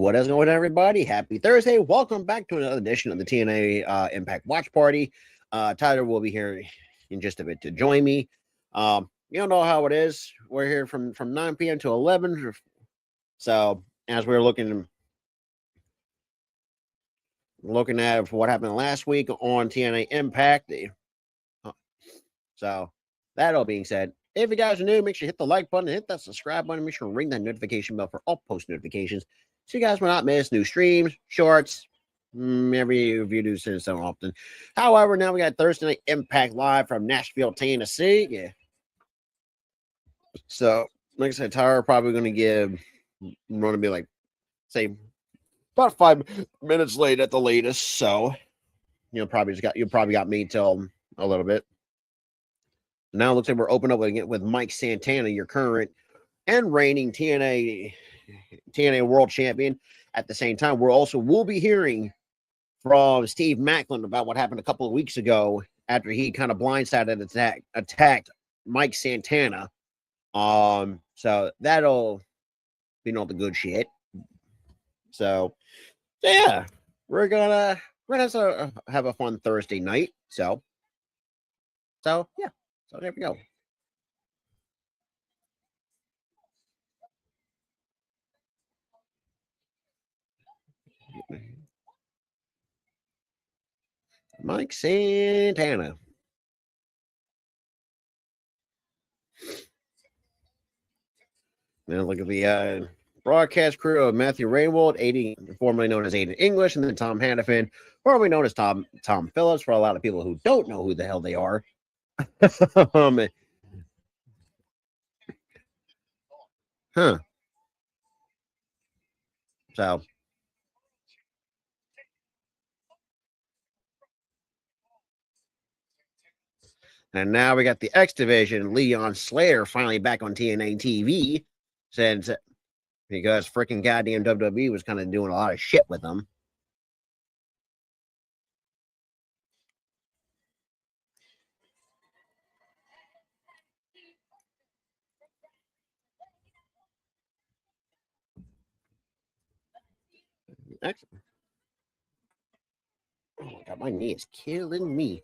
What is going on, everybody? Happy Thursday. Welcome back to another edition of the TNA Impact Watch Party. Tyler will be here in just a bit to join me. You don't know how it is. We're here from 9 p.m. to 11. So as we're looking at what happened last week on TNA Impact. So that all being said, if you guys are new, make sure you hit the like button, hit that subscribe button, make sure to ring that notification bell for all post notifications so you guys will not miss new streams, shorts, every review do so often. However, now we got Thursday Night Impact live from Nashville, Tennessee. Yeah. So, like I said, Tyler probably going to be like, say, about 5 minutes late at the latest. So, you probably got me till a little bit. Now it looks like we're open up with Mike Santana, your current and reigning TNA World Champion. At the same time, we'll be hearing from Steve Macklin about what happened a couple of weeks ago after he kind of blindsided attacked Mike Santana. So that'll be all the good shit. So yeah, we're gonna have a fun Thursday night. So yeah. So there we go. Mike Santana. Now look at the broadcast crew of Matthew Rainwald, formerly known as Aiden English, and then Tom Hannafin, formerly known as Tom Phillips, for a lot of people who don't know who the hell they are. So and now we got the X Division, Leon Slayer, finally back on TNA TV, since because freaking goddamn WWE was kind of doing a lot of shit with them. Excellent. Oh my god, my knee is killing me.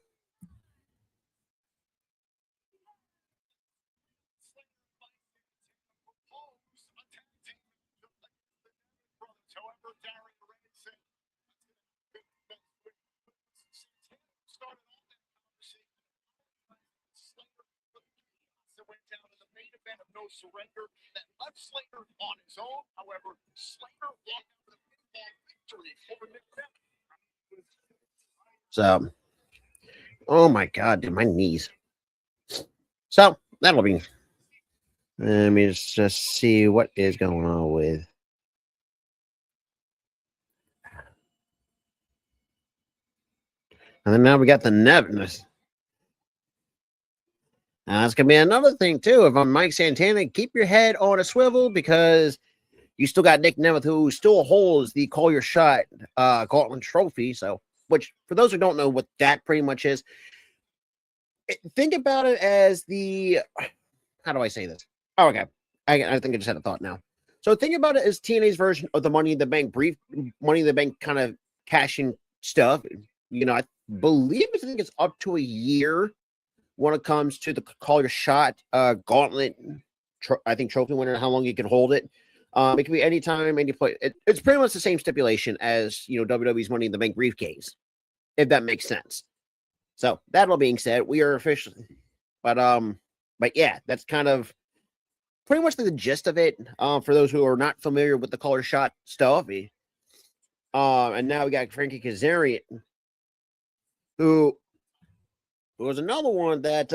Of no surrender that left Slater on his own. However, Slater walked out with a pinfall victory over McMahon. So, oh my god, dude, my knees. So that'll be. Let me just see what is going on with. And then now we got the Nevins. That's going to be another thing, too. If I'm Mike Santana, keep your head on a swivel because you still got Nick Nemeth, who still holds the Call Your Shot Gauntlet Trophy. So, which, for those who don't know what that pretty much is, think about it as the. How do I say this? Oh, okay. I think I just had a thought now. So, think about it as TNA's version of the Money in the Bank kind of cashing stuff. I think it's up to a year when it comes to the Call Your Shot Gauntlet, I think trophy winner, how long you can hold it. It can be anytime, any place. It's pretty much the same stipulation as WWE's Money in the Bank briefcase, if that makes sense. So that all being said, we are officially, but yeah, that's kind of pretty much the gist of it. For those who are not familiar with the Call Your Shot stuff, and now we got Frankie Kazarian, who was another one that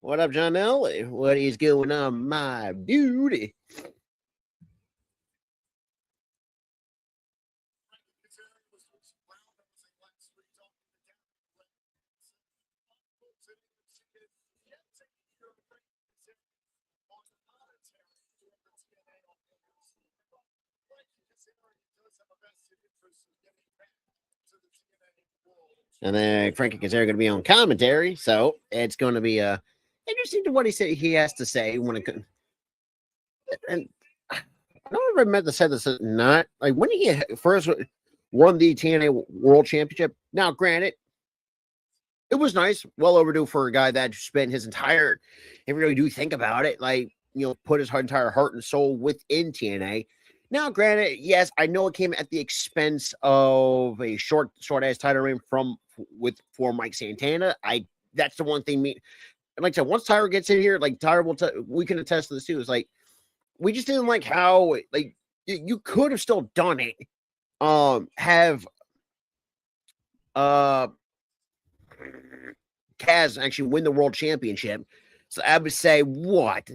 what up, John L? What is going on, my dude? And then Frankie Kazarian going to be on commentary, so it's going to be interesting to what he has to say when it comes. And I don't ever meant to say this or not. Like when he first won the TNA World Championship. Now, granted, it was nice, well overdue for a guy that spent his entire. If you really do think about it, like put his entire heart and soul within TNA. Now, granted, yes, I know it came at the expense of a short ass title reign for Mike Santana. That's the one thing like I said, once Tyra gets in here, like Tyra we can attest to this too. It's like we just didn't like how like you could have still done it. Have Kaz actually win the world championship. So I would say what?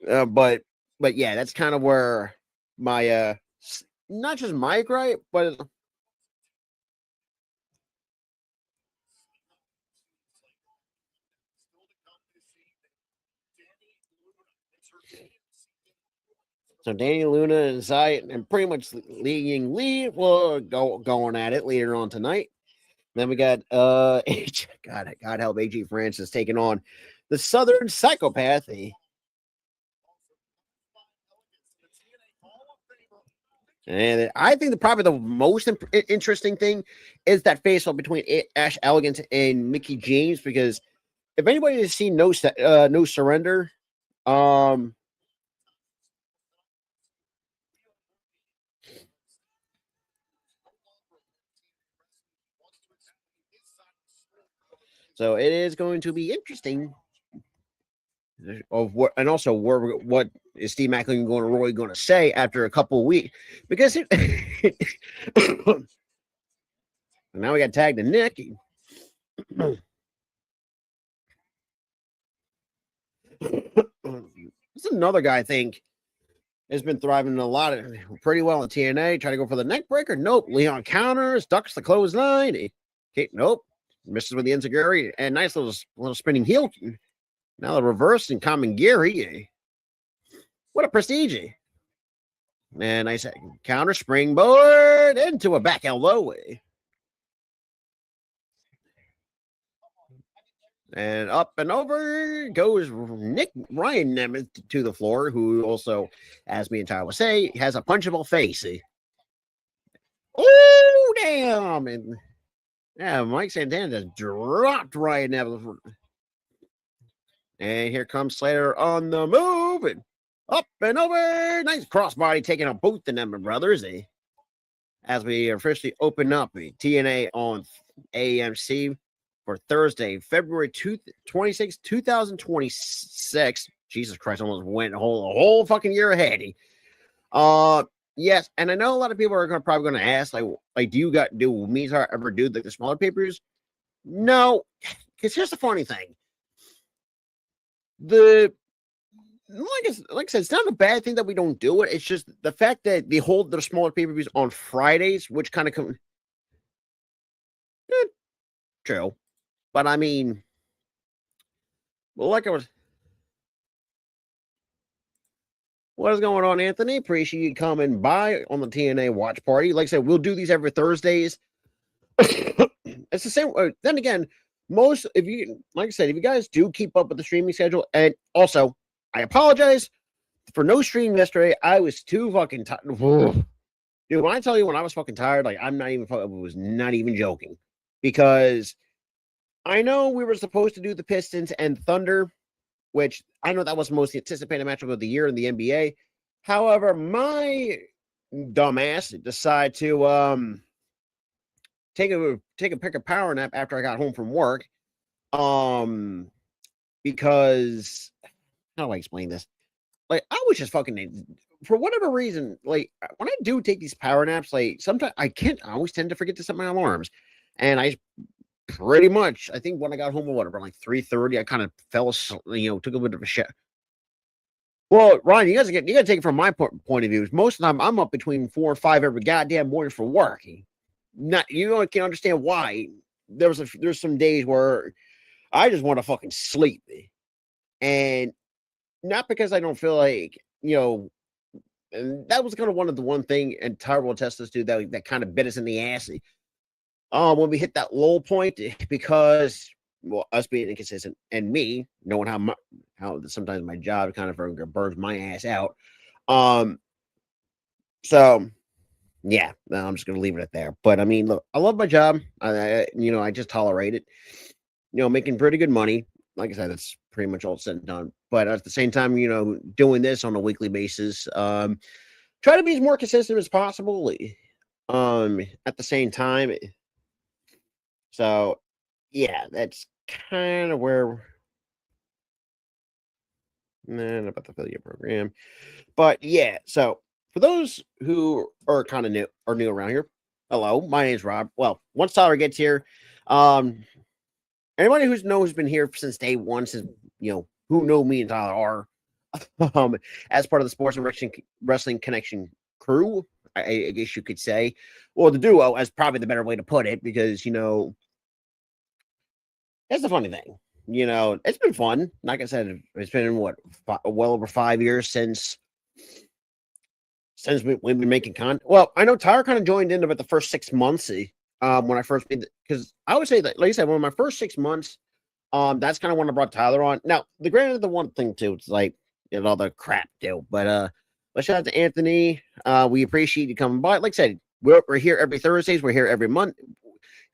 But yeah, that's kind of where my not just my gripe, but so Danny Luna and Zayat and pretty much leading lead will going at it later on tonight. Then we got God help AG Francis taking on the Southern Psychopath. And I think probably the most interesting thing is that face off between Ash Elegant and Mickey James, because if anybody has seen No Surrender, so it is going to be interesting of what, and also what is Steve Macklin really going to say after a couple of weeks, because now we got tagged to Nick. This is another guy I think has been thriving pretty well in TNA. Trying to go for the neck breaker. Nope. Leon counters, ducks the clothesline. Okay, nope. Misses with the enziguri and nice little spinning heel. Now the reverse and common Gary. What a prestige. And nice counter springboard into a back elbow. And up and over goes Nick Ryan Nemeth to the floor, who also, as me and Ty will say, has a punchable face. Oh, damn. And yeah, Mike Santana just dropped Ryan Nemeth. And here comes Slater on the move. And up and over. Nice crossbody taking out both the Nemeth brothers. As we officially open up TNA on AMC for Thursday, February 26, 2026. Jesus Christ, almost went a whole fucking year ahead. Yes, and I know a lot of people are probably going to ask, like, do Mizar ever do the smaller papers? No, because here's the funny thing. Like I said, it's not a bad thing that we don't do it. It's just the fact that they hold their smaller pay-per-views on Fridays, which kind of come true. But I mean, what is going on, Anthony? Appreciate you coming by on the TNA watch party. Like I said, we'll do these every Thursdays. It's the same. Then again, if you guys do keep up with the streaming schedule, and also, I apologize for no stream yesterday. I was too fucking tired. Dude, when I tell you when I was fucking tired, like I was not even joking, because I know we were supposed to do the Pistons and Thunder, which I know that was the most anticipated matchup of the year in the NBA. However, my dumbass decided to take a power nap after I got home from work. Because how do I explain this? Like, I was just fucking, for whatever reason, like when I do take these power naps, like sometimes I always tend to forget to set my alarms. And I pretty much, I think when I got home, whatever, like 3:30, I kind of fell asleep, took a bit of a shit. Well, Ryan, you got to take it from my point of view. Most of the time, I'm up between 4 or 5 every goddamn morning for work. You can understand why. There's some days where I just want to fucking sleep, and not because I don't feel like and that was kind of one thing, and Tyler will attest this to that kind of bit us in the ass. When we hit that low point, because well, us being inconsistent and me knowing how sometimes my job kind of burns my ass out. So yeah, no, I'm just gonna leave it at there. But I mean, look, I love my job. I just tolerate it. Making pretty good money. Like I said, it's pretty much all said and done. But at the same time, doing this on a weekly basis, try to be as more consistent as possible. At the same time, so yeah, that's kind of where. Not about the affiliate program, but yeah. So for those who are kind of new around here, hello, my name's Rob. Well, once Tyler gets here, anybody who's been here since day one, since who know me and Tyler are, as part of the Sports and Wrestling Connection crew, I guess you could say, or the duo, as probably the better way to put it, because that's the funny thing. It's been fun. Like I said, it's been well over 5 years since we've been making content. Well, I know Tyler kind of joined in about the first 6 months. When I first made because I would say that, like I said, one of my first 6 months, that's kind of when I brought Tyler on. Now, the one thing too, it's like all the crap too. But let's shout out to Anthony. We appreciate you coming by. Like I said, we're here every Thursdays. We're here every month.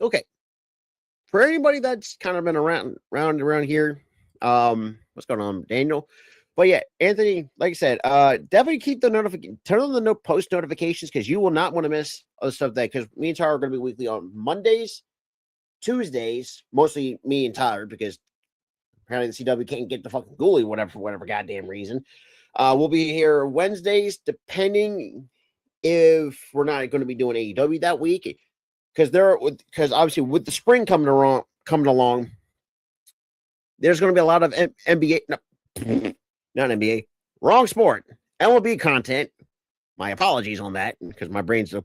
Okay. For anybody that's kind of been around here, what's going on, Daniel? But yeah, Anthony, like I said, definitely keep the turn on the post notifications, because you will not want to miss other stuff because me and Tyler are going to be weekly on Mondays, Tuesdays, mostly me and Tyler, because apparently the CW can't get the fucking ghoulie, for whatever goddamn reason. We'll be here Wednesdays, depending if we're not going to be doing AEW that week. Because obviously with the spring coming along, there's going to be a lot of NBA, not NBA, wrong sport, MLB content. My apologies on that, because my brain's and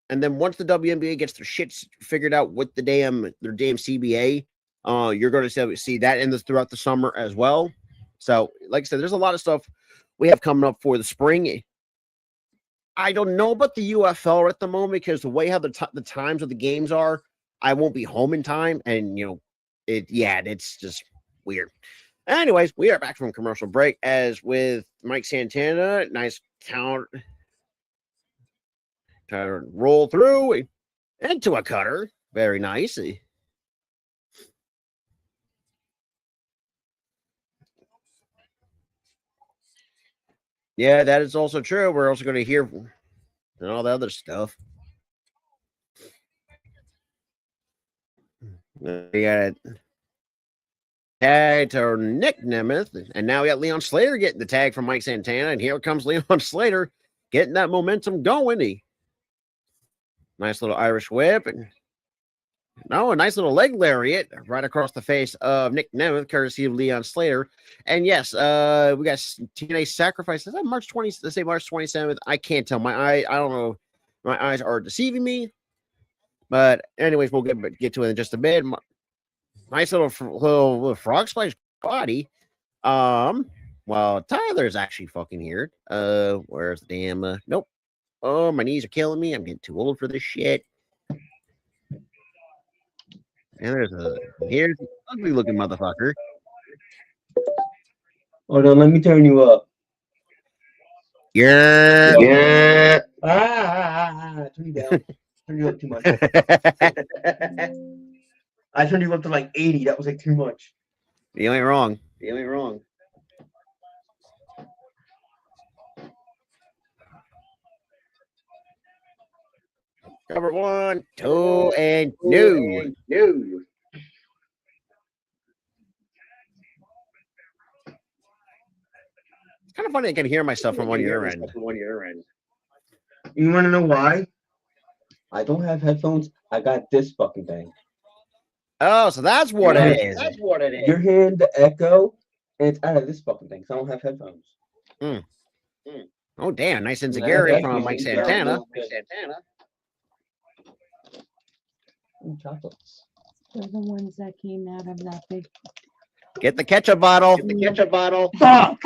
then once the WNBA gets their shit figured out with their damn CBA, you're going to see that throughout the summer as well. So, like I said, there's a lot of stuff we have coming up for the spring. I don't know about the UFL at the moment, because the way how the times of the games are, I won't be home in time, and it's just weird. Anyways, we are back from commercial break, as with Mike Santana. Nice count, try to roll through into a cutter, very nice. Yeah, that is also true. We're also going to hear and all the other stuff. We got tag to Nick Nemeth, and now we got Leon Slater getting the tag from Mike Santana, and here comes Leon Slater getting that momentum going. Nice little Irish whip, and a nice little leg lariat right across the face of Nick Nemeth, courtesy of Leon Slater. And yes, we got TNA Sacrifice. Is that March 20th? Let's say March 27th. I can't tell. I don't know. My eyes are deceiving me. But anyways, we'll get to it in just a bit. Nice little frog splash body. Well, Tyler's actually fucking here. Where's the damn? Nope. Oh, my knees are killing me. I'm getting too old for this shit. And here's the ugly looking motherfucker. Hold on, let me turn you up. Yeah. Turn you down. Turn you up too much. I turned you up to like 80. That was like too much. You ain't wrong. Cover 1, 2, and new. It's kind of funny I can hear myself from one ear end. You want to know why? I don't have headphones. I got this fucking thing. Oh, so that's what it is. You're hearing the echo, and it's out of this fucking thing, so I don't have headphones. Oh, damn. Nice insecurity from Mike Santana. Chocolates. They're the ones that came out of that big. Get the ketchup bottle. Fuck!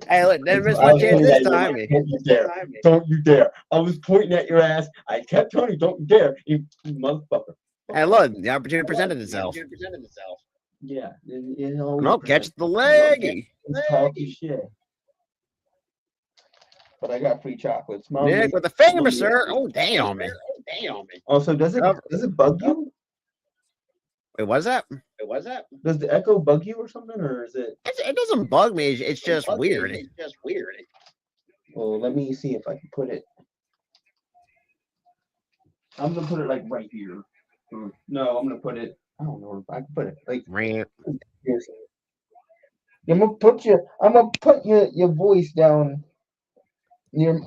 Hey, look, didn't miss I my was chance pointing this at you time. like, don't you dare. Don't you dare. I was pointing at your ass. I kept telling you, don't you dare. You motherfucker. Hey, look, the opportunity presented itself. Yeah. You know, No, catch the leg. It's talking shit. But I got free chocolates. Mom, Nick with the finger, sir. Oh, damn. Also, does it bug you? Wait, what's that? Does the echo bug you or something, or is it? It doesn't bug me. It's just weird. Well, let me see if I can put it. I'm gonna put it like right here. No, I'm gonna put it. I don't know if I can put it like. Rant. I'm gonna put your voice down near.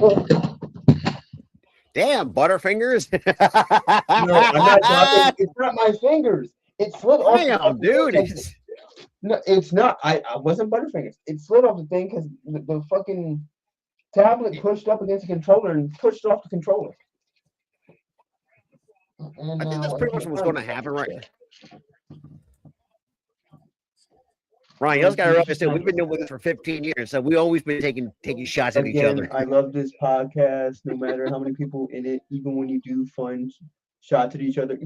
Damn, Butterfingers. No, I'm not talking. It's not my fingers. It slid off. Damn, dude. No, it's not. I wasn't Butterfingers. It slid off the thing because the fucking tablet pushed up against the controller and pushed off the controller. And I think that's pretty much what's going to happen, right? Ryan, you also got to realize that we've been doing this for 15 years, so we've always been taking shots at each other. I love this podcast, no matter how many people in it, even when you do fun shots at each other.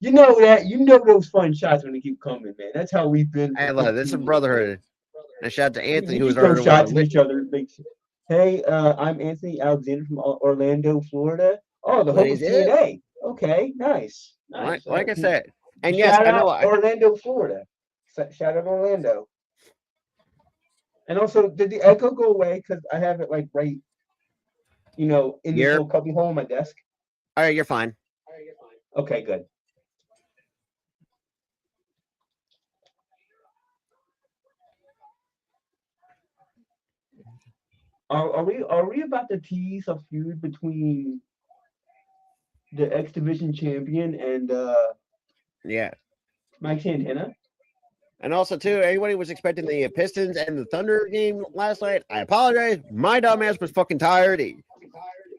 You know those fun shots when they keep coming, man. That's how we've been. Hey, look, this is a brotherhood. And shout out to Anthony, who was already shots at already each other. Hey, I'm Anthony Alexander from Orlando, Florida. Oh, the host of TNA. Okay, nice. Like I said, and yes, I know Orlando, Florida. Shout out Orlando. And also, did the echo go away? Because I have it like right, in this little cubby hole on my desk. All right, you're fine. Okay, good. Are we about to tease a feud between the X Division champion and Mike Santana? And also, too, everybody was expecting the Pistons and the Thunder game last night. I apologize. My dumbass was fucking tired.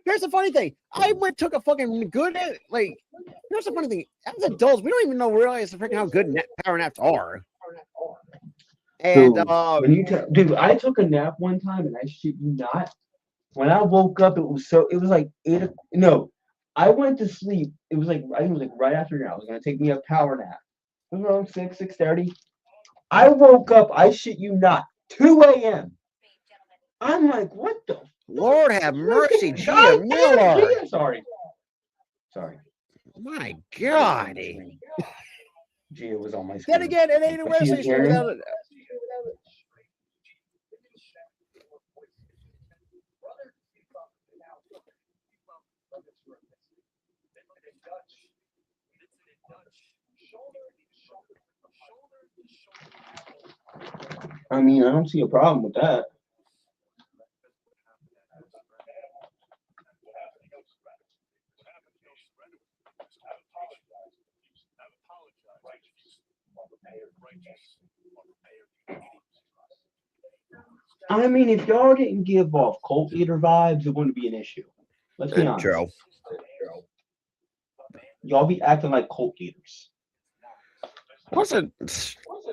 Here's the funny thing. I took a fucking good, here's the funny thing. As adults, we don't even realize freaking how good power naps are. And, dude, I took a nap one time, and I shit you not. When I woke up, it was like 8 o'clock. No, I went to sleep. I think it was like right after now. It was going to take me a power nap. It was around 6:30. I woke up, I shit you not, 2 a.m. I'm like, what the? Lord have mercy, Gia Miller. Sorry. My God. Gia was on my screen. Then again, it ain't a wrestling show without it. I mean, I don't see a problem with that. I mean, if y'all didn't give off cult leader vibes, it wouldn't be an issue. Let's be honest. True. Y'all be acting like cult leaders.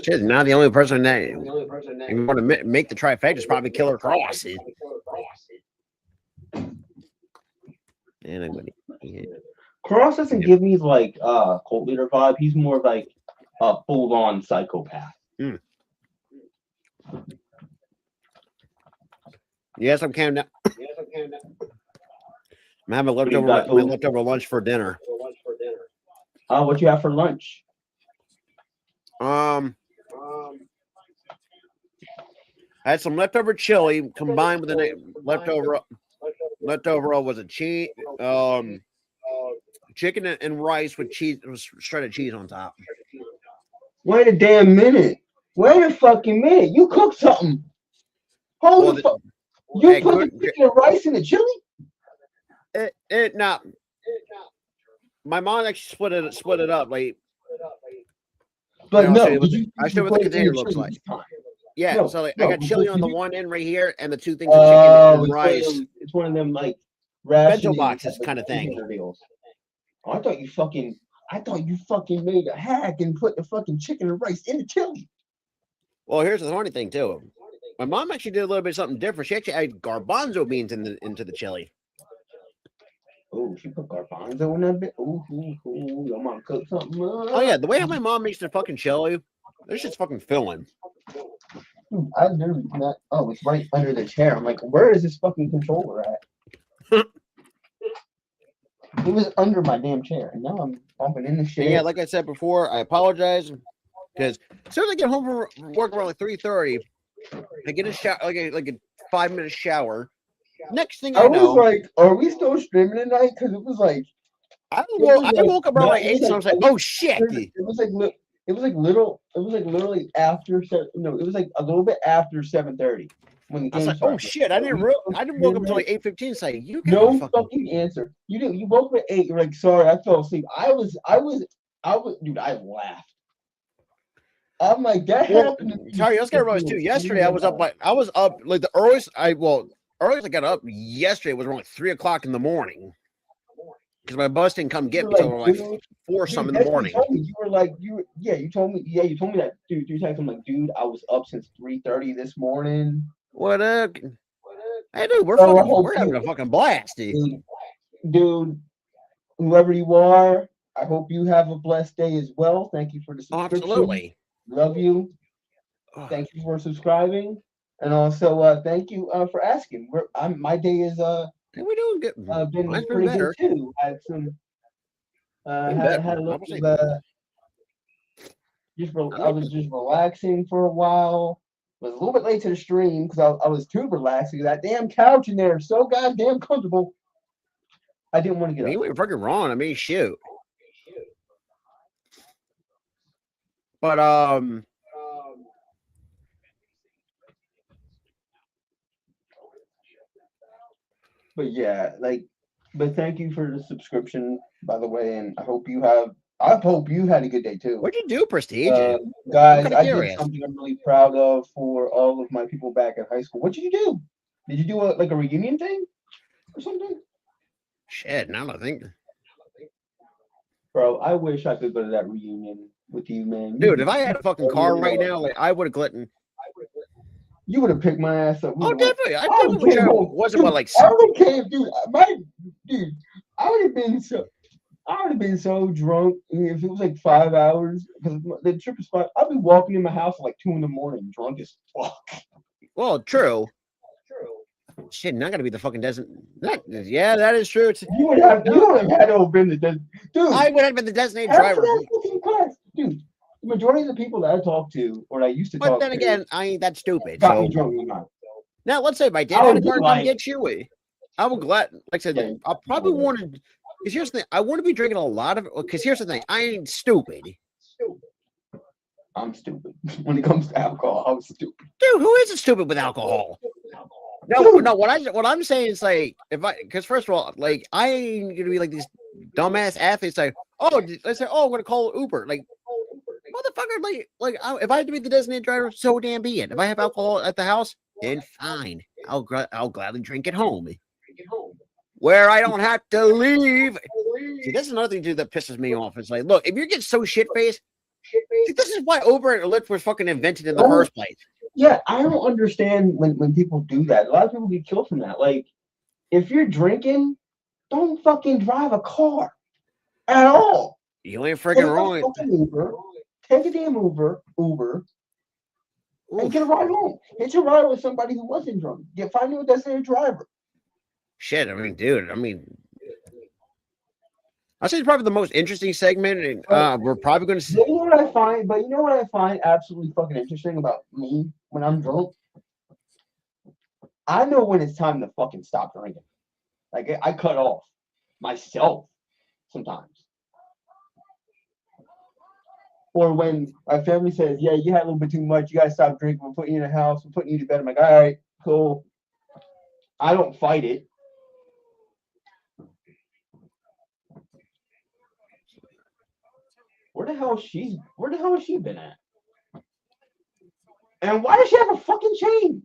She's not the only person that you want to make the trifecta is probably Killer Cross. Cross doesn't give me like cult leader vibe. He's more of like a full-on psychopath. Yes, I'm counting down. I'm having leftover lunch for dinner. What you have for lunch? I had some leftover chili combined with the leftover was a cheese, chicken and rice with cheese, shredded cheese on top. Wait a damn minute! Wait a fucking minute! You cooked something? Hold the fuck! You put the chicken and rice in the chili? Now, my mom actually split it up like. But no, I show what the container looks like. Yeah, no, so I got chili on the one end right here, and the two things of chicken and rice. It's one of them like bento boxes kind of thing. Oh, I thought you fucking I thought you fucking made a hack and put the fucking chicken and rice in the chili. Well, here's the funny thing too. My mom actually did a little bit of something different. She actually added garbanzo beans into the chili. Oh, she put garbanzo in that bit. Ooh, your mom cooked something. Oh yeah, the way how my mom makes the fucking chili, this shit's fucking filling. Dude, I literally not. Oh, it's right under the chair. I'm like, where is this fucking controller at? It was under my damn chair, and now I'm bumping in the shit. And yeah, like I said before, I apologize because as soon as I get home from work around like 3:30, I get a shower, like a 5-minute shower. Next thing I know, was like, are we still streaming tonight? Because it was like, I woke up around like 8, so I was like, oh shit. It was literally after no, it was like a little bit after 7:30 when the I was game like, started. oh shit, I didn't woke up until like 8:15. Saying you got No fucking fucking answer. You didn't. You woke up at 8. You're like, sorry, I fell asleep. I was, dude. I laughed. I'm like, that happened. To me. Sorry, let's get realized too. Yesterday, I was up like the earliest earliest I got up yesterday was around like 3 o'clock in the morning because my bus didn't come get me until like 4 something in the morning. You were like, you told me that, dude. You texted me like, dude, I was up since 3:30 this morning. What up? Hey, dude, we're having a fucking blast, dude. Whoever you are, I hope you have a blessed day as well. Thank you for the subscription. Absolutely. Love you. Thank you for subscribing, and also thank you for asking. My day is we're doing good. Been pretty good too. I had some had a little I was just relaxing for a while. Was a little bit late to the stream because I was too relaxed because that damn couch in there is so goddamn comfortable. I didn't want to get up. You were fucking wrong. I mean, shoot. But yeah, but thank you for the subscription, by the way, and I hope you had a good day too. What'd you do, Prestige? Guys, I did something I'm really proud of for all of my people back at high school. What did you do? Did you do a reunion thing or something? Shit, now I think. Bro, I wish I could go to that reunion with you, man. Dude, if I had a fucking car right now, like I would have gotten. You would have picked my ass up. Oh, definitely. I definitely wasn't what like. I would have came, dude. I would have been so drunk if it was like 5 hours because the trip is 5. I'd be walking in my house at like 2 in the morning, drunk as fuck. Well, true. Shit, not gonna be the fucking desert. Yeah, that is true. You would have had to have been the dude. I would have been the designated driver. Dude, the majority of the people that I talk to or I used to talk to. But then again, I ain't that stupid. Got me drunk enough. Now, let's say if I did have a car come get you, I would like I said, I probably wanted. Because here's the thing, I want to be drinking a lot of it. Because here's the thing, I ain't stupid. I'm stupid when it comes to alcohol. I'm stupid, dude. Who isn't stupid with alcohol? No. What I'm saying is like because first of all, like I ain't gonna be like these dumbass athletes. Like, let's say, I'm gonna call Uber. Like, motherfucker, like if I have to be the designated driver, so damn be it. If I have alcohol at the house, then fine. I'll gladly drink it home. Where I don't have to leave. See, this is another thing too that pisses me off. It's like, look, if you get so shit-faced, this is why Uber and Lyft was fucking invented in the first place. Yeah, I don't understand when people do that. A lot of people get killed from that. Like, if you're drinking, don't fucking drive a car at all. You ain't freaking wrong. Take a damn Uber, and get a ride home. Get your ride with somebody who wasn't drunk. Find you a designated driver. Shit, I mean, dude, I'd say it's probably the most interesting segment, and we're probably going to see. You know what I find absolutely fucking interesting about me when I'm drunk? I know when it's time to fucking stop drinking. Like, I cut off myself sometimes. Or when my family says, yeah, you had a little bit too much, you got to stop drinking, we're putting you in the house, we're putting you to bed. I'm like, all right, cool. I don't fight it. Where the hell has she been at? And why does she have a fucking chain?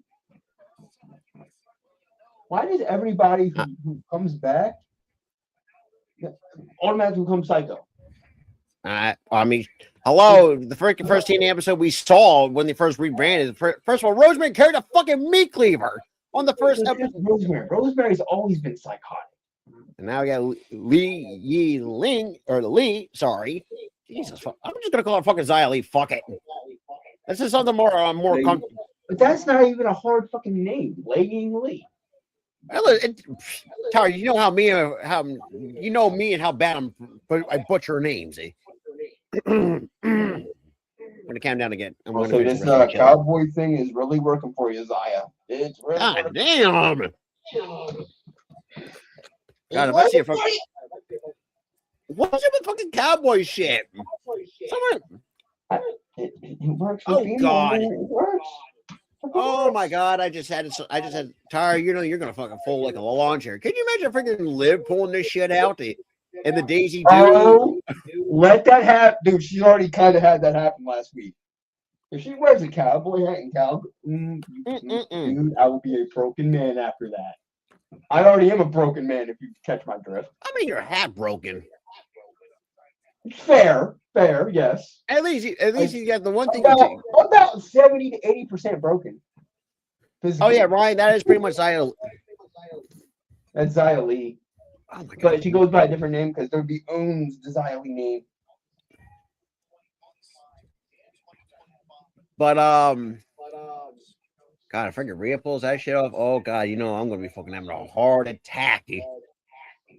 Why does everybody who comes back automatically become psycho? I mean, hello, the freaking first TNA episode we saw when they first rebranded. First of all, Rosemary carried a fucking meat cleaver on the first episode. Rosemary. Rosemary's always been psychotic. And now we got Lee Yi Ling or Lee. Sorry, Jesus, I'm just gonna call her fucking Xia Li. Fuck it. This is something more comfortable. But that's not even a hard fucking name, Legging Lee. Tyler, you know me and how bad I butcher names. Eh? I'm gonna count down again. So this cowboy thing is really working for you, Zaya. It's really God damn. God, if I see a fucking what's up with fucking cowboy shit? It works. Oh God. It works. Oh my God! I just had Tyler. You know you're gonna fucking fold like a lawn chair. Can you imagine freaking Liv pulling this shit out and the Daisy Dude? Oh, let that happen, dude. She's already kind of had that happen last week. If she wears a cowboy hat and dude, I will be a broken man after that. I already am a broken man. If you catch my drift. I mean, your hat broken. Fair, yes. At least you got the one thing. About 70 to 80% broken. Oh yeah, Ryan, that is pretty much Xia. That's Xia Li. Oh my God. But she goes by a different name because Derby owns the Xia Li name. But God, if I can pulls that shit off, oh God, you know I'm gonna be fucking having a heart attack.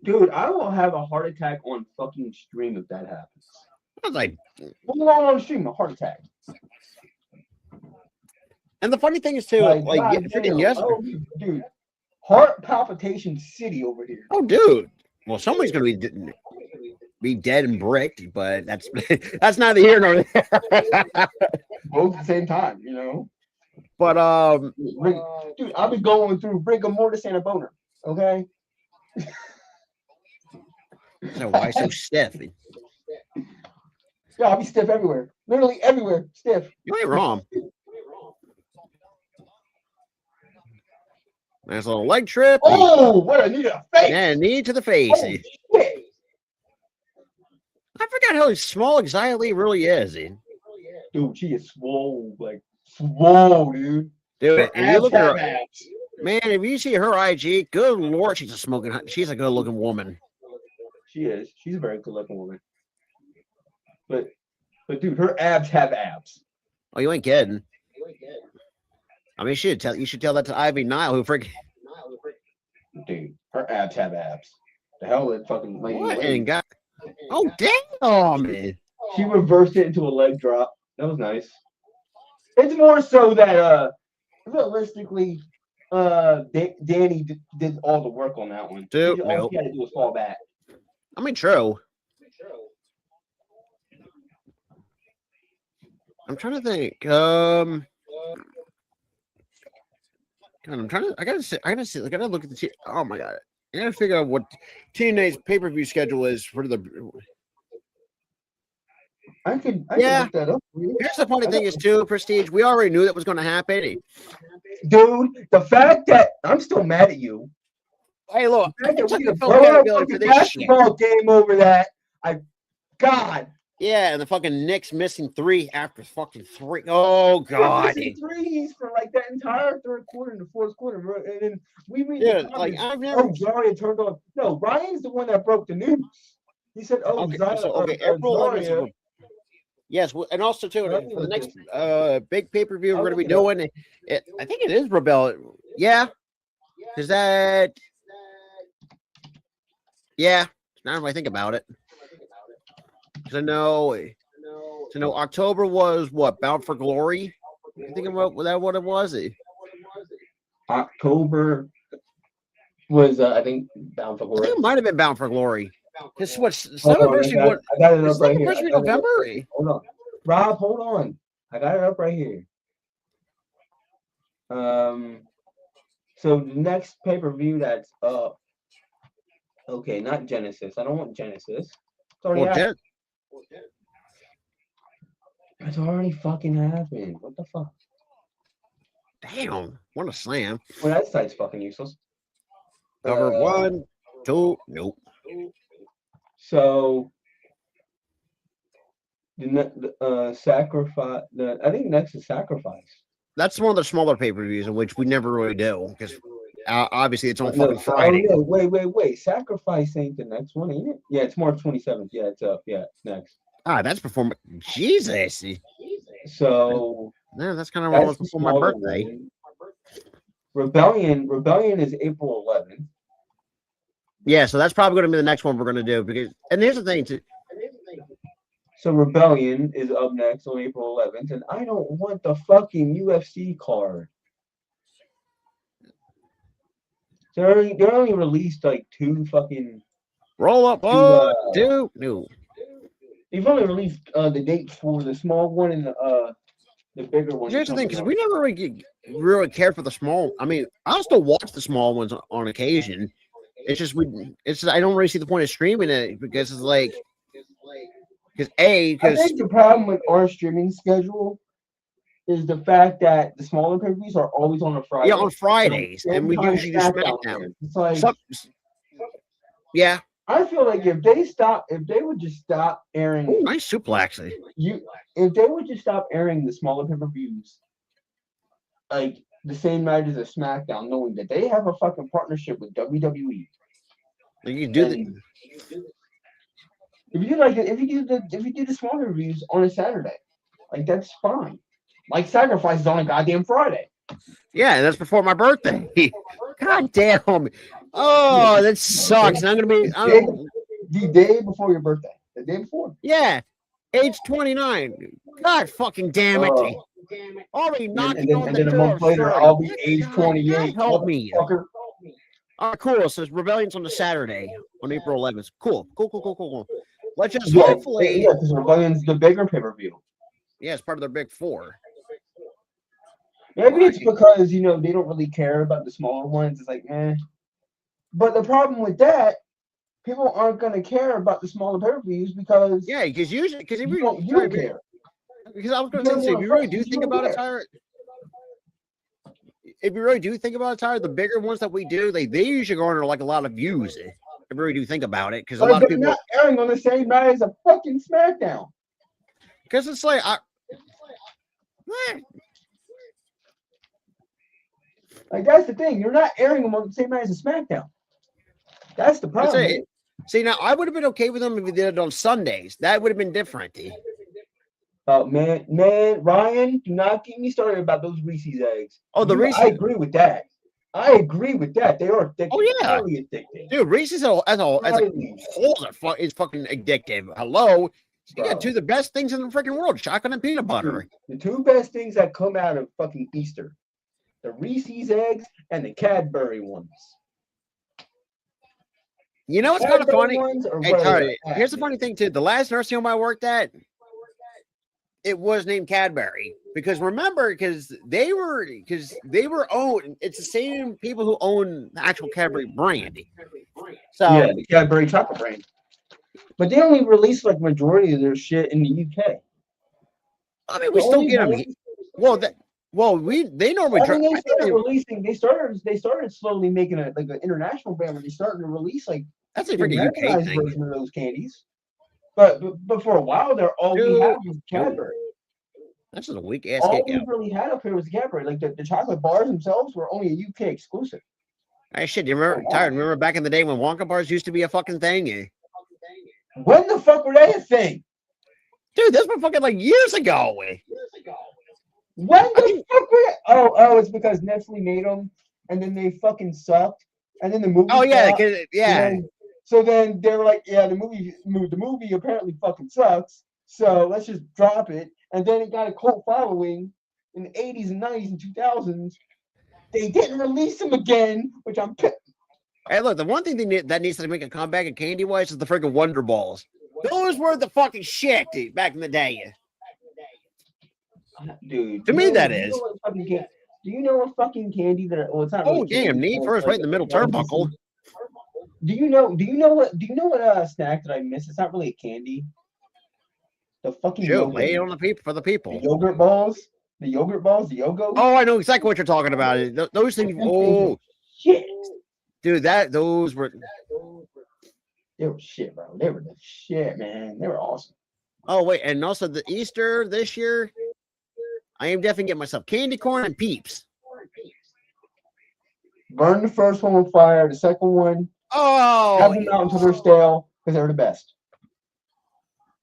Dude, I will have a heart attack on fucking stream if that happens. I was like, on stream, a heart attack. And the funny thing is too, freaking yes, dude, heart palpitation city over here. Oh, dude. Well, somebody's gonna be dead and bricked, but that's neither here nor there. Both at the same time, you know. But dude, I'll be going through rigor mortis and a boner. Okay. So why so stiff? Yeah, I'll be stiff everywhere. Literally everywhere, stiff. You ain't wrong. Nice little leg trip. Oh, what a knee to the face. Yeah, knee to the face. Oh, shit. I forgot how small Xia Li really is. Dude, she is swole, dude. Dude, if you look at her, man, if you see her IG, good Lord, she's a good looking woman. She is. She's a very good looking woman. But dude, her abs have abs. Oh, you ain't kidding. I mean, you should tell that to Ivy Nile, who freaking. Dude, her abs have abs. The hell that fucking lady. What? And got. Oh damn, man. She reversed it into a leg drop. That was nice. It's more so that realistically, Danny did all the work on that one. Dude, all he had to do was fall back. I mean, true. I'm trying to think. God, I'm trying to. I gotta look at the. Oh my God! I gotta figure out what TNA's pay-per-view schedule is for the. I can look that up. Here's the funny thing is too, Prestige. We already knew that was going to happen. Dude, the fact that I'm still mad at you. Hey, look, I took the full a accountability for this basketball game over that. God. Yeah, and the fucking Knicks missing 3 after fucking 3. Oh God. Threes for like that entire third quarter and the fourth quarter, and then we read. Yeah, like I've never. Oh, Zaria turned on. No, Ryan's the one that broke the news. He said, "Oh, okay, Zaria, April 11th. Zaria. Yes, and also too for the next big pay-per-view we're going to be doing. I think it is Rebel. Yeah, is that? Yeah, now that I think about it, because I know October was what Bound for Glory. I think about that. What it was. October was I think Bound for Glory. I think it might have been Bound for Glory. Because what Slammiversary? I got it up right here. November. Hold on, Rob. Hold on. I got it up right here. So the next pay-per-view that's up. Okay, not Genesis. I don't want Genesis. It's already happened. It's already fucking happened. What the fuck? Damn, what a slam. Well, that site's fucking useless. Number 1, 2, nope. So Sacrifice. I think next is Sacrifice. That's one of the smaller pay-per-views, in which we never really do because obviously it's on No, fucking Friday. Oh, yeah, wait. Sacrifice ain't the next one, ain't it? Yeah, it's March 27th. Yeah, it's up. Yeah, it's next. That's before Jesus. So Yeah, that's kind of that's almost the before my smaller birthday. one. Rebellion is April 11th. Yeah, so that's probably going to be the next one we're going to do because. And here's the thing too. So Rebellion is up next on April 11th, and I don't want the fucking UFC card. They only released like two fucking. Roll up, dude. No. They've only released the date for the small one and the bigger one. Here's the thing, because we never really cared for the small. I mean, I'll still watch the small ones on occasion. It's just I don't really see the point of streaming it because it's like I think the problem with our streaming schedule is the fact that the smaller pay-per-views are always on a Friday. Yeah, on Fridays, and we usually do SmackDown. It's like, yeah. I feel like if they would just stop airing. Ooh, nice suplex. If they would just stop airing the smaller pay-per-views, like the same night as a SmackDown, knowing that they have a fucking partnership with WWE. You do if you do the smaller reviews on a Saturday, like that's fine. Like Sacrifice is on a goddamn Friday. Yeah, that's before my birthday. God damn. Oh, that sucks. And I'm gonna be the day before your birthday. The day before. Yeah. Age 29. God fucking damn it. Already knocking on the door. And then a month later, I'll be age 28. Help me. All right, cool. So Rebellion's on the Saturday on April 11th. Cool. Let's just hopefully. Yeah, because Rebellion's the bigger pay-per-view. Yeah, it's part of their big four. Maybe it's because, they don't really care about the smaller ones. It's like, eh. But the problem with that, people aren't going to care about the smaller pay-per-views because... Yeah, because if you don't care. Because I was going to say, if you really do think about it, Tyler... If you really do think about it, Tyler, the bigger ones that we do, they usually garner like a lot of views. If you really do think about it, because a lot of people not airing on the same night as a fucking SmackDown. Because it's like, like that's the thing. You're not airing them on the same night as a SmackDown. That's the problem. See, now I would have been okay with them if we did it on Sundays. That would have been different. Man, Ryan, do not get me started about those Reese's eggs. Oh, the Reese's. I agree with that. They are addictive. Oh yeah, really addictive. Dude, Reese's as a whole is fucking addictive. Hello, you got two of the best things in the freaking world: chocolate and peanut butter. The two best things that come out of fucking Easter: the Reese's eggs and the Cadbury ones. You know what's kind of funny? Hey, here's the funny thing too. The last nursing home I worked at, it was named Cadbury because they were owned. It's the same people who own the actual Cadbury brand. So yeah, the Cadbury chocolate brand. But they only release like majority of their shit in the UK. I mean, we still get them. They normally. They started slowly making an international brand. Where they started to release like that's a freaking UK thing. Version of those candies. But for a while, they're all we had was Cadbury. That's just a weak ass. All we really had up here was Cadbury. Like the chocolate bars themselves were only a UK exclusive. Hey, shit, you remember? Tyler, remember back in the day when Wonka bars used to be a fucking thing? When the fuck were they a thing? Dude, this was fucking like years ago. When the fuck were they? Oh, it's because Nestle made them, and then they fucking sucked, and then the movie. Oh yeah, So then they're like, yeah, the movie apparently fucking sucks. So let's just drop it. And then it got a cult following in the 80s and 90s and 2000s. They didn't release them again, which I'm pissed. Hey, look, the one thing that needs to make a comeback in candy-wise is the freaking Wonder Balls. Those were the fucking shit, dude, back in the day. Dude. To me, that is. Do you know what fucking candy that? Well, it's not. Oh, damn! Need first, right in the middle turnbuckle. Do you know what snack that I miss? It's not really a candy. The fucking lay it on the people for the people. The yogurt balls. The Yogo. Oh, I know exactly what you're talking about. Those things. Oh, shit, dude, those were. They were shit, bro. They were the shit, man. They were awesome. Oh wait, and also the Easter this year, I am definitely getting myself candy corn and Peeps. Burn the first one with fire. The second one, have Oh, them out until they're stale because they're the best.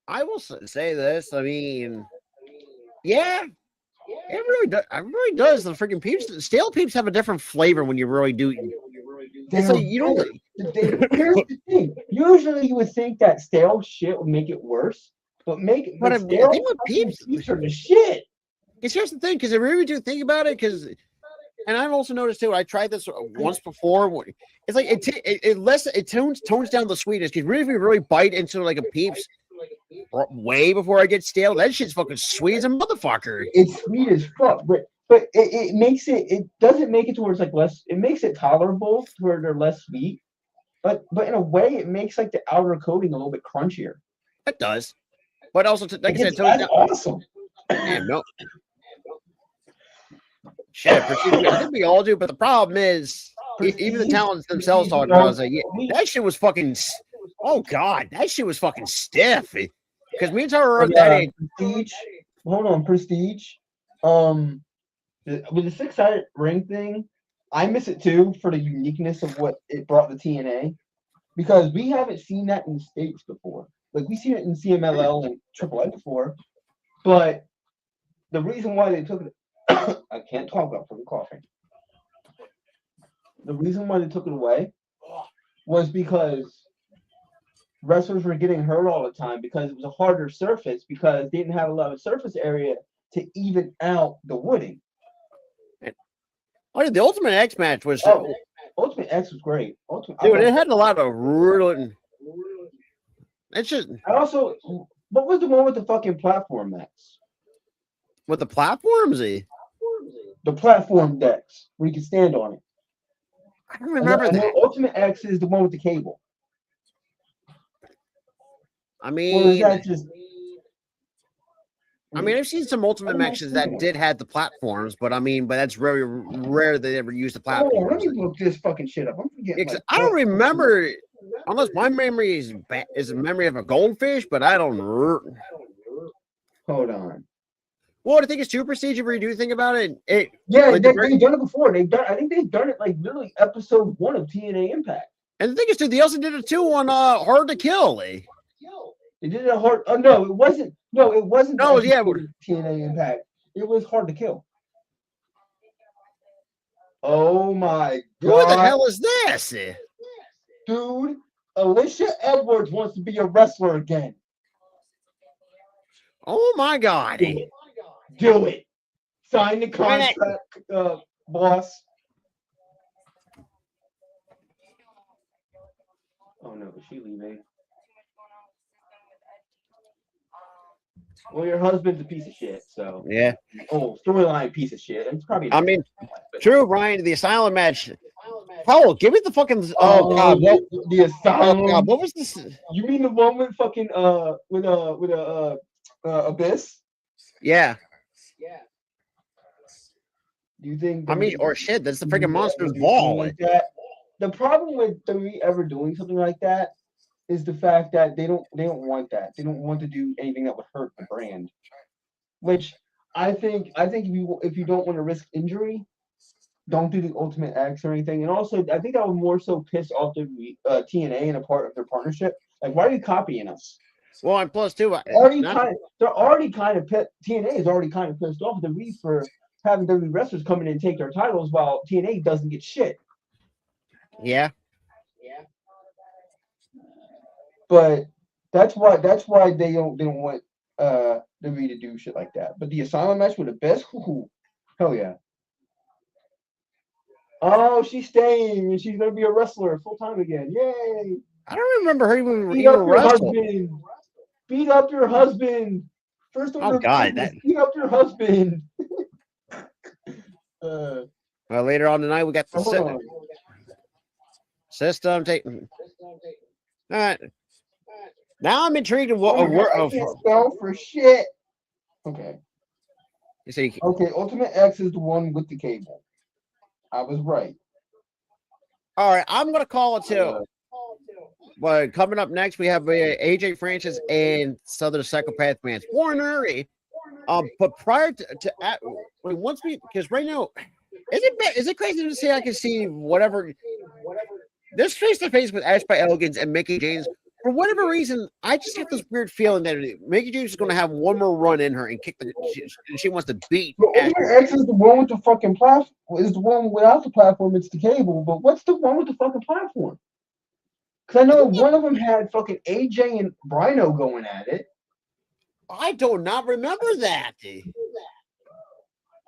I will say this. I mean, yeah, it really does. It really does. The freaking Peeps, stale Peeps have a different flavor when you really do. It's like you don't. Here's the thing. Usually, you would think that stale shit would make it worse, but But I stale think with Peeps, Peeps are the shit. because here's the thing. Because I really do think about it. Because, and I've also noticed too. I tried this once before. It's like it tones down the sweetness. Because really, if you really bite into like a Peeps way before I get stale, that shit's fucking sweet as a motherfucker. It's sweet as fuck, but it makes it doesn't make it towards like less. It makes it tolerable to where they're less sweet. But in a way, it makes like the outer coating a little bit crunchier. It does. But also, like I said, that's awesome. Man, no. Shit, I think we all do, but the problem is, even the talents themselves talk about it. I was like, yeah, that shit was fucking. Oh god, that shit was fucking stiff. Because me and Tara were at that age. Prestige. Hold on, Prestige. With the 6-sided ring thing, I miss it too for the uniqueness of what it brought to TNA, because we haven't seen that in the States before. Like we've seen it in CMLL and AAA before, but the reason why they took it, I can't talk about from coughing. The reason why they took it away was because wrestlers were getting hurt all the time because it was a harder surface because they didn't have a lot of surface area to even out the wooding. Oh, the Ultimate X match was. Ultimate X was great. Dude, it had a lot of ruling. It's just. I also, what was the one with the fucking platform X? With the platforms, the platform decks where you can stand on it. I don't remember that. Ultimate X is the one with the cable. I mean, or is that just? I've seen some Ultimate Mexes that did have the platforms, but that's very rare they ever use the platforms. Oh, let me look this fucking shit up. I'm forgetting. Yeah, I don't remember, unless my memory is a memory of a goldfish, but I don't. Hold on. Well, I think it's too Prestige if you do think about it. They've done it before. I think they've done it like literally episode 1 of TNA Impact. And the thing is, too, they also did it too on Hard to Kill. They did it hard. Oh no, it wasn't. No, it wasn't. No, yeah, TNA Impact. It was Hard to Kill. Oh my god! What the hell is this, dude? Alicia Edwards wants to be a wrestler again. Oh my god! Do it. Sign the contract, boss. Oh no, is she leaving? Well, your husband's a piece of shit, so yeah. Oh, storyline piece of shit. It's probably. True, Ryan. The Asylum match. Oh, give me the fucking. Oh god, the Asylum. Oh, god, what was this? You mean the one with fucking with Abyss? Yeah. Do you think? Or shit, that's the freaking Monster's Ball. Like that? The problem with WWE ever doing something like that is the fact that they don't want that. They don't want to do anything that would hurt the brand. Which I think if you don't want to risk injury, don't do the Ultimate X or anything. And also, I think that would more so piss off the TNA and a part of their partnership. Like, why are you copying us? Well, and plus too, TNA is already kind of pissed off at the Reef for having WWE wrestlers come in and take their titles while TNA doesn't get shit. Yeah. But that's why they don't want WWE to do shit like that. But the Asylum match with the best, hell yeah. Oh, she's staying and she's gonna be a wrestler full time again. Yay! I don't remember her even wrestling. Beat up your husband. First order. Oh god, beat up your husband. Well, later on tonight we got the system taking. All right. Now I'm intrigued of what spell for shit. Okay. You see? Okay, Ultimate X is the one with the cable. I was right. All right, I'm gonna call it too. Well, coming up next, we have AJ Francis and Southern Psychopath Vance Warner. But prior once we, because right now, is it crazy to say I can see whatever this face to face with Ash by Elegance and Mickey James? For whatever reason, I just have this weird feeling that Mickey James is going to have one more run in her and kick she wants to beat Ash. Ultimate X is the one with the fucking platform. Is the one without the platform. It's the cable. But what's the one with the fucking platform? Because I know one of them had fucking AJ and Brino going at it. I do not remember that.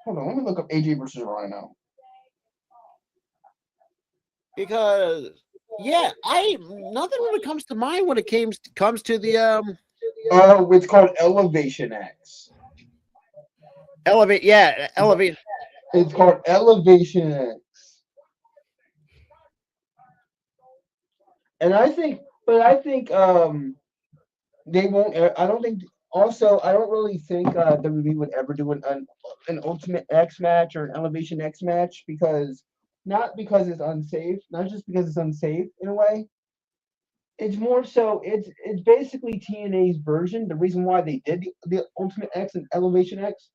Hold on, let me look up AJ versus Rhino. Because nothing really comes to mind when it comes to the It's called Elevation X. Elevate. It's called Elevation X. And I think they won't. I don't think. Also, I don't really think WWE would ever do an Ultimate X match or an Elevation X match not because it's unsafe, not just because it's unsafe in a way. It's more so it's basically TNA's version. The reason why they did the Ultimate X and Elevation X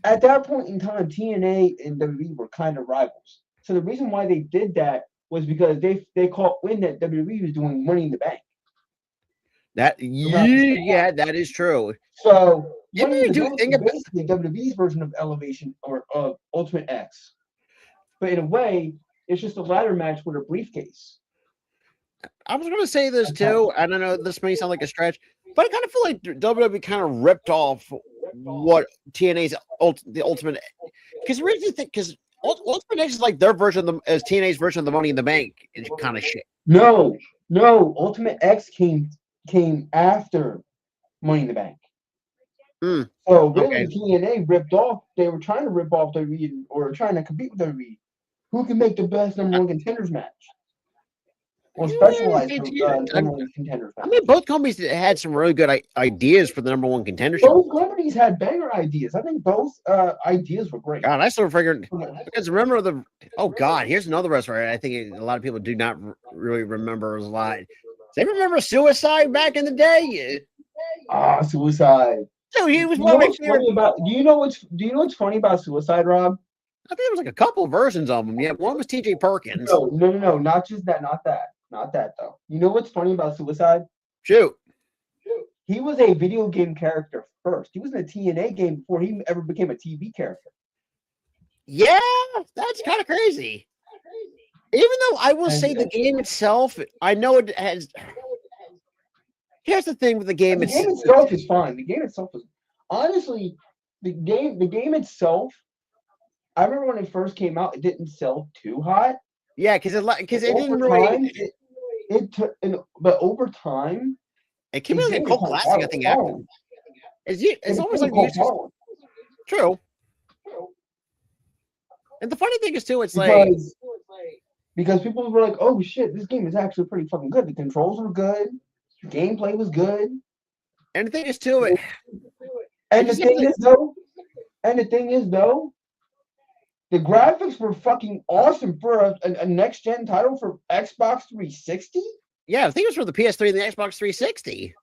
at that point in time, TNA and WWE were kind of rivals. So the reason why they did that was because they caught wind that WWE was doing Money in the Bank. That is true. So Money in the Bank is basically WWE's version of Elevation or of Ultimate X. But in a way, it's just a ladder match with a briefcase. I was going to say this too. I don't know. This may sound like a stretch, but I kind of feel like WWE kind of ripped off what TNA's the Ultimate. Because Ultimate X is like their version of as TNA's version of the Money in the Bank is kind of shit. No. Ultimate X came after Money in the Bank. So really, TNA ripped off. They were trying to rip off WWE or trying to compete with WWE. Who can make the best number one contenders match? Or specialized number one contenders match? I mean, both companies had some really good ideas for the number one contendership. Both companies had banger ideas. I think both ideas were great. God, I sort of figured because remember here's another wrestler I think a lot of people do not really remember a lot. Do they remember Suicide back in the day? Suicide. So he was Do you know what's funny about Suicide, Rob? I think there was like a couple of versions of them. Yeah, one was TJ Perkins. No, not just that, not that though. You know what's funny about Suicide? Shoot. He was a video game character first. He was in a TNA game before he ever became a TV character. Yeah, that's kind of crazy. Even though I will say the game itself, I know it has. Here's the thing with the game. The game itself is fine. The game itself is honestly the game itself. I remember when it first came out, it didn't sell too hot. Yeah, because it didn't really. But over time, it came out like a cult classic. I think after. It's almost like true. And the funny thing is too, it's because people were like, "Oh shit, this game is actually pretty fucking good. The controls were good, the gameplay was good." And the thing is too, the thing is though, the graphics were fucking awesome for a next gen title for Xbox 360. Yeah, I think it was for the PS3 and the Xbox 360.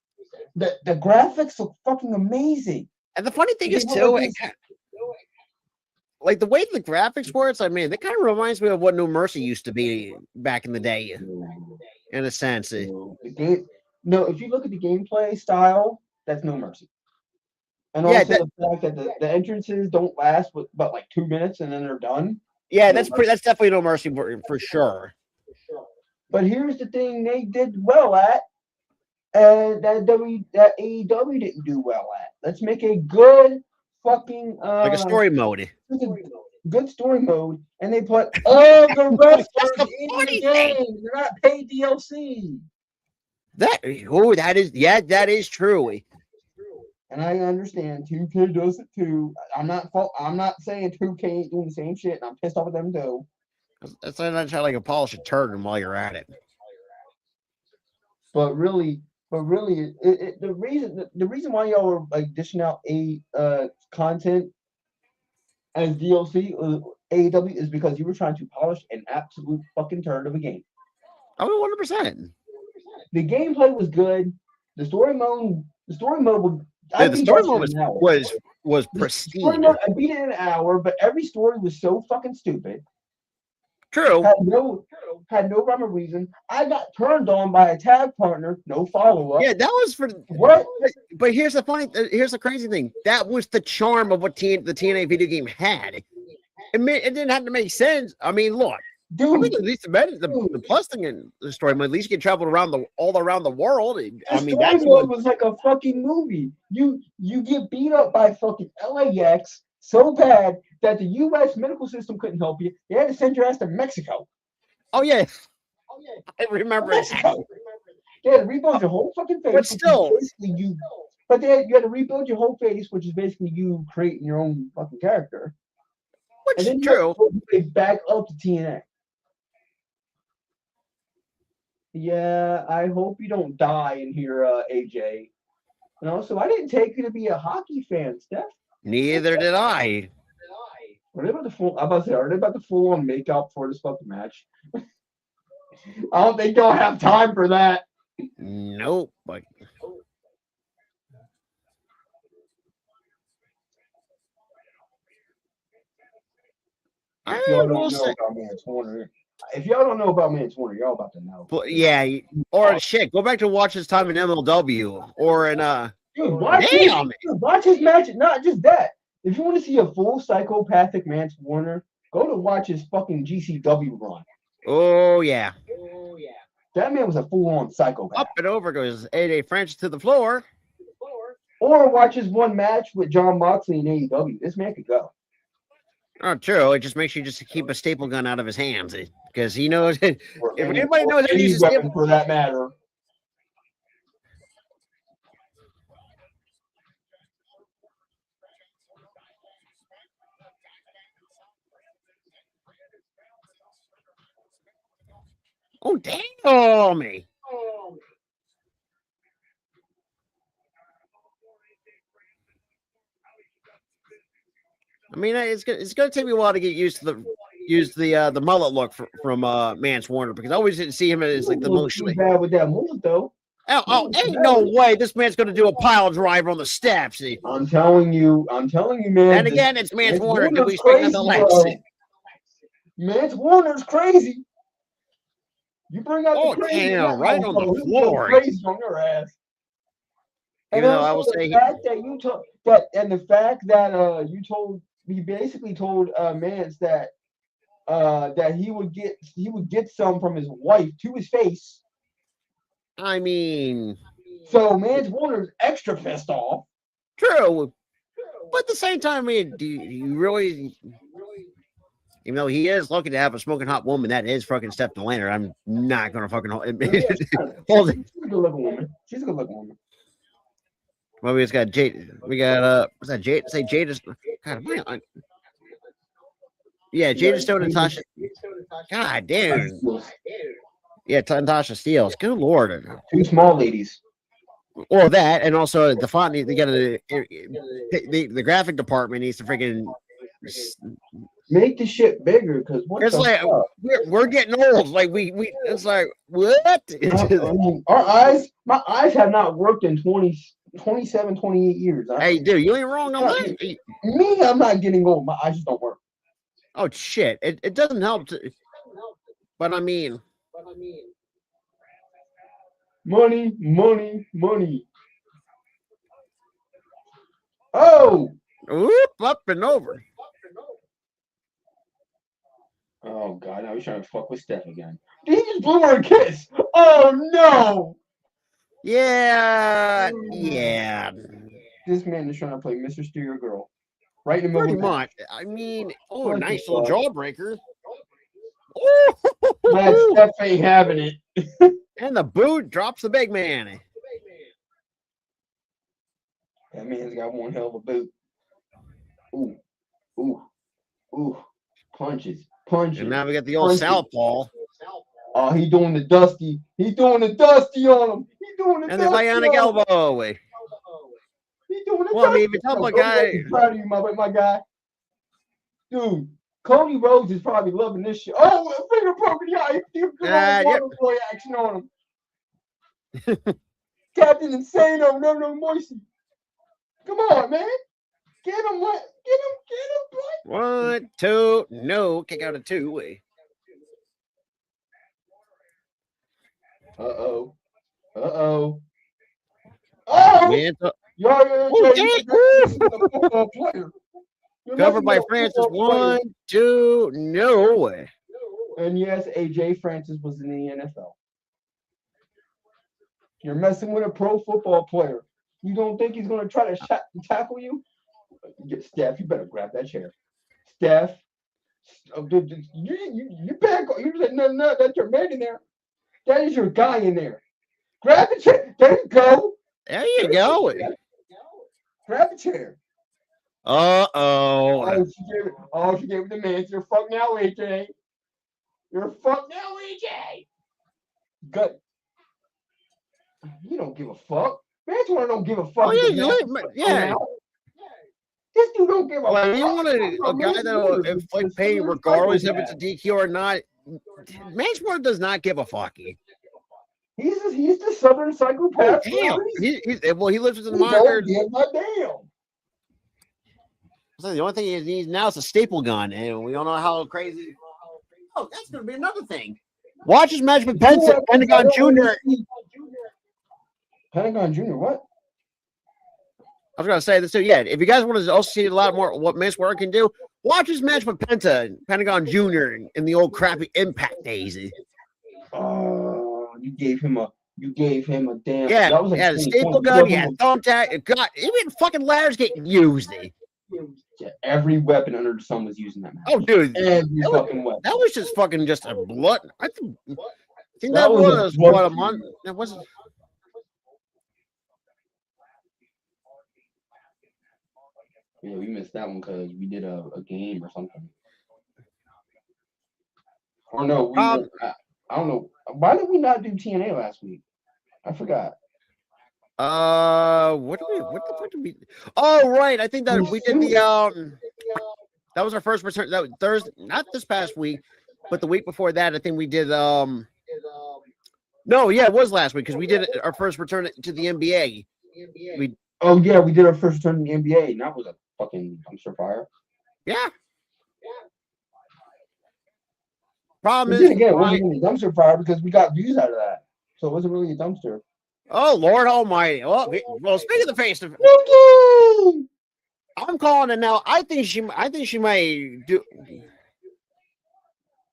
The graphics look fucking amazing. And the funny thing is too, like the way the graphics were, it's like, man, that kind of reminds me of what No Mercy used to be back in the day, in a sense. If you look at the gameplay style, that's No Mercy. And also the fact that the entrances don't last but like 2 minutes and then they're done. Yeah, that's definitely No Mercy for sure. But here's the thing they did well at, and that AEW didn't do well at. Let's make a good fucking like a story mode. Good story mode, and they put all the wrestlers in the game. They're not paid DLC. That is true. And I understand 2K does it too. I'm not saying 2K ain't doing the same shit, and I'm pissed off at them too. That's not trying to polish a turd while you're at it. But really, the reason why y'all were like dishing out content as DLC AEW is because you were trying to polish an absolute fucking turd of a game. I mean, 100%. The gameplay was good. The story mode was. I The beat story that mode shit in an hour. was The story pristine. mode, I beat it in an hour, but every story was so fucking stupid. True. Had no rhyme or reason. I got turned on by a tag partner, no follow up. Yeah, that was for What? But here's the crazy thing. That was the charm of what the TNA video game had. It didn't have to make sense. I mean, look, I Dude, think at least the plus thing in the story, at least you can travel all around the world. I mean, story that's mode was like a fucking movie. You get beat up by fucking LAX so bad that the U.S. medical system couldn't help you. They had to send your ass to Mexico. oh yeah, I remember that. Mexico. They had to rebuild your whole fucking face. But still, you had to rebuild your whole face, which is basically you creating your own fucking character. which And then is true. you back up to TNA. Yeah, I hope you don't die in here, AJ. And also, I didn't take you to be a hockey fan, Steph. Neither did I. Are they about to full on make out for this fucking match? I don't think they'll have time for that. Nope. But If y'all don't know about Mance Warner, y'all about to know. yeah, or shit, go back to watch his time in MLW or in Dude, watch his match. Not just that. If you want to see a full psychopathic Mance Warner, go to watch his fucking GCW run. Oh yeah. That man was a full-on psychopath. Up and over goes AJ French to the floor. Or watch his one match with John Moxley in AEW. This man could go. Oh, true. It just makes you just keep a staple gun out of his hands because he knows if anybody knows how to use a staple for that matter. Oh damn me! I mean, it's gonna take me a while to get used to the mullet look from Mance Warner because I always didn't see him as like the most bad with that mullet though. Oh, ain't no way this man's gonna do a pile driver on the steps. I'm telling you, man. And again, it's Mance Warner. Do we crazy, speak of the legs? Mance Warner's crazy. You bring out the crazy right on the floor. Crazy on your ass. And even though I will say the fact that you told that, and the fact that you basically told Mance that he would get some from his wife to his face. I mean, so Mance Warner's extra pissed off. True, but at the same time, I mean, do you really? Even though he is lucky to have a smoking hot woman, that is fucking Steph Delander. I'm not gonna fucking hold it. She's a good looking woman. Well, we just got Jade. We got what's that? Jade. Say Jade is. God, yeah, Jade Stone and Tasha. God damn. Yeah, Tasha Steele. Good lord. Two small ladies. Or that, and also the font. They got the graphic department needs to freaking make the shit bigger because it's like we're getting old. Like we it's like what? My eyes have not worked in 27, 28 years. Hey, dude, you ain't wrong on that. Me, I'm not getting old. My eyes just don't work. Oh shit! It doesn't help. But I mean, money. Oh, whoop, up and over. Oh god, now he's trying to fuck with Steph again. He just blew her a kiss. Oh no. Yeah. This man is trying to play Mr. Steer Girl. Right in the middle. Pretty much. I mean, nice little jawbreaker. That Steph ain't having it. And the boot drops the big man. That man's got one hell of a boot. Ooh. Punches. And now we got the old southpaw. Oh, he doing the dusty. He doing the dusty on him. And the bionic elbow. He doing the well, I mean, if you tell my guy. I'm proud of you, my guy. Dude, Cody Rhodes is probably loving this shit. Oh, a finger poke in the eye. Boy action on him. Captain Insano, no mercy. Come on, man. Get him, what? Get him, boy. 1, 2, no, kick out a 2-way. Uh-oh. Oh! Yo, Oh, Jay, damn. you're a football player. You're Covered nothing by but a Francis. football player. 1, 2, no. And yes, AJ Francis was in the NFL. You're messing with a pro football player. You don't think he's going to try to tackle you? Steph, you better grab that chair. Steph, you better go. You said no, that's your man in there. That is your guy in there. Grab the chair. There you go. There you go. Grab the chair. Uh-oh. She gave it the man. You're fucked now, AJ. You're fucked now, AJ. Good. You don't give a fuck. Mantua don't give a fuck. Oh, yeah. This dude don't give a fuck. You want a guy that will inflict pain regardless if it's a DQ or not. Mantua does not give a fucky. He's the Southern psychopath. Oh, damn. He lives with the monitor. Damn. The only thing he needs now is a staple gun, and we don't know how crazy. Oh, that's going to be another thing. Watch his match with Pentagon Jr. Pentagon Jr. What? I was going to say this too. Yeah, if you guys want to also see a lot more what Mansoor can do, watch his match with Pentagon Jr. in the old crappy Impact days. Oh, you gave him a damn. Yeah, that was the staple gun. Yeah, thumbtack. God, even fucking ladders getting used. Yeah, every weapon under the sun was using that match. Oh, dude, every fucking weapon. That was just fucking just a blood. I think that was what a month. That wasn't. Yeah, we missed that one because we did a game or something. Or no, I don't know. Why did we not do TNA last week? I forgot. What the fuck did we? Oh, right. I think that we did the that was our first return. That was Thursday, not this past week, but the week before that. I think we did no, yeah, it was last week because we did our first return to the NBA. We did our first return to the NBA, and that was a fucking dumpster fire. Yeah. Problem is, again, it wasn't really a dumpster fire because we got views out of that, so it wasn't really a dumpster. Oh, Lord Almighty! Well, speaking of the face, I'm calling it now. I think she might do.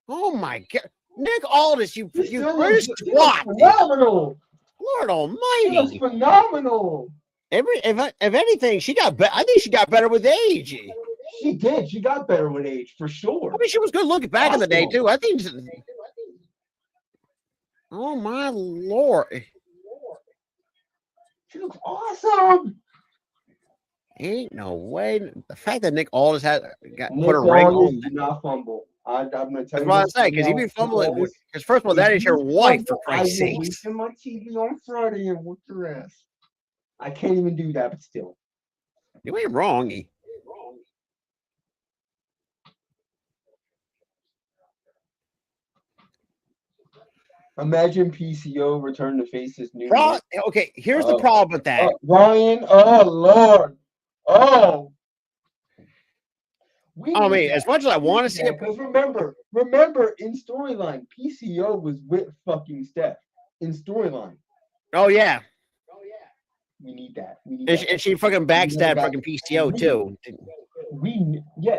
Oh my God, Nick Aldis, you British twat! Phenomenal. Lord Almighty, phenomenal. If anything, she got better. I think she got better with age. She did. She got better with age for sure. I mean, she was good looking back in the day too. I think. Oh my Lord. She looks awesome. Ain't no way. The fact that Nick Aldis put a ring on. Do not fumble. I'm going to tell you. That's what I say, because he'd be fumbling. Because first of all, that is your wife, for Christ's sake. I will wait till my TV on Friday and whoop your ass. I can't even do that, but still. You ain't wrong. Imagine PCO return to face this new. Okay, here's the problem with that. Ryan, oh Lord, oh. I mean, as much as I want to see it, because remember, in storyline, PCO was with fucking Steph in storyline. Oh yeah. We need that. And she fucking backstabbed fucking PCO too.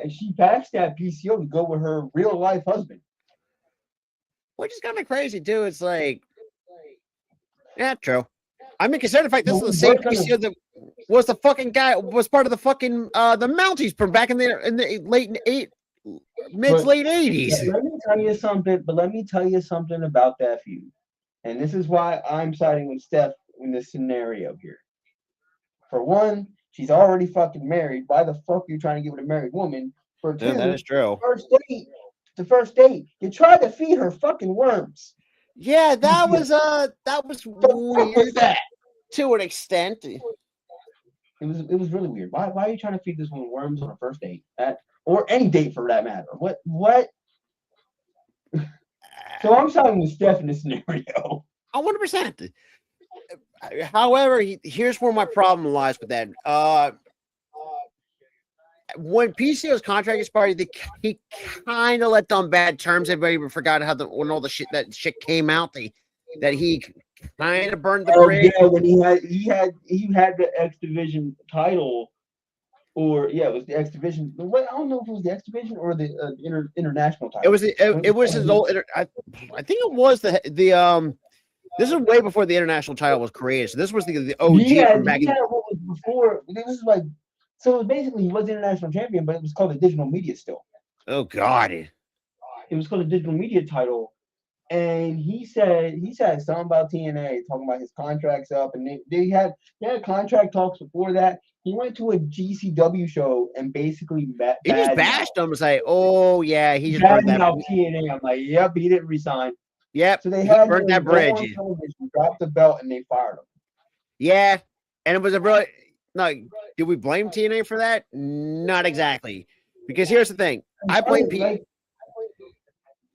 She backstabbed PCO to go with her real life husband. Which is kind of crazy too. It's like, yeah, true. I mean, consider the fact this is the same PCO that was the fucking guy was part of the fucking the Mounties from back in the late late 80s. Let me tell you something about that feud, and this is why I'm siding with Steph in this scenario here. For one, she's already fucking married. Why the fuck are you trying to give it a married woman? For two, that is true. The first date, you tried to feed her fucking worms. Yeah, that was weird to an extent. It was really weird. Why are you trying to feed this woman worms on a first date? Or any date for that matter? What? So I'm siding with Steph in this scenario. 100%. However, here's where my problem lies with that. When PCO's contract expired, he kind of let on bad terms. Everybody forgot how when all the shit came out. That he kind of burned the bridge. Yeah, when he had the X Division title, or it was the X Division. I don't know if it was the X Division or the international title. It was his old. I think it was the. This is way before the international title was created. So this was the OG from back in. What was before? This was like. So basically, he was the international champion, but it was called the digital media still. Oh God! It was called the digital media title, and he said something about TNA, talking about his contract's up, and they had contract talks before that. He went to a GCW show and basically he just bashed him and say, "Oh yeah, he just burned that TNA." I'm like, "Yep, he didn't resign." Yep, so they had burned that bridge. Dropped the belt and they fired him. Yeah, and it was a really. No, do we blame TNA for that? Not exactly. Because here's the thing. I blame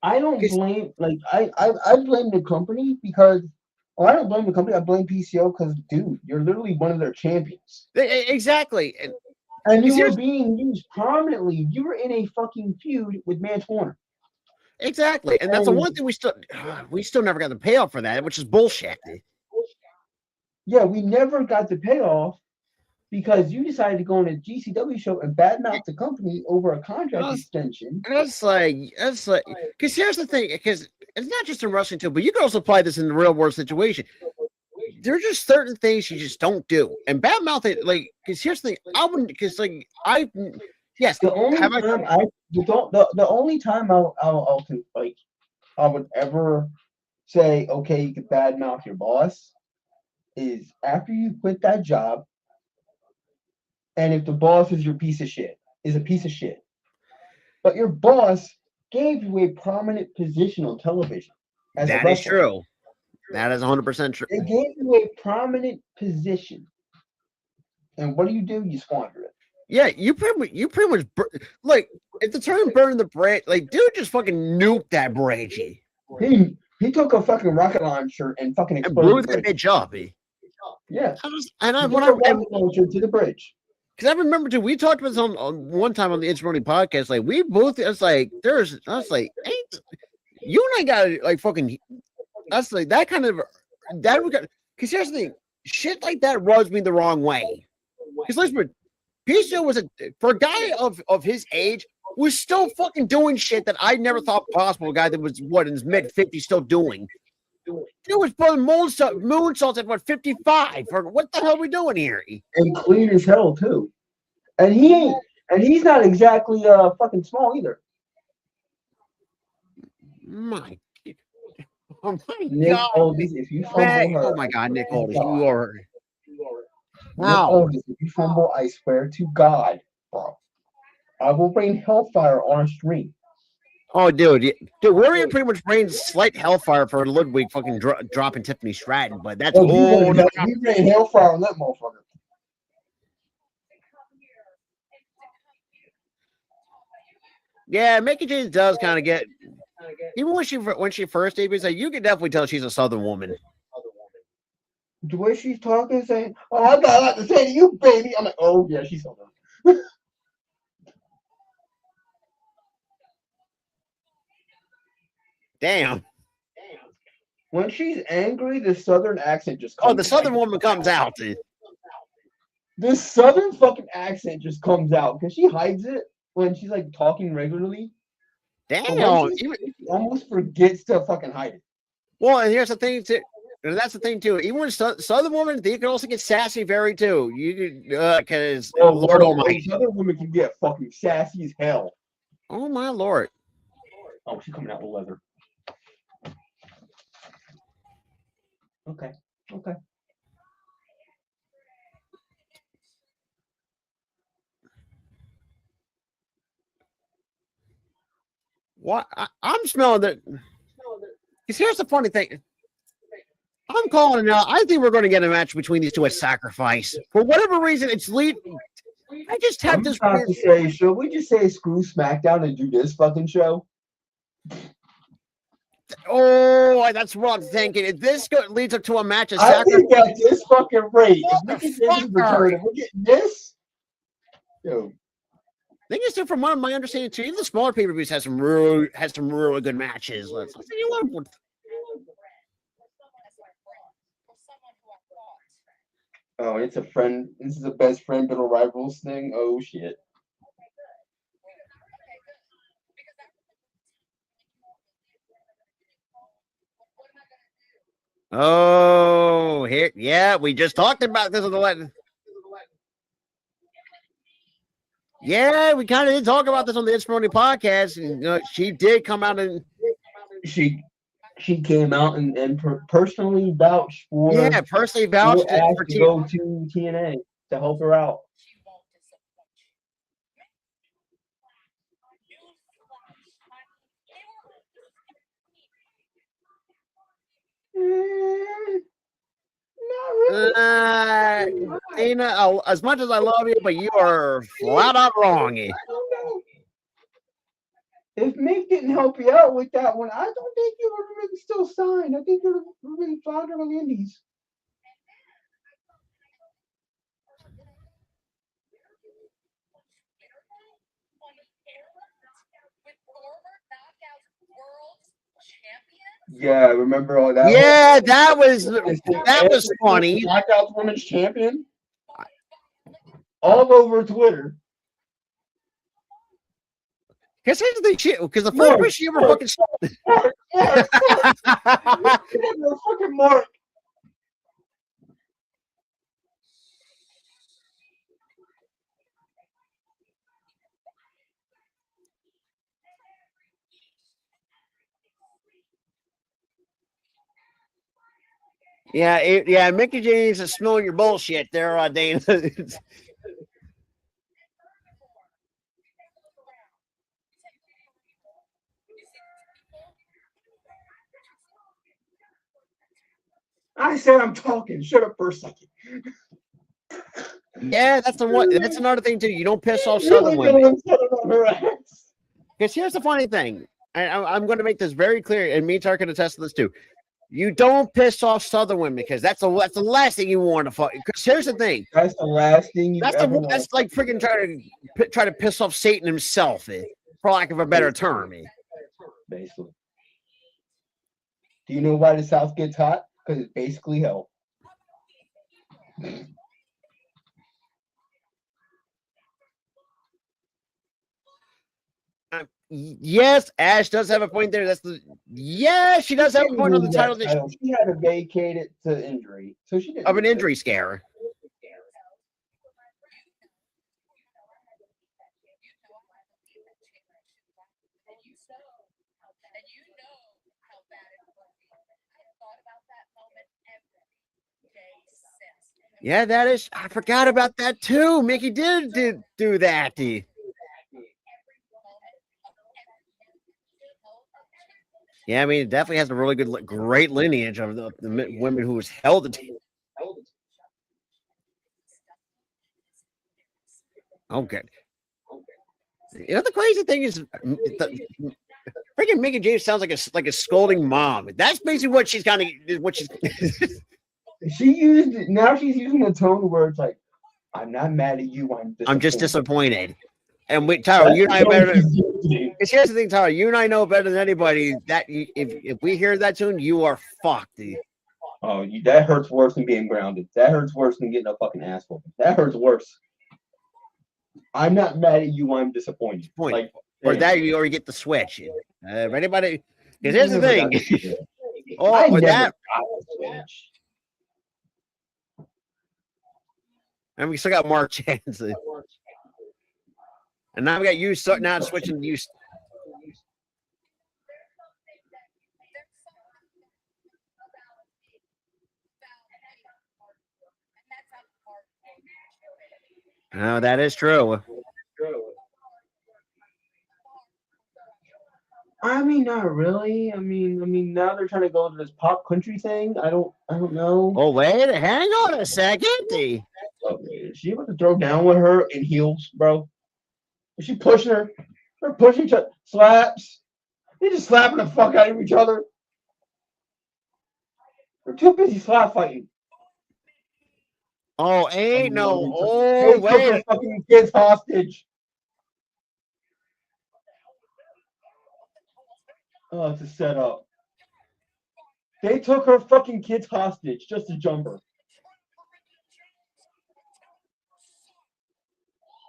I don't blame I blame the company because I don't blame the company. I blame PCO because dude, you're literally one of their champions. Exactly. And you were being used prominently. You were in a fucking feud with Mance Warner. Exactly. And that's the one thing we still never got the payoff for that, which is bullshit. Yeah, we never got the payoff. Because you decided to go on a GCW show and badmouth the company over a contract extension. That's like, because here's the thing, because it's not just in wrestling too, but you can also apply this in the real world situation. There are just certain things you just don't do, and badmouth it. Because here's the thing, I wouldn't, because yes, the only time I would ever say, okay, you can badmouth your boss is after you quit that job. And if the boss is a piece of shit, but your boss gave you a prominent position on television. That is true. That is 100% true. They gave you a prominent position, and what do? You squander it. Yeah, you pretty much if the term "burn the bridge," dude, just fucking nuked that bridge. He took a fucking rocket launcher and fucking blew that bitch up. Yeah, rocket launcher to the bridge. Because I remember too, we talked about this on one time on the It's Running podcast. We both, it's like, you and I got fucking, that's like that kind of, because here's the thing, shit like that rubs me the wrong way. Because listen, PCO was for a guy of his age, was still fucking doing shit that I never thought possible. A guy that was, in his mid-50s still doing. Dude was pulling moonsaults at 55? Or what the hell are we doing here? And clean as hell too. And he's not exactly fucking small either. My Nick God. Aldis, if you fumble her, oh my God, Nick Aldis, you are. Wow. Aldis, if you fumble, I swear to God, bro, I will rain hellfire on a stream. Oh, dude, we're in pretty much rain slight hellfire for Ludwig fucking dropping Tiffany Stratton, but that's he rain hellfire on that motherfucker. Yeah, Mickey James does kind of get, even when she first debuted, you can definitely tell she's a Southern woman. The way she's talking, saying, "Oh, I got a lot to say to you, baby," I'm like, "Oh yeah, she's Southern." Damn. When she's angry, the Southern accent just comes out. Oh, the Southern woman comes out. This Southern fucking accent just comes out because she hides it when she's talking regularly. Damn. She almost forgets to fucking hide it. Well, and here's the thing too. And that's the thing too. Even when Southern woman, they can also get sassy very too. You because Lord Almighty, Southern woman can get fucking sassy as hell. Oh my Lord. Oh, she's coming out with leather. Okay. What? I'm smelling that. Because here's the funny thing. I'm calling it out. I think we're going to get a match between these two at Sacrifice. For whatever reason, it's lead. I just have this. About to say, should we just say screw SmackDown and do this fucking show? Oh, that's what I'm thinking. If this leads up to a match of I think at this fucking rate, if What we the can get this fuck are return, if we get this, yo, thing is, too, from what my understanding, too, even the smaller pay-per-views has some really good matches. Let's see what. oh, it's a friend. This is a best friend but a rivals thing. Oh shit. Oh, here, yeah, we just talked about this on the wedding. Yeah, we kind of did talk about this on the Inspironi podcast, and she did come out and She came out and personally vouched for personally vouched Ash for to go to TNA to help her out. Dana, as much as I love you, but you are flat out wrong. If Mick didn't help you out with that one, I don't think you would have been still signed. I think you would have been floundering on the Indies. Yeah, remember all that? Yeah, that was funny. Knockouts Women's Champion. All over Twitter. Because here's the thing, because the first person she ever fucking fucking Mark. Yeah, Mickey James is smelling your bullshit there, Dana. I said I'm talking. Shut up for a second. Yeah, that's another thing too. You don't piss off Southern women. Because here's the funny thing. I'm going to make this very clear, and me and Tark can attest to this too. You don't piss off Southern women because that's the last thing you want to fuck. Because here's the thing. That's the last thing you. That's like freaking try to piss off Satan himself, for lack of a better term. Basically. Do you know why the South gets hot? Because it's basically hell. Yes, Ash does have a point there. She does have a point on the title. She had to vacate it to injury, so she didn't of an injury scare. Yeah, that is. I forgot about that too. Mickey did do that. Yeah, I mean, it definitely has a really great lineage of the women who was held the team. Oh, good. You know, the crazy thing is, freaking Mickey James sounds like a scolding mom. That's basically what she's kind of what she's. She used it. Now she's using the tone where it's like, "I'm not mad at you. I'm just disappointed." And Tyler, you and I are better. Because here's the thing, Tyler, you and I know better than anybody that if we hear that tune, you are fucked. Oh, that hurts worse than being grounded. That hurts worse than getting a fucking ass whooping. That hurts worse. I'm not mad at you. I'm disappointed. Like, or that you get the switch. Anybody? Because here's the thing. I never got the switch. And we still got Mark Jansen. And now we got you now switching to you. Oh, that is true. I mean, not really. I mean, now they're trying to go to this pop country thing. I don't know. Oh, wait, hang on a second. Okay, is she about to throw down with her in heels, bro? Is she pushing her? They're pushing each other. Slaps. They're just slapping the fuck out of each other. They're too busy slap fighting. Oh, ain't no. They Oh, took her wait. fucking kids hostage. Oh, it's a setup. They took her fucking kids hostage just to jump her.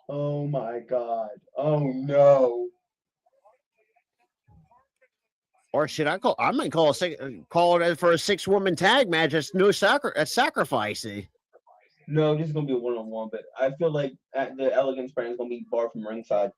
Oh my god. Oh no. Or should I call? I might call it for a 6-woman tag match. That's no sacrifice. No, this is gonna be a one-on-one, but I feel like the Elegance brand is gonna be barred from ringside.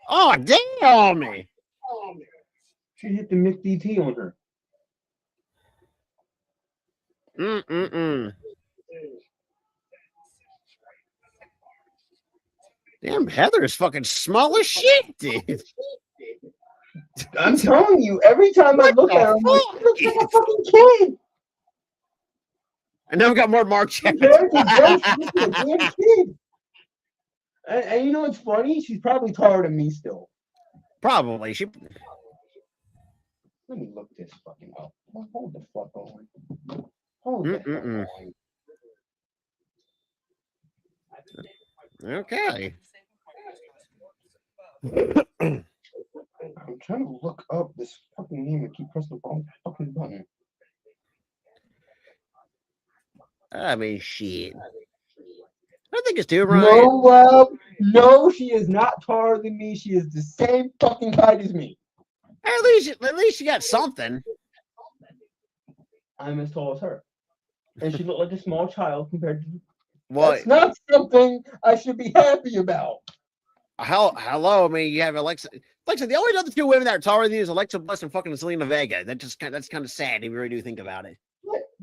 Oh, damn! She hit the Mick DT on her. Damn, Heather is fucking small as shit, dude. I'm telling you, every time I look at her, I'm like, she looks like a fucking kid. I never got more Mark Compared to Joe, she looks like a damn kid. And you know what's funny? She's probably taller than me still. Probably. Let me look this fucking up. Hold the fuck on. Hold the fuck on. Okay. I'm trying to look up this fucking name and keep pressing the wrong fucking button. I mean, shit. I think it's too, Ryan. No, love. No, she is not taller than me. She is the same fucking height as me. At least you got something. I'm as tall as her. And she looked like a small child compared to. What? That's not something I should be happy about. Hello. I mean, you have Alexa. Alexa, the only other 2 women that are taller than you is Alexa Bliss and fucking Selena Vega. That's kind of sad if you really do think about it.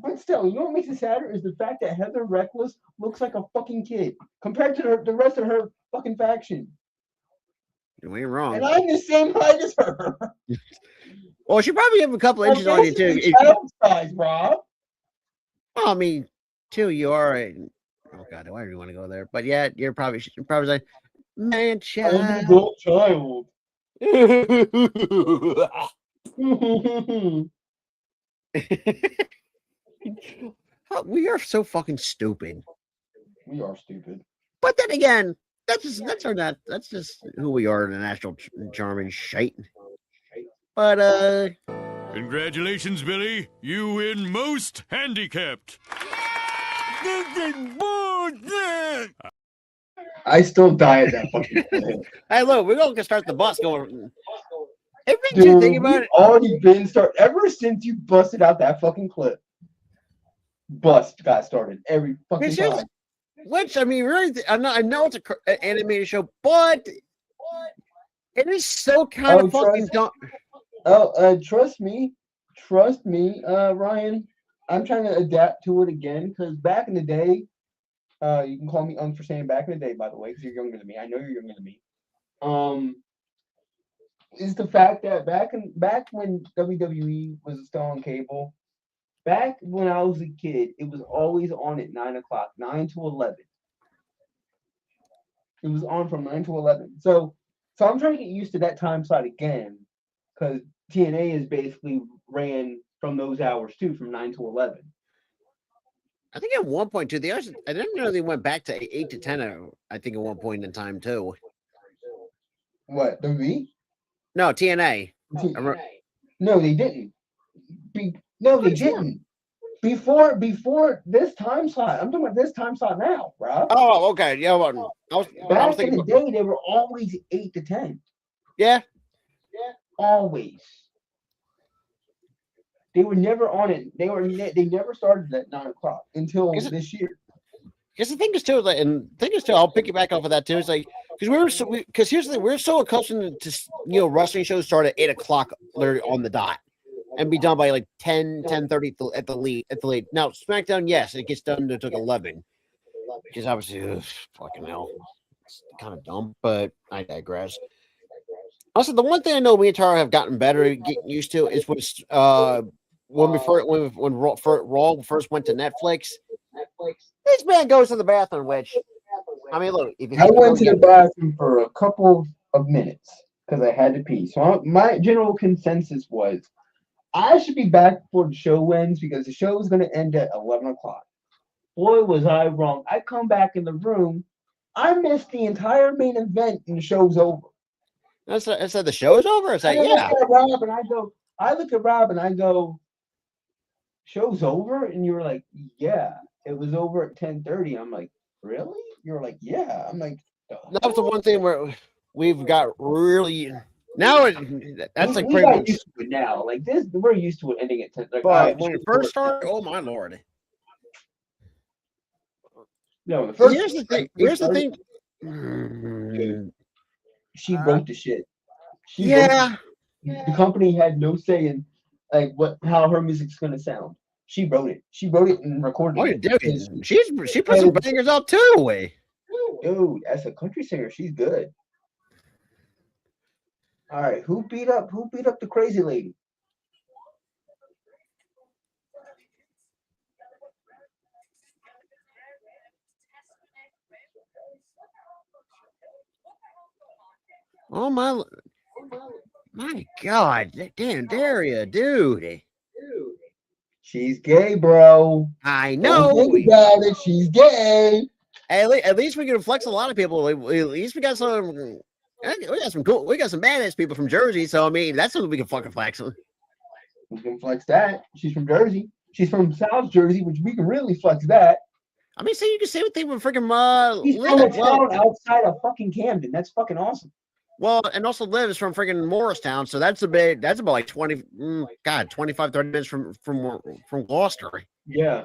But still, you know what makes it sadder is the fact that Heather Reckless looks like a fucking kid compared to the rest of her fucking faction. You ain't wrong. And I'm the same height as her. Well, she probably have a couple inches on you too. Child size, Rob. Well, I mean, too, you are. Oh God, why do you want to go there? But yeah, you're probably like, man, child. I'm an adult child. We are so fucking stupid. We are stupid. But then again, that's just who we are in the national charming shite. But congratulations, Billy. You win most handicapped. I still die at that fucking point. Hey, look, we're gonna start the bus going. Every time you think about it, already been started ever since you busted out that fucking clip. Bust got started every fucking time. Which I mean, really, I know it's an animated show, but it is so kind of fucking dumb. Trust me, Ryan. I'm trying to adapt to it again because back in the day, you can call me Unk for saying back in the day, by the way, because you're younger than me. I know you're younger than me. Is the fact that back when WWE was still on cable, back when I was a kid, it was always on at 9 o'clock, 9 to 11. It was on from 9 to 11. So I'm trying to get used to that time slot again, because TNA is basically ran from those hours too, from 9 to 11. I think at one point too, I didn't know they went back to 8 to 10. I think at one point in time too. What, WWE? No, TNA. No, they didn't. No, they didn't. Before this time slot, I'm talking about this time slot now, Rob. Oh, okay. Yeah, back in the day, they were always 8 to 10. Yeah. Always. They were never on it. They never started at 9 o'clock until this year. Because the thing is too, I'll pick you back off of that too. It's like because here's the thing, we're so accustomed to wrestling shows start at 8 o'clock literally on the dot and be done by like 10:30 at the late. Now SmackDown, yes, it gets done to 11. Because obviously, fucking hell, it's kind of dumb, but I digress. Also, the one thing I know me and Tara have gotten better at getting used to is when when Raw first went to Netflix, this man goes to the bathroom. Which I mean, look, if you I hate to go, went to the bathroom for a couple of minutes because I had to pee. So my general consensus was I should be back before the show ends because the show is going to end at 11 o'clock. Boy, was I wrong. I come back in the room. I missed the entire main event and the show's over. I said the show's over. I said, I yeah. look at Rob and I go, show's over? And you were like, yeah, it was over at 10:30. I'm like, really? You were like, yeah. I'm like, That was the one thing where we've got really now. That's like we pretty got much. used to it now. Like this, we're used to it ending at 10. Like, But when it first started, oh my lord! No, the first. Here's the thing. Here's the thing. Mm, She wrote the shit. yeah. The company had no say in like how her music's gonna sound. She wrote it. She wrote it and recorded Oh, it. dude, she put some bangers out too. Dude, as a country singer, she's good. All right, who beat up the crazy lady? Oh my God! Damn, Daria, dude. She's gay, bro. I know. Don't think about it. She's gay. At least we can flex a lot of people. At least we got some. We got some cool. We got some badass people from Jersey. So I mean, that's something we can fucking flex. We can flex that. She's from Jersey. She's from South Jersey, which we can really flex that. I mean, see, you can say what they were freaking He's from a town outside of fucking Camden. That's fucking awesome. Well, and also lives from freaking Morristown, so that's about like 25, 30 minutes from Gloucester. Yeah.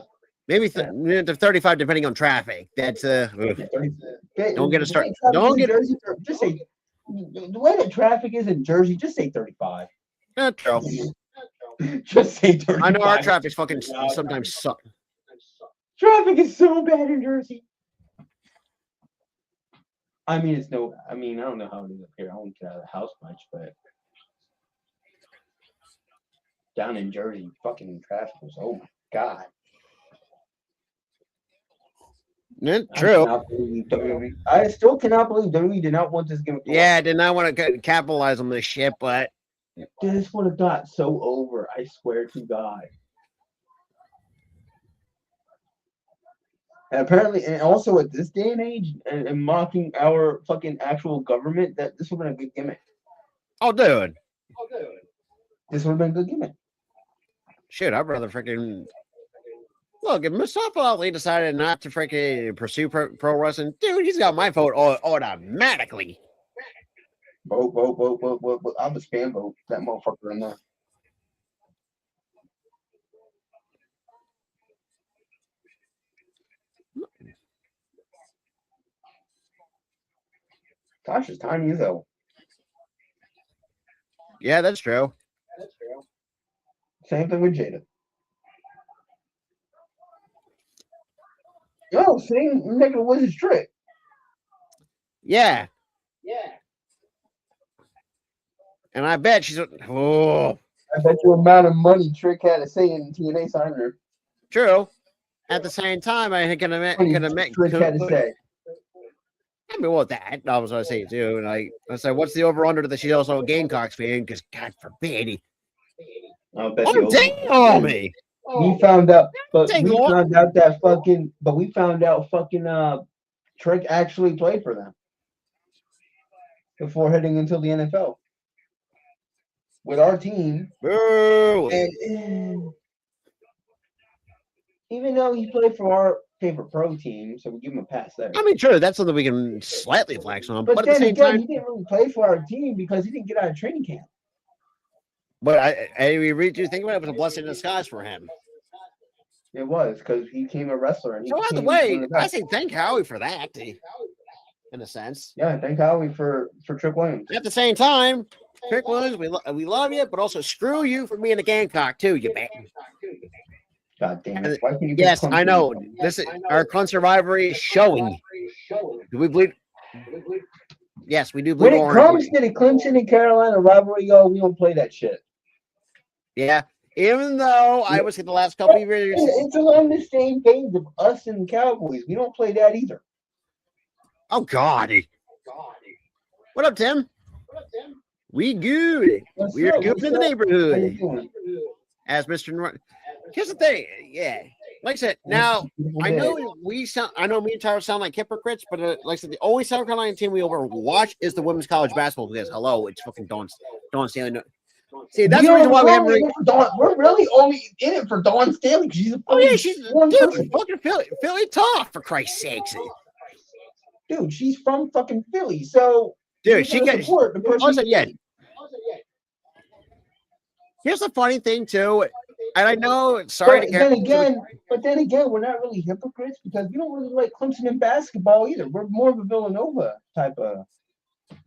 Maybe 35 depending on traffic. That's don't get us started. Just say the way that traffic is in Jersey, just say 35. Not true. Just say 35. I know our traffic's fucking sometimes suck. Traffic is so bad in Jersey. I mean, I don't know how it is up here. I won't get out of the house much, but down in Jersey, fucking traffic was, oh my God. True. I still cannot believe WWE did not want this gimmick. Yeah, I did not want to capitalize on this shit, but this would have got so over. I swear to God. And apparently, and also at this day and age, and mocking our fucking actual government, that this would have been a good gimmick. Oh, dude. This would have been a good gimmick. Shit, I'd rather freaking look. If Mustafa Ali decided not to freaking pursue pro wrestling, dude, he's got my vote automatically. Vote. I'm a spam vote that motherfucker in there. Tasha's tiny as hell. Yeah, that's true. Same thing with Jada. Yo, same nigga was his trick. Yeah. And I bet she's I bet you amount of money Trick had to say in TNA signed her. True. At the same time, I could have met Trick had to say. I mean, well, that I was going to say too, and I said, "What's the over under that she's also a Gamecocks fan?" Because God forbid, damn me! We found out, but we found out fucking Trick actually played for them before heading into the NFL with our team. Boo! And even though he played for our favorite pro team, so we give him a pass there. I mean, true, that's something we can slightly flex on. But then at the same again, time, he didn't really play for our team because he didn't get out of training camp. But I really do think about it, was a blessing in disguise for him. It was because he became a wrestler. And so by the way, I say thank Howie for that, in a sense. Yeah, thank Howie for Trick Williams. At the same time, Trick Williams, we love you, but also screw you for being a Gamecock too, you bet. God damn it! Why can you yes, I know. This is our Clemson rivalry is showing. Do we bleed? Yes, we do bleed. When it comes to the Clemson and Carolina rivalry, yo, we don't play that shit. Yeah, Even though I was in the last couple of years. It's along the same page of us and Cowboys. We don't play that either. Oh, God. What up, Tim? We good. We're good in the neighborhood. As Mr. Norton. Here's the thing. Yeah. Like I said, now, I know me and Tyler sound like hypocrites, but like I said, the only South Carolina team we overwatch is the women's college basketball because, hello, it's fucking Dawn Stanley. See, that's the reason why we haven't. We're really only in it for Dawn Stanley because she's a she's fucking Philly tough, for Christ's sakes. Dude, she's from fucking Philly, so dude, she gets support the person. Yeah. Here's the funny thing too, and I know. Sorry but then again, we're not really hypocrites because we don't really like Clemson in basketball either. We're more of a Villanova type of.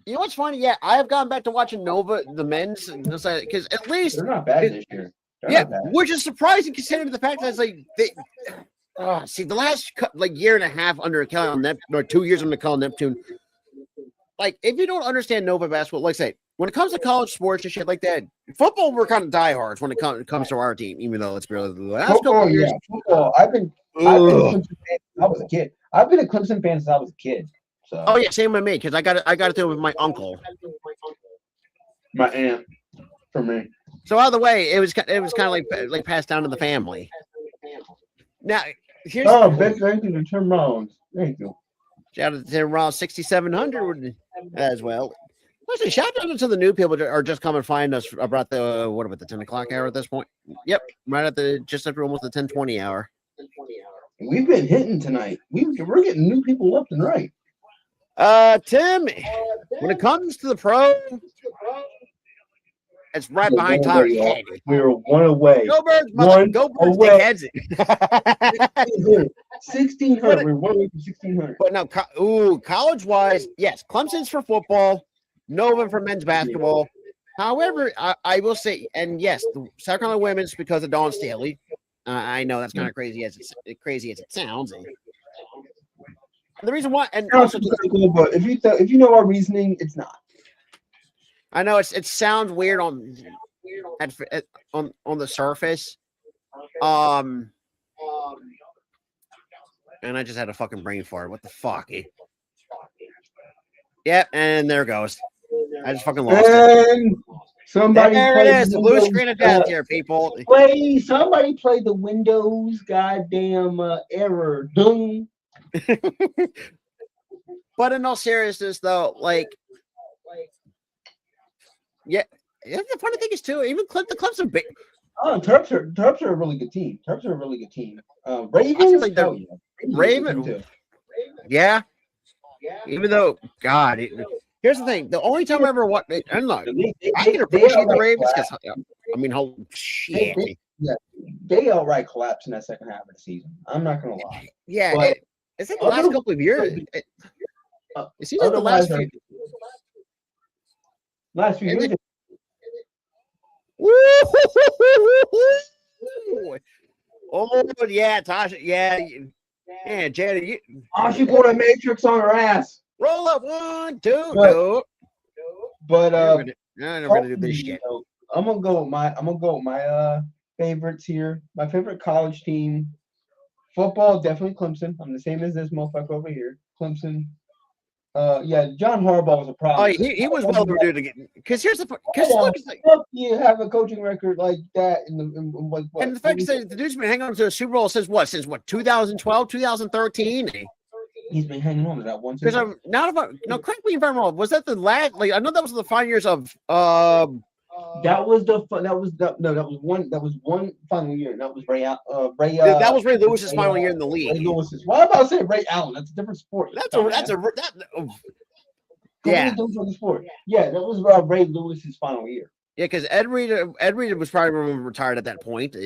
You know what's funny? Yeah, I have gone back to watching Nova, the men's, because at least they're not bad this year. Which is surprising considering the fact that it's like see the last year and a half under Cal or 2 years under Cal Neptune. Like, if you don't understand Nova basketball, like I say, when it comes to college sports and shit like that, football we're kind of diehards when it comes to our team, even though it's really the last couple of years. Yeah, football. I've been a Clemson fan since I was a kid. I've been a Clemson fan since I was a kid. So. Oh yeah, same with me because I got it there with my uncle, my aunt, for me. So either way, it was kind of like passed down to the family. Now here's thank you to Tim Rollins. Thank you. Shout out to Tim Rollins 6700 as well. Listen, shout out to the new people that are just coming find us about the 10 o'clock hour at this point. Yep, right at just after almost the 10:20 hour. We've been hitting tonight. We're getting new people left and right. Tim, when it comes to the pro, it's right behind Tyler's head. We were one away. Go Birds, go Birds, take heads. 1,600. We're one away from 1,600. But no, college-wise, yes, Clemson's for football, Nova for men's basketball. However, I will say, and yes, the South Carolina women's because of Dawn Staley. I know that's kind of crazy as it sounds. The reason why, and also, cool, but if you know our reasoning, it's not. I know it sounds weird on the surface, and I just had a fucking brain fart. What the fuck? Yeah, and there it goes. I just fucking lost it. Somebody there it is. The blue screen of death here, people. Somebody played the Windows goddamn error. Dung. But in all seriousness, though, yeah, the funny thing is too, even the Clemson big. Oh, Terps are a really good team. Ravens, Raven, yeah. Even though, God, here's the thing: the only time I ever watched, and look, I can appreciate the Ravens because holy shit, they outright collapsed in that second half of the season. I'm not gonna lie. Yeah, but it's like the last couple of years. It seems like the last few years. Oh yeah, Tasha. Yeah, Janet. She put a matrix on her ass. Roll up 1, 2, go. But I'm never gonna do this shit. I'm gonna go with my favorites here. My favorite college team. Football, definitely Clemson. I'm the same as this motherfucker over here. Clemson. John Harbaugh was a problem. Oh, he was well overdue to get. Because here's the you have a coaching record like that in what? And the fact is that the dude's been hanging on to a Super Bowl since 2012, 2013. He's been hanging on to that one. Because I'm not about correct me if I'm wrong. Was that the last? I know that was the 5 years of. That was one final year. That was Ray. That was Ray Lewis's final year in the league. Ray Lewis's. Why am I saying Ray Allen? That's a different sport. Yeah. Sport. Yeah, that was Ray Lewis's final year. Yeah, because Ed Reed was probably retired at that point.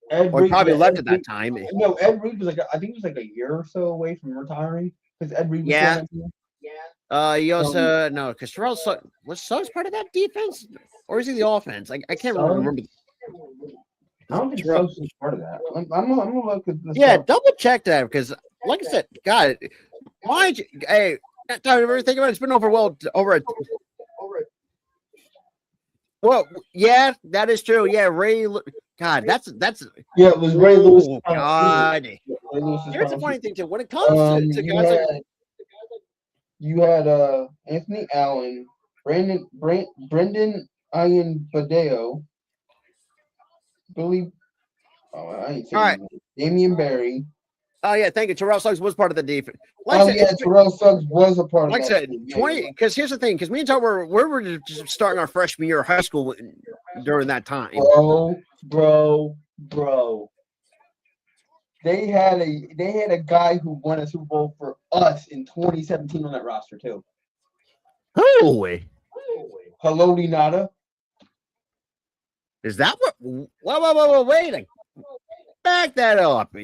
Or probably left at that time. No, Ed Reed was I think it was a year or so away from retiring because Ed Reed was he also because Terrell was Suggs part of that defense, or is he the offense? I can't remember. I don't think Suggs was part of that. I'm gonna look at this. Yeah, double check that because, like I said, God, mind you, hey, that time everything about it's been over a. Well, yeah, that is true. Yeah, Ray God, that's Yeah, it was Ray Lewis. oh God. Ray Lewis's Here's the final funny season. thing too. When it comes to You guys like had Anthony Allen, Brendan Ian Badeo, Billy. Oh, I ain't all right. saying his name. Damian Barry. Oh yeah, thank you. Terrell Suggs was part of the defense. Like I Oh said, yeah, Terrell Suggs was a part like I of that. said, Team. Yeah, 20. Because here's the thing. Because me and Tom were just starting our freshman year of high school during that time. Bro. They had a guy who won a Super Bowl for us in 2017 on that roster too. Who Haloti Nada. is that? Whoa, wait! Back that up.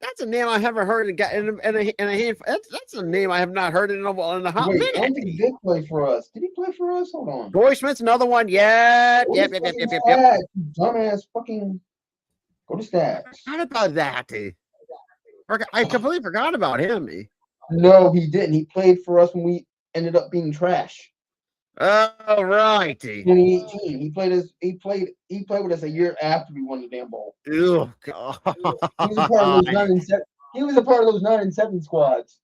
That's a name I haven't heard in a handful. That's a name I have not heard in a hot Wait, minute. I don't think he did play for us. Did he play for us? Hold on. Torrey Smith's another one. Yep. Dumbass fucking. Go to stats. How about that? I completely forgot about him. No, he didn't. He played for us when we ended up being trash. Oh right. 2018. He played with us a year after we won the damn bowl. Oh God. He was a part of those 9-7. He was a part of those 9-7 squads.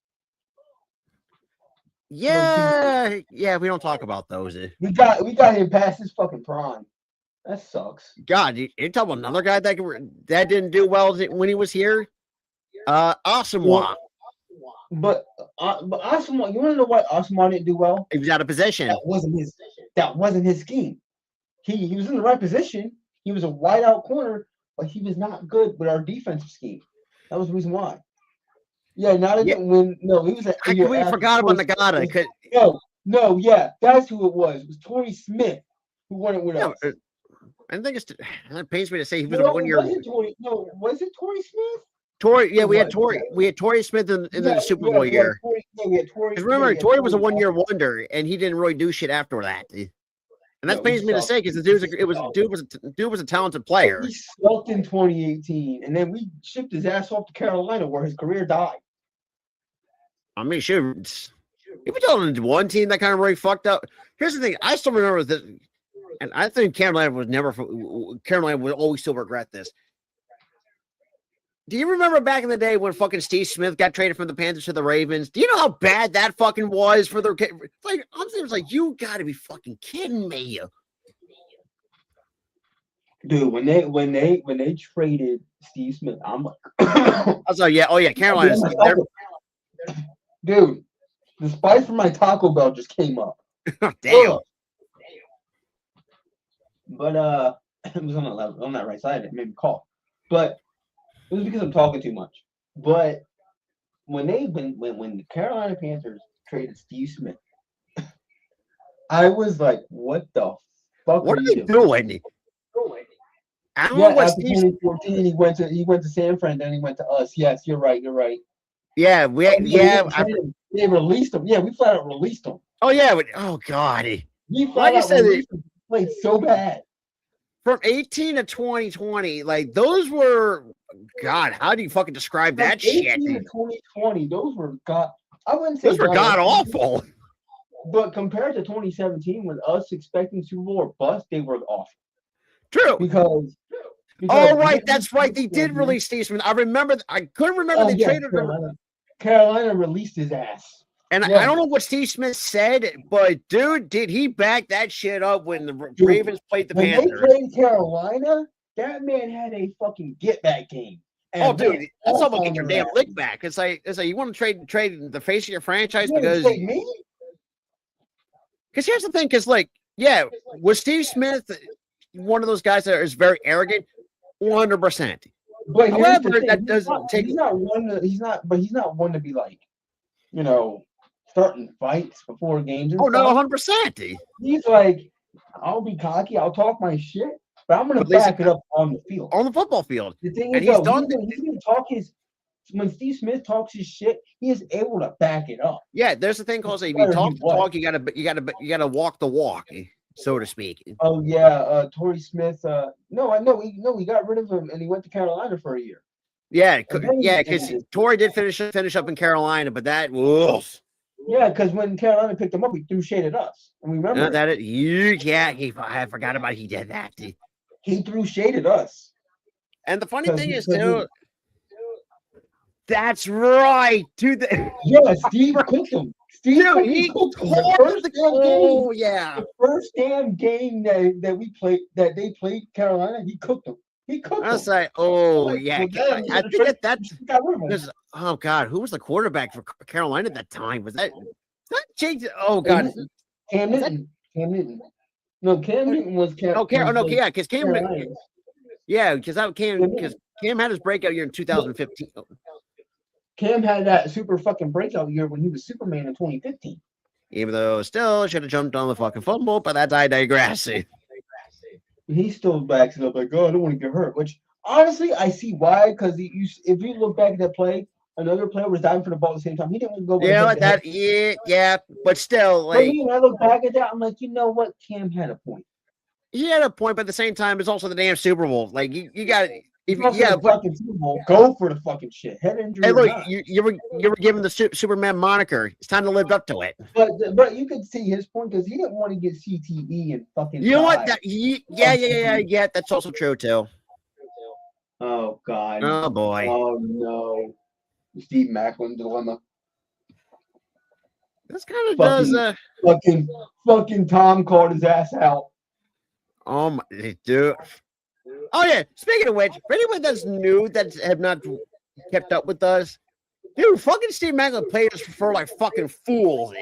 Yeah, we don't talk about those. We got him past his fucking prime. That sucks. God, you're talking about another guy that didn't do well when he was here? Asamoah. But Asamoah, you want to know why Asamoah didn't do well? He was out of position. That wasn't his scheme. He was in the right position. He was a wide out corner, but he was not good with our defensive scheme. That was the reason why. Yeah, didn't win. No, he was. I completely forgot about Nagata. Yeah, that's who it was. It was Torrey Smith who won it with us. I think it pains me to say he was a 1 year. Was it Torrey Smith? We had Torrey Smith in the Super Bowl year. Because remember, Torrey was a 1 year wonder, and he didn't really do shit after that. And that pains me to say because the dude was a talented player. He sucked in 2018, and then we shipped his ass off to Carolina, where his career died. I mean, shoot, if we told him one team that kind of really fucked up. Here's the thing: I still remember this, and I think Carolina would always still regret this. Do you remember back in the day when fucking Steve Smith got traded from the Panthers to the Ravens? Do you know how bad that fucking was for their kid? Like, honestly, it was like, you got to be fucking kidding me. Dude, when they traded Steve Smith, I'm like, I was like, Carolina. Dude, the spice from my Taco Bell just came up. Damn. But it was on that right side. It made me cough. But it was because I'm talking too much. But when the Carolina Panthers traded Steve Smith, I was like, "What the fuck? What are they doing?" I don't know what after 2014, he went to San Fran, then he went to us. Yes, you're right. Yeah, they released him. Yeah, we flat out released him. Oh yeah, God. We flat out released him. He played so bad. From 18 to 2020, like those were, God, how do you fucking describe that shit? 18 to 2020, those were I wouldn't say those were god awful. But compared to 2017, when us expecting Super Bowl or bust, they were awful. True. Because oh right, that's right. They did release Steve Smith. I remember. I couldn't remember they traded him. Carolina released his ass. And I don't know what Steve Smith said, but dude, did he back that shit up when the Ravens played the Panthers? When they played Carolina, that man had a fucking get back game. And dude, that's all about getting your damn lick back. It's like you want to trade the face of your franchise because here's the thing, was Steve Smith one of those guys that is very arrogant? 100%. But however, that doesn't take. He's not one to be like, starting fights before games. Oh no, 100%. He's like, I'll be cocky, I'll talk my shit, but I'm gonna back it up on the field, on the football field. The thing is, he's gonna talk when Steve Smith talks his shit, he is able to back it up. Yeah, there's a thing called if you talk the talk, you gotta walk the walk, so to speak. Oh yeah, Torrey Smith. We got rid of him and he went to Carolina for a year. Yeah, because Torrey did finish up in Carolina, but that was. Yeah, because when Carolina picked him up, he threw shade at us. And we remember I forgot about he did that. He threw shade at us. And the funny 'Cause thing he- is, 'cause he- too, that's right. Dude, Yeah, Steve cooked him. Steve dude, fucking he cooked him. torched the oh, yeah. The first damn game that we played, that they played Carolina, he cooked them. He cooked I was them. like, oh, Like, yeah. well, damn, I think that got rid of him. was, oh, God, who was the quarterback for Carolina at that time? Was that changed? Oh, God. Cam Was that- Newton. Cam Newton. No, Cam Newton was Cam. Oh, was yeah, because Cam, Carolina. yeah, because Cam had his breakout year in 2015. Cam had that super fucking breakout year when he was Superman in 2015. Even though still should have jumped on the fucking fumble, but that's I digress. He still backs it up like, oh, I don't want to get hurt. Which honestly, I see why. Because if you look back at that play, another player was diving for the ball at the same time. He didn't go. Yeah, like that. Yeah, but still, But like when I look back at that, I'm like, you know what? Cam had a point. he had a point, but at the same time, it's also the damn Super Bowl. Like you got But fucking Super Bowl, go for the fucking shit. Head injury. Hey, or look, not. you were given the Superman moniker. It's time to live up to it. But you could see his point because he didn't want to get CTE and fucking. You know what? Yeah. That's also true too. Oh God. Oh boy. Oh no. Steve Macklin dilemma. This kind of does. Fucking Tom called his ass out. Oh my dude. Oh yeah. Speaking of which, for anyone that's new that have not kept up with us, dude, fucking Steve Macklin played us for like fucking fools.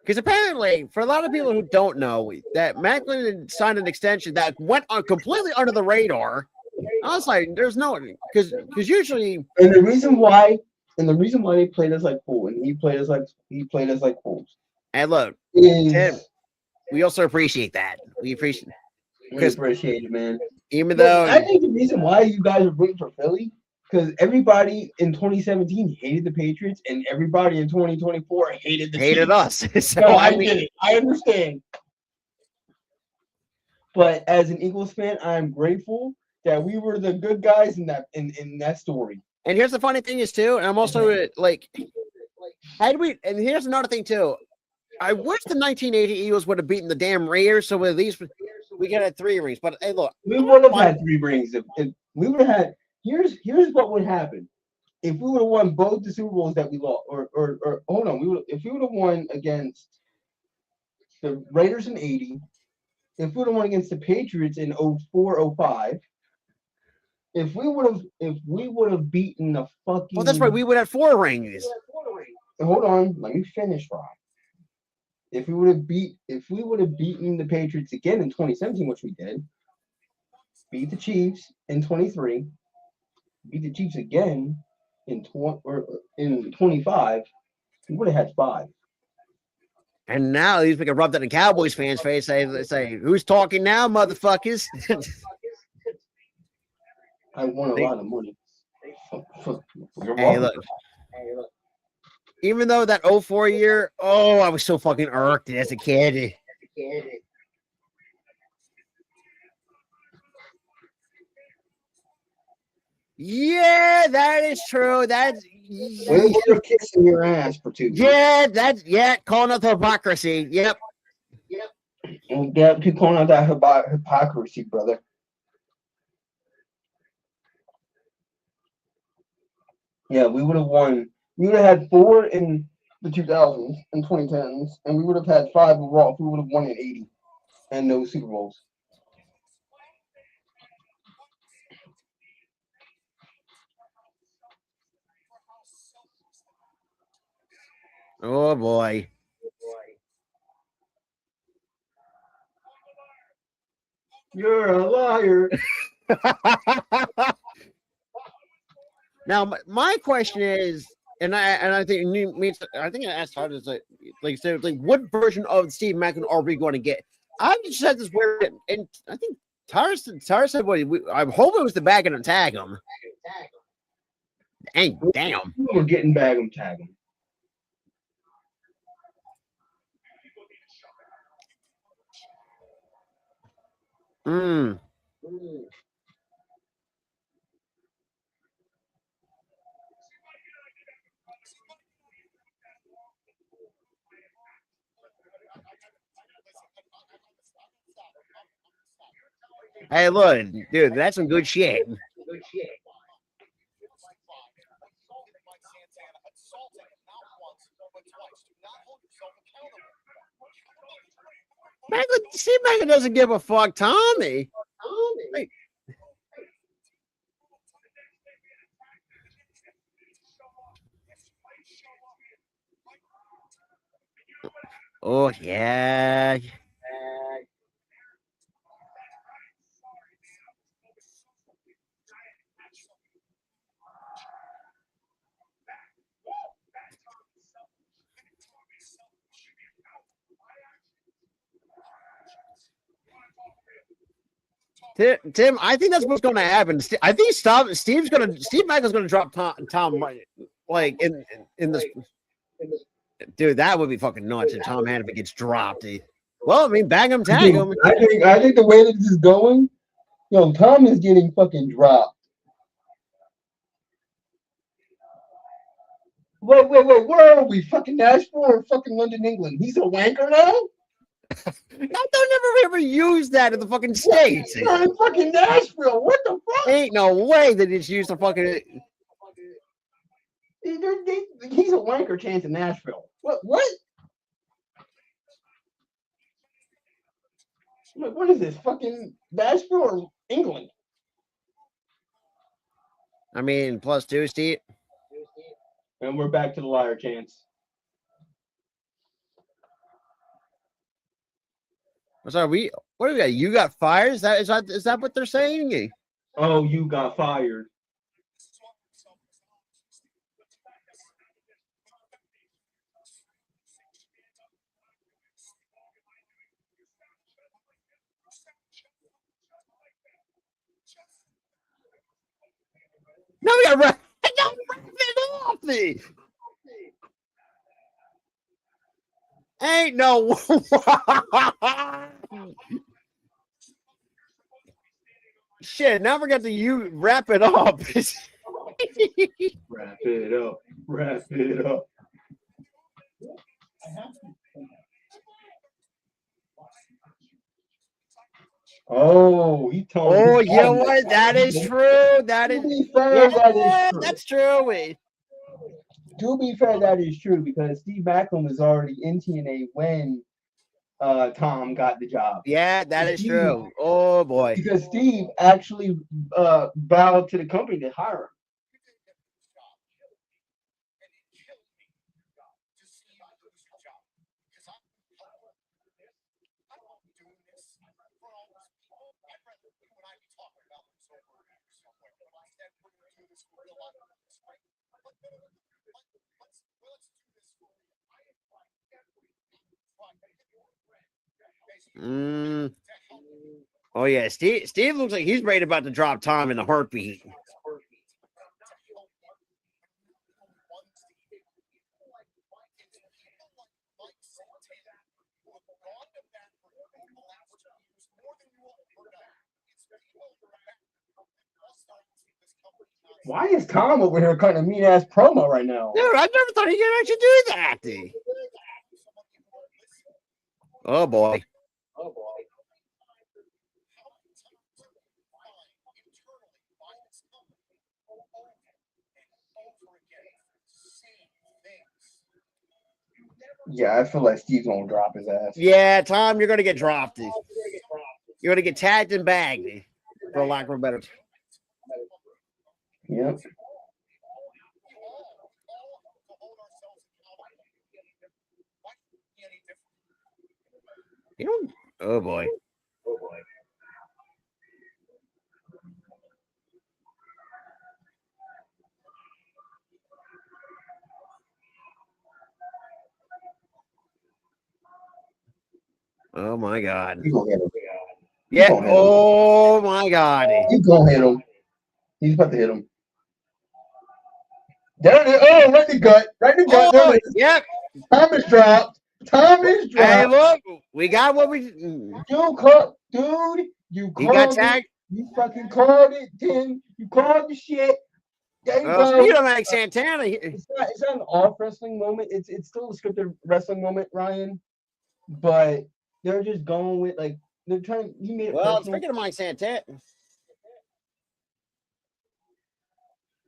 Because apparently, for a lot of people who don't know, that Macklin signed an extension that went on completely under the radar. I was like, "There's no," because usually, and the reason why they played us like fools, and he played us like fools. And look, Tim, we also appreciate that. We appreciate it, man. Even though I think the reason why you guys are rooting for Philly, because everybody in 2017 hated the Patriots, and everybody in 2024 hated us. So no, I get it. I understand. But as an Eagles fan, I'm grateful that we were the good guys in that story. And here's the funny thing is too, and I'm also like, and here's another thing too. I wish the 1980 Eagles would have beaten the damn Raiders, so at least we could have 3 rings. But hey, look, we would have had 3 rings if we would have had. Here's what would happen if we would have won both the Super Bowls that we lost, or hold on, if we would have won against the Raiders in 80, if we would have won against the Patriots in 04, 05, if we would have beaten the fucking. Well, that's right. We would have 4 rings. Hold on, let me finish, Rob. If we would have beaten the Patriots again in 2017, which we did, beat the Chiefs in 23, beat the Chiefs again in 25, we would have had 5. And now these we can rub that in Cowboys fans' face. Say, who's talking now, motherfuckers? I won a lot of money. Hey, look. Even though that 04 year, I was so fucking irked as a kid. Yeah, that is true. That's you're kissing your ass for 2 years. Yeah, calling out the hypocrisy. Yep. Yeah, keep calling out that hypocrisy, brother. Yeah, we would have won. We would have had 4 in the 2000s and 2010s, and we would have had 5 overall if we would have won in 80 and no Super Bowls. Oh boy. You're a liar. Now, my question is, and I think I asked how does what version of Steve Macklin are we going to get? I just said this weird, and I think Tara said what I hope it was the bag and tag him. Dang, damn. We're getting bag and tag him. Hey, look, dude, that's some good shit. Megan doesn't give a fuck, Tommy. Hey. Oh yeah. Tim, I think that's what's going to happen. I think Steve Michael's going to drop Tom like in this. Dude, that would be fucking nuts if Tom Hannafin gets dropped. Well, I mean, bang him, tag him. I think the way that this is going, Tom is getting fucking dropped. Wait, where are we? Fucking Nashville or fucking London, England? He's a wanker now? They'll never ever use that in the fucking States. You're in fucking Nashville. What the fuck? Ain't no way that it's used to fucking. He's a wanker chance in Nashville. What? What is this? Fucking Nashville or England? I mean, +2, Steve. And we're back to the liar chance. Sorry, what do we got? You got fired? Is that what they're saying? Oh, you got fired. No, we got wrap it off me. Ain't no. Shit, now we're going to wrap it up. Wrap it up. Wrap it up. Oh, he told. Oh, you know what? That is true. That is. Fair, that is true. That's true. To be fair, that is true because Steve Backlund was already in TNA when Tom got the job. Yeah, that is true. Oh boy. Because Steve actually bowed to the company to hire him. Oh yeah, Steve looks like he's right about to drop Tom in a heartbeat. Why is Tom over here cutting a mean ass promo right now? Dude, I never thought he could actually do that. Oh boy. Yeah, I feel like Steve's gonna drop his ass. Yeah, Tom, you're gonna get dropped. You're gonna get tagged and bagged, for lack of a better. Yep. You know, oh boy. Oh my God. He's gonna hit him. Yeah. Oh my God. He's gonna hit him. He's about to hit him. There it is. Oh, right in the gut. Right in the gut. Oh, yep. Tom is dropped. Tom is dropped. Hey, look, we got what we. You called, dude. You called. He got tagged. You fucking called it, Tim. You called the shit. There you go. Speaking of Mike Santana, it's not an off wrestling moment. It's still a scripted wrestling moment, Ryan. But they're just going with like They're trying. He made it Well, personal. speaking of Mike Santana,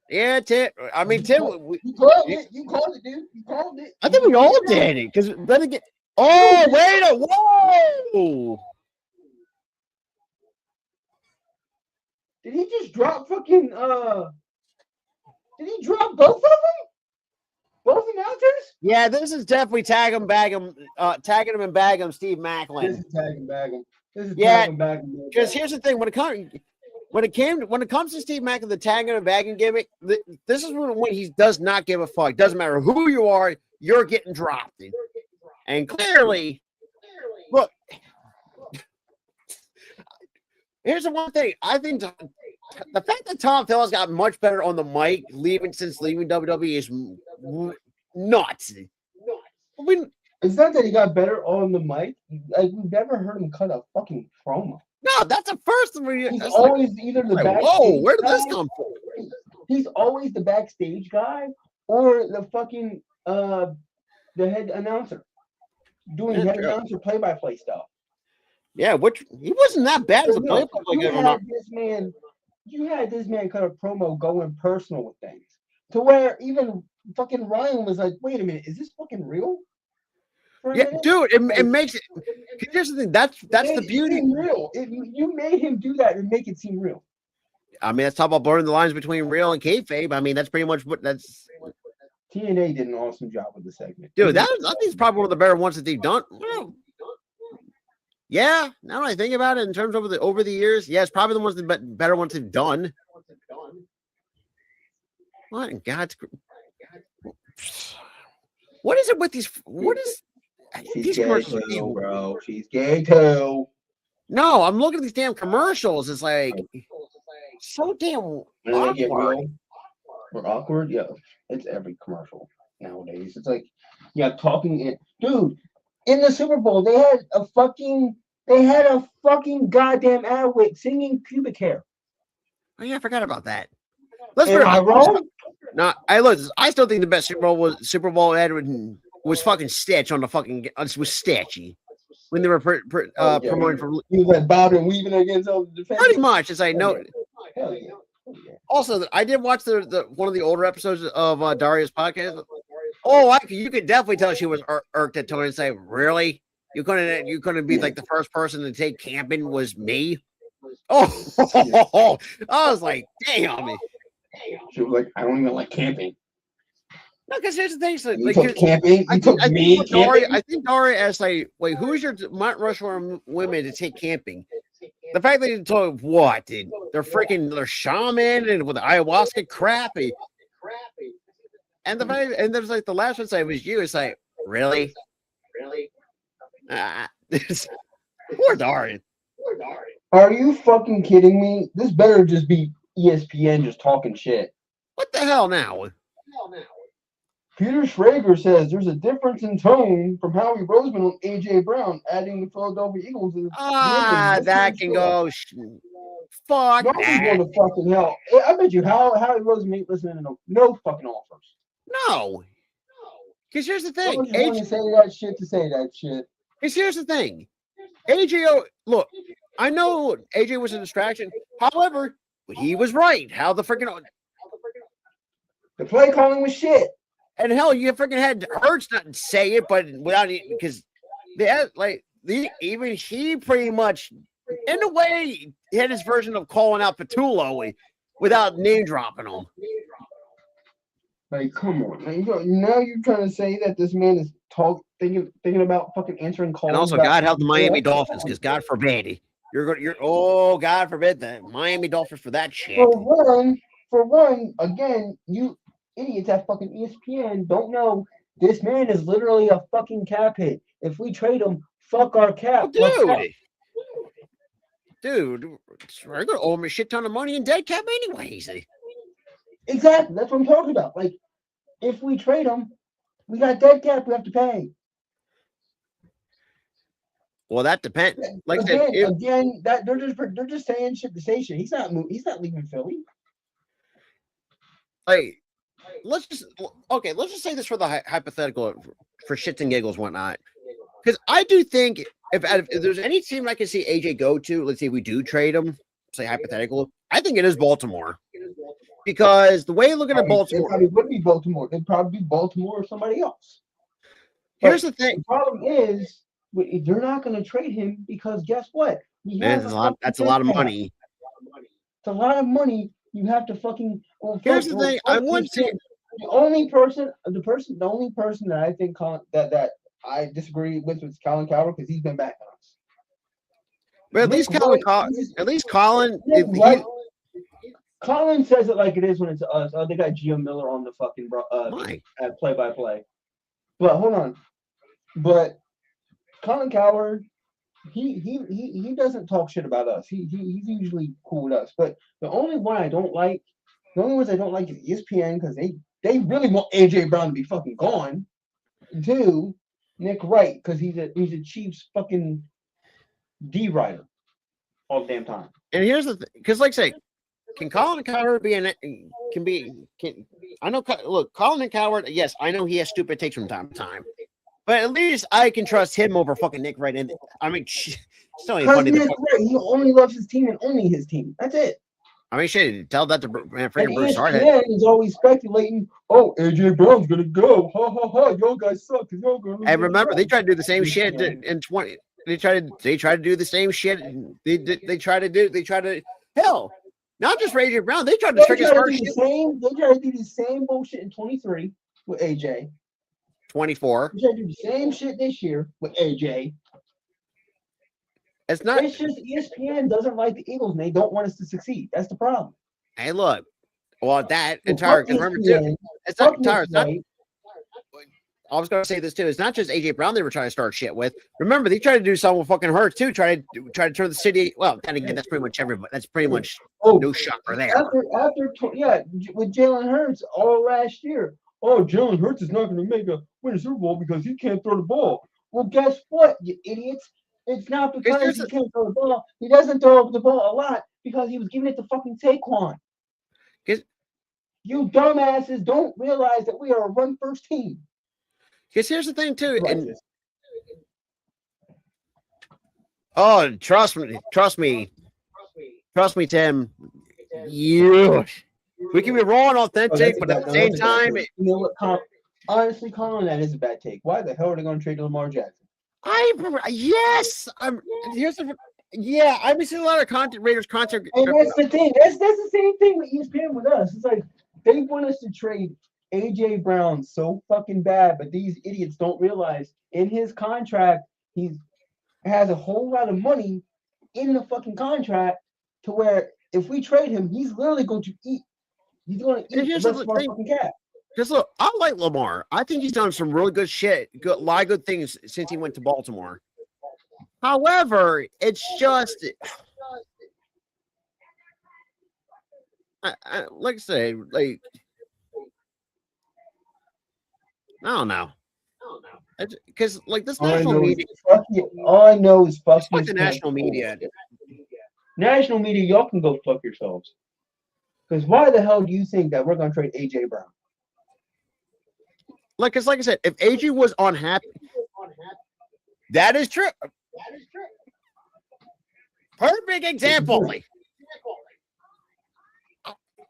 yeah, Tim. I mean, Tim. You called it. You called it, dude. You called it. I think we all did it because then again. Oh, wait a whoa! Did he just drop fucking? Did he drop both of them? Both announcers? Yeah, this is definitely tagging him, tagging him and bag him, Steve This Macklin. is tagging bag him. This is Yeah, tagging bag him. because here's the thing: when it comes to Steve Macklin, the tagging and bagging gimmick, this is when he does not give a fuck. Doesn't matter who you are, you're getting dropped. And clearly, look, here's the one thing. I think the fact that Tom Phillips got much better on the mic since leaving WWE is nuts. I mean, it's not that he got better on the mic. Like, we've never heard him cut a fucking promo. no, that's the first one. He's always either the backstage whoa, where did this guy- come from? He's always the backstage guy or the fucking the head announcer doing Yeah, head true. announcer play-by-play stuff. Yeah, which he wasn't that bad as a No, play-by-play you guy. Not. had this man cut a promo going personal with things to where even fucking Ryan was like, "Wait a minute, is this fucking real?" For a Yeah, minute? dude, it makes it. Here's the thing. That's the It beauty. seemed real. You made him do that and make it seem real. I mean, let's talk about blurring the lines between real and kayfabe. I mean, that's pretty much what that's. TNA did an awesome job with the segment. Dude, I think it's probably one of the better ones that they've done. Well, yeah, now that I think about it, in terms of over the years, yeah, it's probably the ones that better ones they've done. What in God's? What is it with these? What is She's these gay commercials? too, bro. She's gay too. No, I'm looking at these damn commercials. It's like so damn And they get awkward. real or awkward. Yeah, it's every commercial nowadays. It's like, yeah, talking it, dude. In the Super Bowl, they had a fucking goddamn ad with singing pubic hair. Oh yeah, I forgot about that. Let's Am I wrong? No, I still think the best Super Bowl ad was fucking Stitch on the fucking was Stitchy when they were promoting for He was like bobbing and weaving against all the defense. pretty much. It's like no. Hell yeah. Also, I did watch the one of the older episodes of Daria's podcast. Oh, you could definitely tell she was irked at Tony and say, "Really? You couldn't be like the first person to take camping was me." Oh, I was like, damn. She was like, I don't even like camping. No, because here's the thing. So, You like, took camping? You took me camping? I think Daria asked, like, wait, who's your Mount Rushmore women to take camping? The fact that you told what, dude? They're shaman and with ayahuasca crappy. And the fact, and there's like the last one say it was you. It's like, really? Poor Daria. Are you fucking kidding me? This better just be ESPN just talking shit. What the hell now? Peter Schrager says there's a difference in tone from Howie Roseman on AJ Brown, adding the Philadelphia Eagles. That can go. Fuck Nobody's that. going to fucking hell. I bet you Howie Roseman ain't listening to no fucking offers. No. Because here's the thing. Someone just want to say that shit to say that shit. Because here's the thing. AJ, look, I know AJ was a distraction. However, he was right. How the freaking The play calling was shit. and hell, you freaking had Hurts not say it, but without it because they had even he pretty much in a way had his version of calling out Petullo without name dropping him. Like, come on, man. Now you're trying to say that this man is thinking about fucking answering calls. And also, God help the Miami Dolphins, because God forbid God forbid the Miami Dolphins for that shit. For one, again, you idiots at fucking ESPN don't know this man is literally a fucking cap hit. If we trade him, fuck our cap. Dude, we're gonna owe him a shit ton of money in dead cap anyways. Exactly, that's what I'm talking about. Like, if we trade him, we got dead cap we have to pay. Well, that depends. Like again, that they're just saying shit to say shit. He's not leaving Philly. Like, let's just say this for the hypothetical for shits and giggles, whatnot. Because I do think if there's any team I can see AJ go to, let's say we do trade him, say hypothetical, I think it is Baltimore. Because the way you're looking at Baltimore, it probably would be Baltimore. It'd probably be Baltimore or somebody else. Here's the thing. The problem is they're not going to trade him because guess what? That's a lot of money. It's a lot of money. You have to fucking. Here's the thing. I want to. The only person that I think that I disagree with is Colin Cowherd because he's been back on us. But at least Colin. Colin says it like it is when it's us. Oh, they got Gio Miller on the fucking play-by-play. But hold on. But Colin Cowherd, he doesn't talk shit about us. He's usually cool with us. But the only ones I don't like is ESPN because they really want AJ Brown to be fucking gone. Two, Nick Wright because he's a Chiefs fucking D writer all the damn time. And here's the thing, because like I say, can Colin Cowherd be I know, look, Colin Cowherd, yes, I know he has stupid takes from time to time, but at least I can trust him over fucking Nick Wright. And I mean, it's not even funny. He only loves his team and only his team. That's it. I mean, shit, tell that to freaking Bruce Hardhead. He's always speculating, oh, AJ Brown's gonna go. Ha ha ha, y'all guys suck. Y'all gonna and remember, they tried to do the same shit in 20. They tried to do the same shit. They tried to hell. Not just AJ Brown. They tried to trick his first shit. They tried to do the same bullshit in 23 with AJ. 24. They tried to do the same shit this year with AJ. It's just ESPN doesn't like the Eagles and they don't want us to succeed. That's the problem. Hey, look. Well, that entire remember too. It's not entire. It's not, I was going to say this too. It's not just AJ Brown they were trying to start shit with. Remember, they tried to do something with fucking Hurts too. Try to turn the city. Well, then again, that's pretty much everybody. That's pretty much no shocker there. With Jalen Hurts all last year. Oh, Jalen Hurts is not going to win a Super Bowl because he can't throw the ball. Well, guess what, you idiots? It's not because he can't throw the ball. He doesn't throw the ball a lot because he was giving it to fucking Saquon. You dumbasses don't realize that we are a run-first team. Because here's the thing, too. And trust me, Tim. We can be raw and authentic, but at the same time, you know what? Honestly, Colin, that is a bad take. Why the hell are they going to trade Lamar Jackson? I've been seeing a lot of Raiders content. And that's the thing. That's the same thing with ESPN with us. It's like they want us to trade AJ Brown so fucking bad, but these idiots don't realize in his contract he has a whole lot of money in the fucking contract to where if we trade him, he's literally going to eat. He's going to eat the rest of our fucking cap. Because look, I like Lamar. I think he's done some really good shit, a lot of good things since he went to Baltimore. However, it's just, like I say, like, I don't know. Because, like, this national media. All I know is fuck the national media. National media, y'all can go fuck yourselves. Because why the hell do you think that we're going to trade AJ Brown? Like I said, if AJ was unhappy, that is true. Perfect example.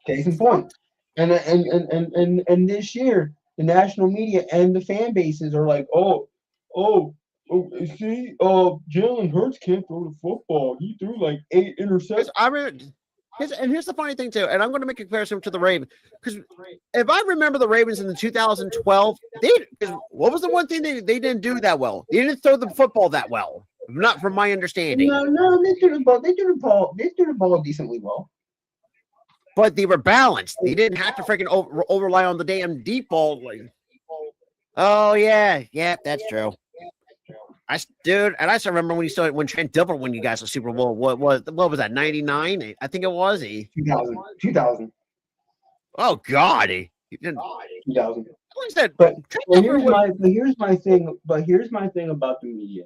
Case in point. And this year, the national media and the fan bases are like, see, Jalen Hurts can't throw the football. He threw like 8 interceptions. And here's the funny thing too, and I'm going to make a comparison to the Ravens because if I remember the Ravens in the 2012, what was the one thing they didn't do that well? They didn't throw the football that well, not from my understanding. No, they threw the ball decently well. But they were balanced. They didn't have to freaking over rely on the damn deep ball. Oh yeah, that's true. I still remember when Trent Dilfer won you guys a Super Bowl. What was that? 99? I think it was 2000. Oh God, 2000. Like I said, here's my thing about the media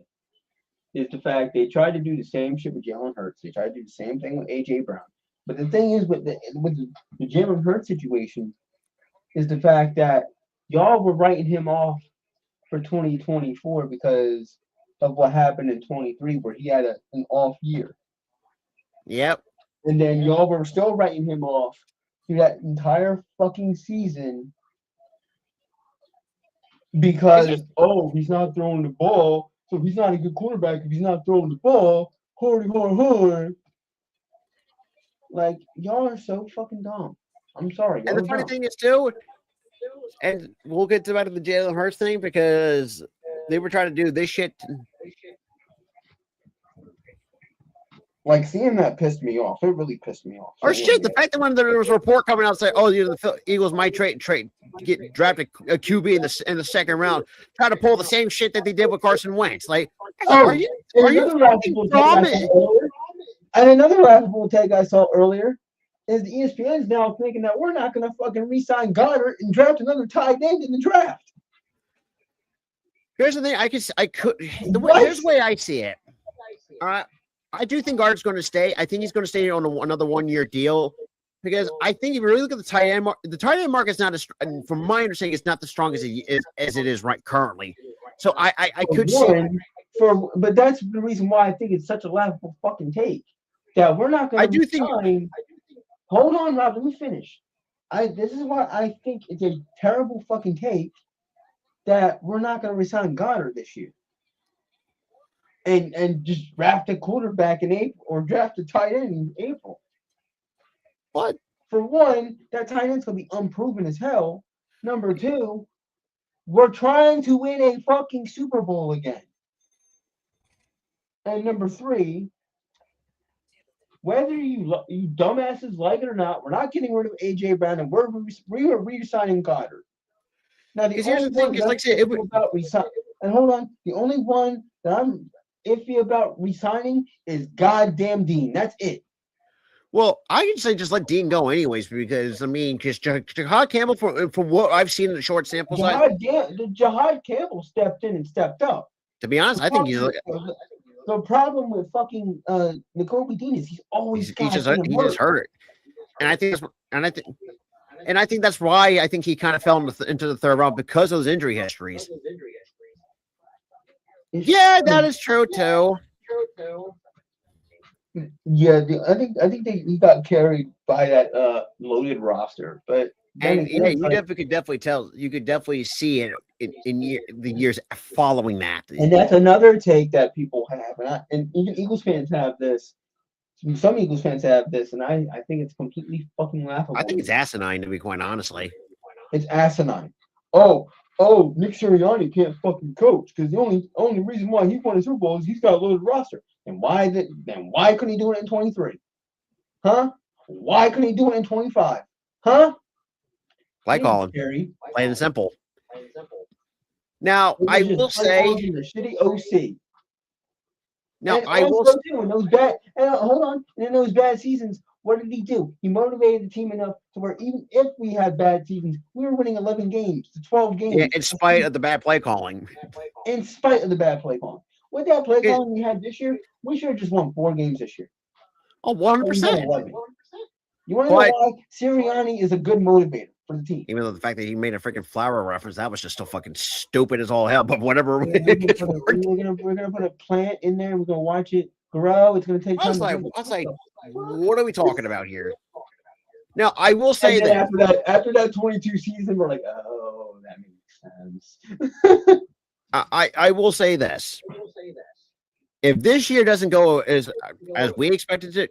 is the fact they tried to do the same shit with Jalen Hurts. They tried to do the same thing with AJ Brown. But the thing is with the Jalen Hurts situation is the fact that y'all were writing him off for 2024 because of what happened in 23, where he had an off year. Yep. And then y'all were still writing him off through that entire fucking season because, oh, he's not throwing the ball, so he's not a good quarterback if he's not throwing the ball. Horn. Like, y'all are so fucking dumb. I'm sorry. And the funny thing is, too, and we'll get to the Jalen Hurts thing because they were trying to do this shit. Like, seeing that pissed me off. It really pissed me off. Or shit, the fact that when there was a report coming out saying, "Oh, the Eagles might get drafted a QB in the second round," try to pull the same shit that they did with Carson Wentz. Like, are you promising? And another laughable take I saw earlier is the ESPN's now thinking that we're not going to fucking re-sign Goddard and draft another tight end in the draft. Here's the thing: here's the way I see it. I do think Goddard's going to stay. I think he's going to stay on another 1-year deal because I think if you really look at the tight end market is not as, from my understanding, it's not the strongest as it is right currently. So I could see. But that's the reason why I think it's such a laughable fucking take that we're not going to. I do think. Hold on, Rob. Let me finish. This is why I think it's a terrible fucking take that we're not going to resign Goddard this year. And just draft a quarterback in April or draft a tight end in April. What? For one, that tight end's going to be unproven as hell. Number two, we're trying to win a fucking Super Bowl again. And number three, whether you dumbasses like it or not, we're not getting rid of A.J. Brown and we're re-signing Goddard. Now, the only thing is, like I said, about and hold on, the only one that I'm iffy about resigning is goddamn Dean. That's it. Well, I can say just let Dean go anyways because, I mean, because Jahad Campbell, from what I've seen in the short sample size. Jahad Campbell stepped in and stepped up. To be honest, I think he's... The problem with fucking Nakobe Dean is he's always he just hurt it. And I think that's why I think he kind of fell into the third round because of those injury histories. Yeah, that is true too. Yeah, I think he got carried by that loaded roster, but and you could definitely see it in the years following that. And that's another take that people have, and even Eagles fans have this. Some Eagles fans have this, and I think it's completely fucking laughable. I think it's asinine, to be quite honestly. It's asinine. Oh, Nick Sirianni can't fucking coach because the only reason why he won a Super Bowl is he's got a loaded roster. And why couldn't he do it in 23? Huh? Why couldn't he do it in 25? Huh? Play calling. Plain and simple. Now, I will say the shitty OC. Now, and I will in those bad hold on. In those bad seasons, what did he do? He motivated the team enough to where even if we had bad seasons, we were winning 11 games to 12 games. Yeah, in spite of the bad play calling. In spite of the bad play calling. With that play calling we had this year, we should have just won 4 games this year. Oh, 100%. You want to know why? Sirianni is a good motivator for the team. Even though the fact that he made a freaking flower reference, that was just so fucking stupid as all hell. But whatever. We're gonna put a plant in there. We're gonna watch it grow. It's gonna take time. I was like, what are we talking about here? Now, I will say that after that 22 season, we're like, oh, that makes sense. I will say this. If this year doesn't go as we expected it,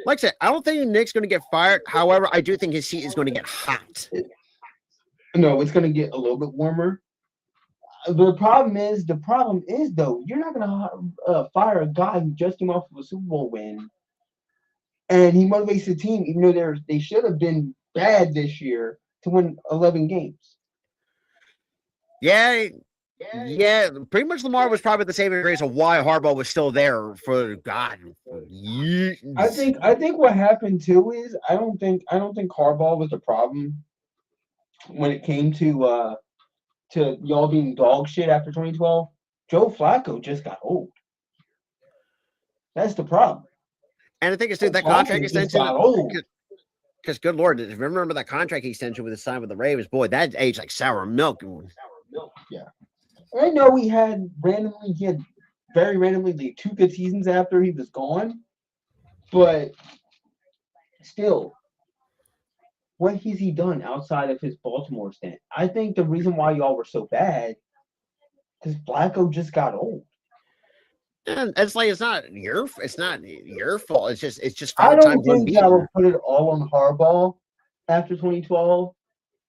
like I said, I don't think Nick's going to get fired. However, I do think his seat is going to get hot. No, it's going to get a little bit warmer. The problem is though, you're not going to fire a guy who just came off of a Super Bowl win, and he motivates the team, even though they should have been bad this year to win 11 games. Yeah, pretty much Lamar was probably the saving grace of why Harbaugh was still there for God. I think what happened too is I don't think Harbaugh was the problem when it came to y'all being dog shit after 2012. Joe Flacco just got old. That's the problem. And I think it's that contract extension. Because good Lord, if you remember that contract extension with the sign with the Ravens, boy, that aged like sour milk. Yeah. I know he had very randomly, like 2 good seasons after he was gone. But still, what has he done outside of his Baltimore stint? I think the reason why y'all were so bad because Flacco just got old. And it's like it's not your fault. It's just I 5 don't times think I unbeaten. would put it all on Harbaugh after 2012.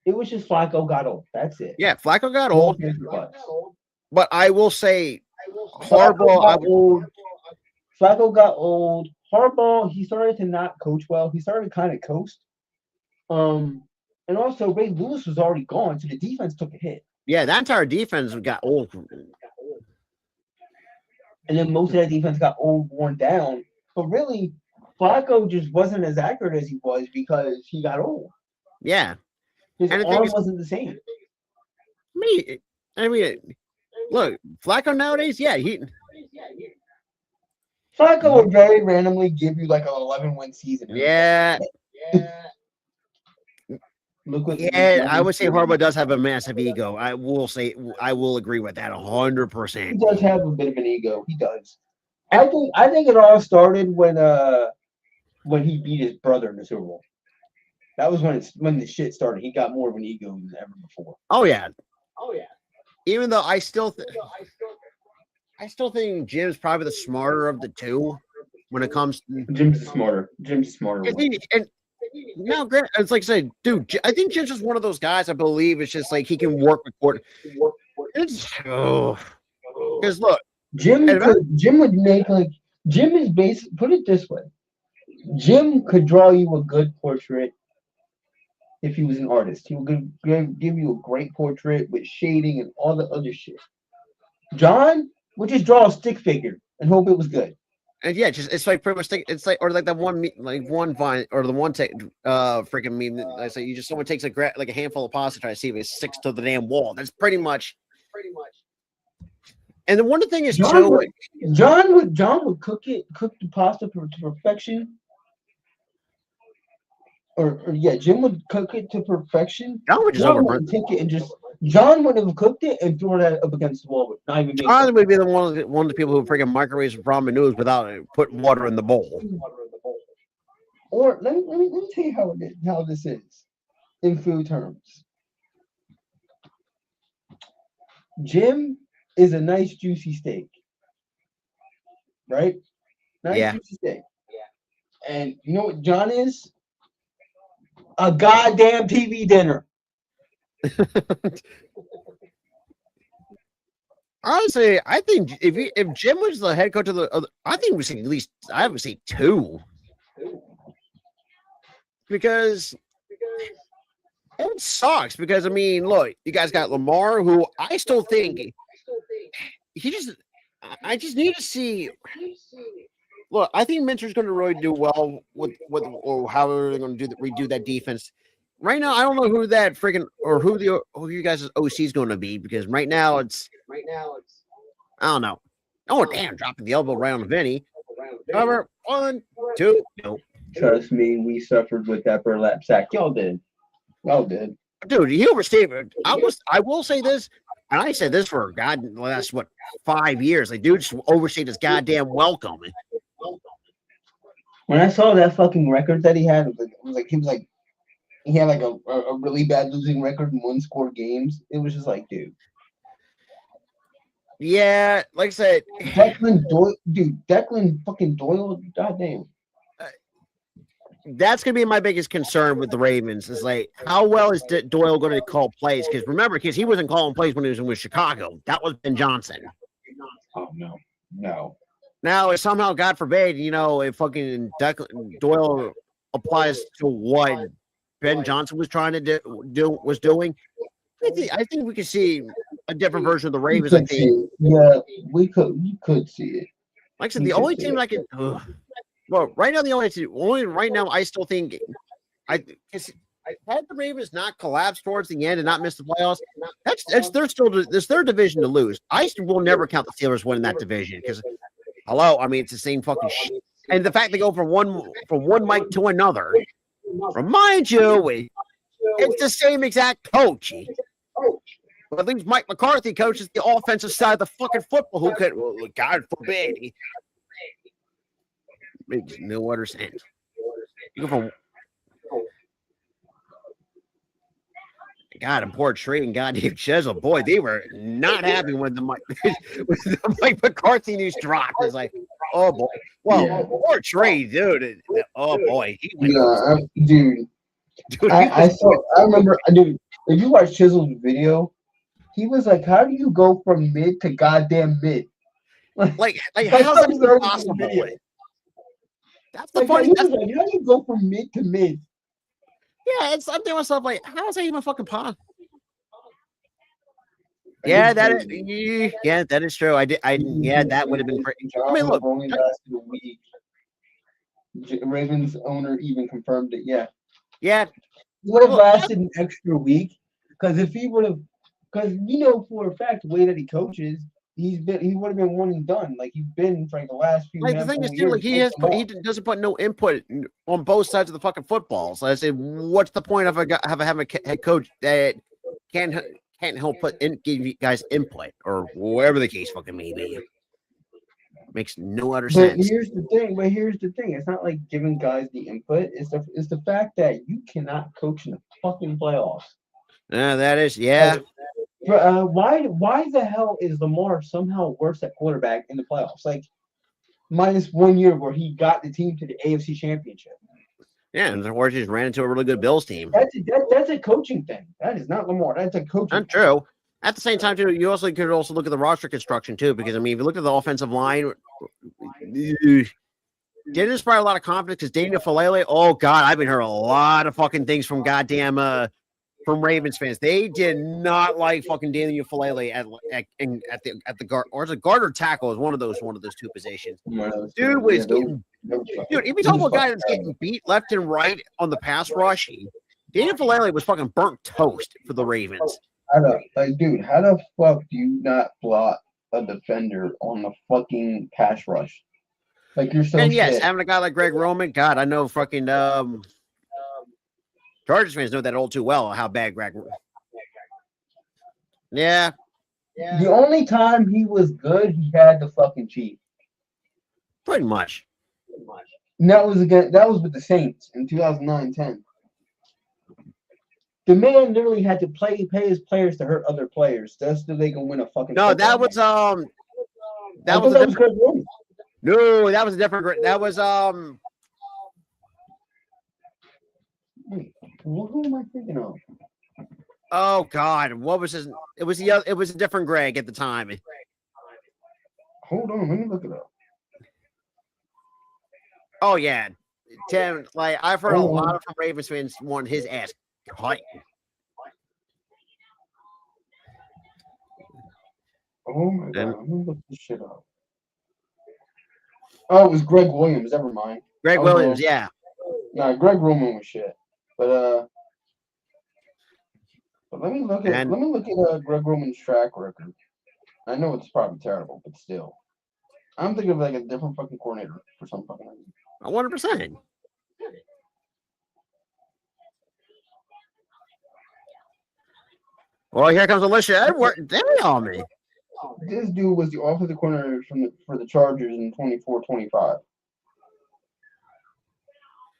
It was just Flacco got old. That's it. Yeah, Flacco got No old, offense, but I will say Flacco Harbaugh. got old. Flacco got old. Harbaugh, he started to not coach well. He started to kind of coast. And also Ray Lewis was already gone, so the defense took a hit. Yeah, that entire defense got old. And then most of that defense got old, worn down. But really, Flacco just wasn't as accurate as he was because he got old. Yeah, His and the arm thing is, wasn't the same. I mean, look, Flacco nowadays, yeah, Flacco would very randomly give you like an 11-win season. yeah. Look what I would say Harbaugh does have a massive ego. I will agree with that 100%. He does have a bit of an ego. He does. I think it all started when he beat his brother in the Super Bowl. That was when the shit started. He got more of an ego than ever before. Oh yeah. Even though I still think Jim's probably the smarter of the two when it comes to Jim's smarter. And no, Grant, it's like I said, dude, I think Jim's just one of those guys. I believe it's just like he can work with court. It's because look, Jim would make like Jim is basic. Put it this way, Jim could draw you a good portrait if he was an artist. He would give you a great portrait with shading and all the other shit. John would just draw a stick figure and hope it was good. and yeah, just it's like pretty much it's like or like that one one vine or the one freaking meme that I say you just someone takes like a handful of pasta try to see if it sticks to the damn wall. That's pretty much. And the one thing is John would cook the pasta to perfection. Or Jim would cook it to perfection. John would just would take it and just John would have cooked it and thrown it up against the wall. Not even John would be one of the people who freaking microwaves ramen noodles without putting water in the bowl. Or let me tell you how this is in food terms. Jim is a nice juicy steak, right? Nice juicy steak. Yeah. And you know what John is? A goddamn TV dinner. Honestly, I think if Jim was the head coach of the other, I think we see at least I would say 2. Because it sucks. Because I mean, look, you guys got Lamar, who I still think I just need to see. Look, I think Minter's going to really do well with or how they're going to redo that defense. Right now, I don't know who that freaking or who you guys' OC is going to be because right now it's I don't know. Oh damn, dropping the elbow right on Vinny. However, 1, 2, no. Trust me, we suffered with that burlap sack. Y'all did. Dude, he overstayed. I will say this, and I said this for God last 5 years. Like, dude, just overstayed his goddamn welcome. When I saw that fucking record that he had, he had like a really bad losing record in 1-score games. It was just like, dude. Yeah, like I said, Declan fucking Doyle, goddamn. That's gonna be my biggest concern with the Ravens. Is like, how well is Doyle going to call plays? Because remember, he wasn't calling plays when he was with Chicago. That was Ben Johnson. Oh no. Now, if somehow, God forbid, if fucking Doyle applies to what Ben Johnson was trying to doing, I think we could see a different version of the Ravens. I think. Yeah, we could see it. Like I said, the only team I can. Well, right now, I still think had the Ravens not collapsed towards the end and not miss the playoffs, it's their division to lose. I will never count the Steelers winning that division because, hello, I mean it's the same fucking shit. And the fact they go from one mic to another, remind you, it's the same exact coach. But at least Mike McCarthy coaches the offensive side of the fucking football. Who could, well, God forbid, he makes no other sense. You go from God and poor Trey and goddamn Chisel. Boy, they were not happy when the Mike McCarthy news dropped. It's like, oh boy. Well, poor Trey, dude. Oh boy, he went. Dude. I remember, dude. If you watch Chisel's video, he was like, "How do you go from mid to goddamn mid?" Like how's that even possible? That's the funny. How do you go from mid to mid? Yeah, I'm thinking to myself, like, how is that even fucking possible? Yeah, that is true. That would have been great. I mean, look, only lasted a week. Ravens owner even confirmed it. Yeah. It would have lasted an extra week because if he would have, because for a fact the way that he coaches, he would have been one and done. Like he's been for like the last few. Like the thing is, too, like he doesn't put no input on both sides of the fucking football. So I say, what's the point of having a head coach that can't help give you guys input or whatever the case fucking may be? Makes no other sense. Here's the thing. It's not like giving guys the input. It's the fact that you cannot coach in the fucking playoffs. That is Why the hell is Lamar somehow worse at quarterback in the playoffs? Like minus 1 year where he got the team to the AFC Championship. Yeah, and or just ran into a really good Bills team. That's a coaching thing. That is not Lamar. That's a coaching. Not true. At the same time, too, you also could look at the roster construction too, because I mean, if you look at the offensive line, didn't inspire a lot of confidence because Daniel Falele. Oh God, I've been hearing a lot of fucking things from goddamn from Ravens fans. They did not like fucking Daniel Falele at the guard or as a guard or tackle is one of those two positions. Dude was getting if you talk about a guy that's getting beat left and right on the pass rush, Daniel Falele was fucking burnt toast for the Ravens. How the fuck do you not block a defender on the fucking pass rush? Like you're so. And yes, having a guy like Greg Roman, God, I know fucking Chargers fans know that all too well how bad Greg. Yeah. The only time he was good, he had the fucking cheat. Pretty much. And that was with the Saints in 2009-10. The man literally had to pay his players to hurt other players just so they can win a fucking. No, that was that was a different. No, that was a different. That was Wait, who am I thinking of? Oh God, what was his? It was a different Greg at the time. Hold on, let me look it up. Oh yeah, Tim. Like I've heard a lot of Ravens fans want his ass cut. Oh my God, let me look this shit up. Oh, it was Greg Williams. Never mind. Greg Williams, yeah. Nah, Greg Roman was shit. But let me look at Greg Roman's track record. I know it's probably terrible, but still, I'm thinking of like a different fucking coordinator for some fucking reason. 100%. Well, here comes Alicia Edwards. Damn on me. This dude was the offensive coordinator for the Chargers in 24-25.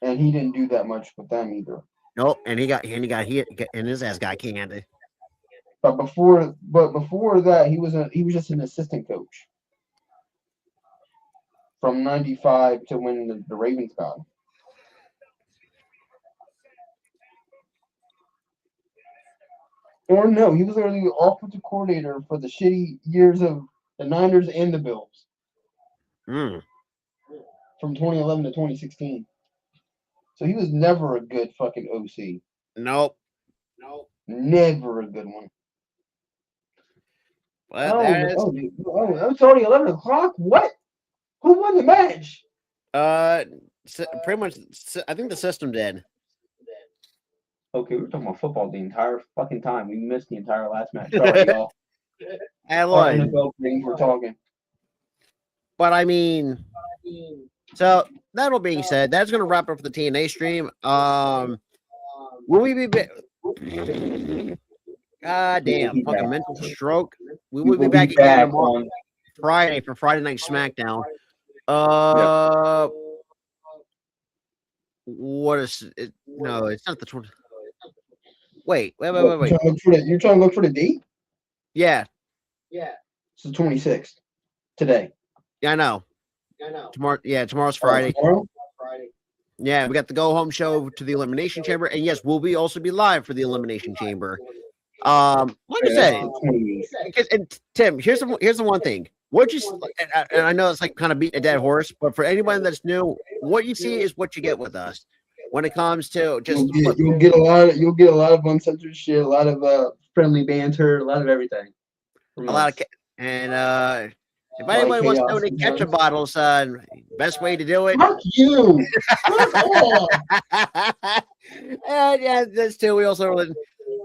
And he didn't do that much with them either. Nope, and he got hit, and his ass got canned. But before that, he was just an assistant coach from 95 to when the Ravens got him. Or no, he was literally the offensive coordinator for the shitty years of the Niners and the Bills. From 2011 to 2016. So he was never a good fucking OC. Nope. Never a good one. Well, it's already 11 o'clock? What? Who won the match? Pretty much, I think the system did. Okay, we were talking about football the entire fucking time. We missed the entire last match. Sorry, y'all. NFL things we're talking. But I mean, so that all being said, that's going to wrap up the TNA stream. Will we be? God damn, We'll be fucking back. mental stroke. We We will be will back be again back tomorrow, on. Friday for Friday Night SmackDown. What is it? No, it's not the 20. Wait. You're trying to look for the date? Yeah, It's the 26th today. I know. Tomorrow, tomorrow's Friday. Tomorrow? Yeah, we got the go home show to the Elimination Chamber, and yes, we'll also be live for the Elimination Chamber. Like I said, and Tim, here's the one thing. What you and I know it's like kind of beating a dead horse, but for anyone that's new, what you see is what you get with us. When it comes to just you'll get a lot of uncensored shit, a lot of friendly banter, a lot of everything. a lot of and if anybody wants to donate ketchup bottles, best way to do it. Fuck you. Fuck off. And yeah, that's too. We also,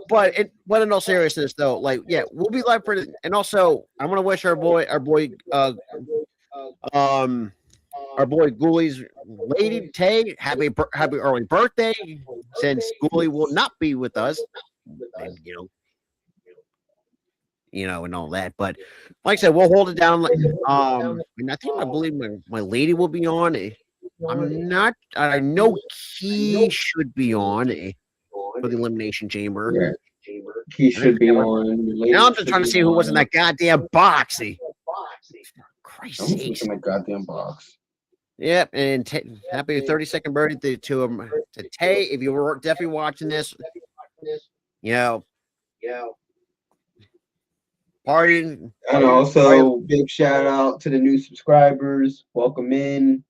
but in all seriousness though, like we'll be live for the, and also I want to wish our boy Ghoulies lady Tay happy early birthday, since Ghoulie will not be with us, and, and all that. But like I said, we'll hold it down. And I believe my lady will be on. I'm not. I know he should be on for the Elimination Chamber. Yeah. He should be on. Now I'm just trying to see who was in that goddamn box. Christ I'm sakes. in that goddamn box. Yep, and happy 32nd birthday to him, to Tay. If you were definitely watching this, party. And also, big shout out to the new subscribers. Welcome in.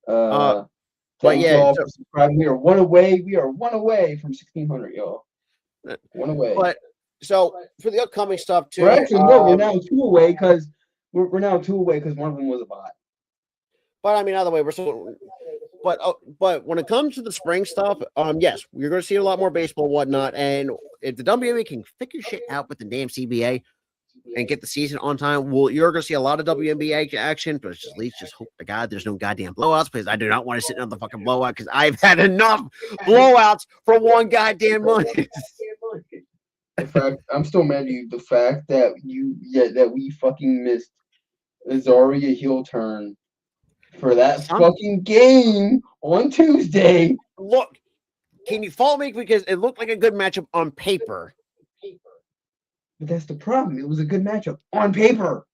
Thank you all for subscribing. We are one away. From 1,600, y'all. One away. But so for the upcoming stuff too, we're actually we're now two away because one of them was a bot. But I mean, either way, we're still. But when it comes to the spring stuff, yes, we're going to see a lot more baseball and whatnot. And if the WNBA can figure shit out with the damn CBA and get the season on time, you're going to see a lot of WNBA action. But at least just hope to God there's no goddamn blowouts, because I do not want to sit in the fucking blowout, because I've had enough blowouts for one goddamn month. In fact, I'm still mad at you. The fact that we fucking missed Zarya heel turn for that fucking game on Tuesday. Look, can you fault me? Because it looked like a good matchup on paper. But that's the problem. It was a good matchup on paper.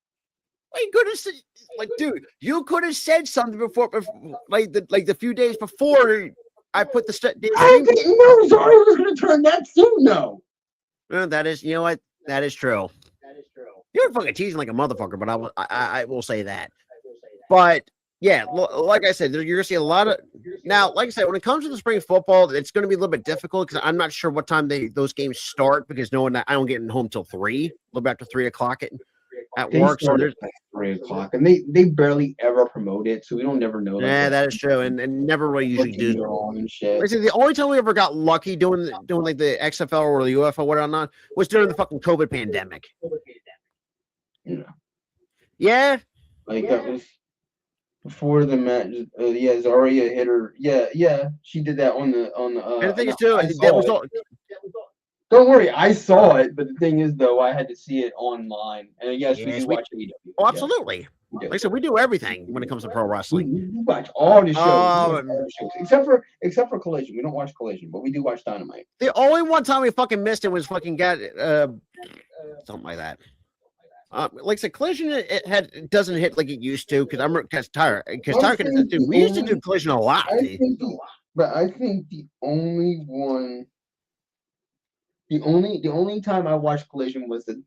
You could have said, dude, you could have said something before like the few days before I put the I didn't know Zarya was going to turn that soon, though. Well, that is, you know what? That is true. You're fucking teasing like a motherfucker, but I will say that. But yeah, like I said, you're gonna see a lot of now. Like I said, when it comes to the spring football, it's going to be a little bit difficult because I'm not sure what time those games start, because I don't get home till 3, a little bit after 3 o'clock at work. So there's 3 o'clock, and they barely ever promote it, so we don't never know. Yeah, that is true, and never really usually do. And shit. Listen, the only time we ever got lucky doing like the XFL or the UFO, whatever, not was during the fucking COVID pandemic. Yeah. Like that was before the match. Zarya hit her. Yeah, she did that on the. And the thing is too, that was all. Don't worry, I saw it, but the thing is, though, I had to see it online. And yes, we do watch AEW. Oh, absolutely. Yeah. Like I said, we do everything when it comes to pro wrestling. We watch all the shows, except for Collision. We don't watch Collision, but we do watch Dynamite. The only one time we fucking missed it was fucking something like that. Like I said, Collision it doesn't hit like it used to, because Tyler we used to do Collision a lot. I think the only one. The only time I watched Collision was the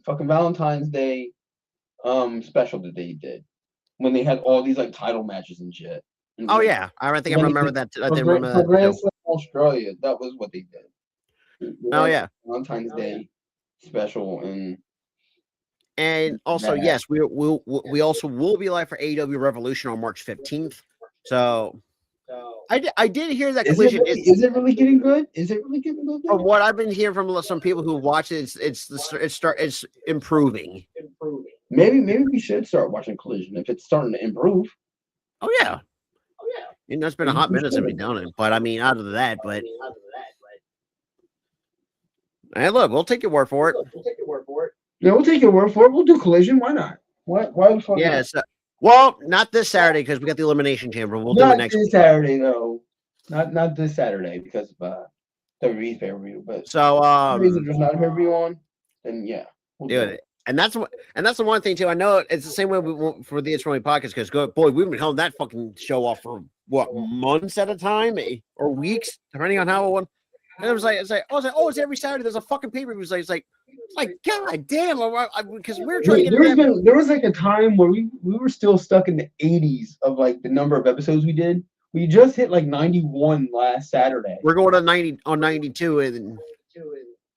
fucking Valentine's Day special that they did when they had all these like title matches and shit. Oh yeah, I think I remember that. I didn't remember that. Grand Slam Australia, that was what they did. Oh yeah, Valentine's Day special and also yes, we also will be live for AEW Revolution on March 15th. So. I did hear that Collision is it really getting good? Is it really getting good? From what I've been hearing from some people who watch it, it's improving. Maybe we should start watching Collision if it's starting to improve. Oh yeah. You know, it's been a hot minute since we've done it, but I mean, out of that, but Hey, look, we'll take your word for it. Yeah, we'll take your word for it. We'll do Collision. Why not? Why the fuck Yeah. not? Well, not this Saturday because we got the Elimination Chamber. We'll do it Not next this week. Saturday though. Not this Saturday because of WWE's pay-per-view. But So, the reason there's not a pay-per-view on, then yeah, we'll do dude, it. and that's the one thing too. I know it's the same way we want for the It's Really podcast because boy, we've been holding that fucking show off for what months at a time or weeks, depending on how it went. And I was like, oh, it's every Saturday. There's a fucking pay-per-view. It's like, God damn, because we're trying to get there was like a time where we were still stuck in the 80s of like the number of episodes we did. We just hit like 91 last Saturday. We're going to 92 and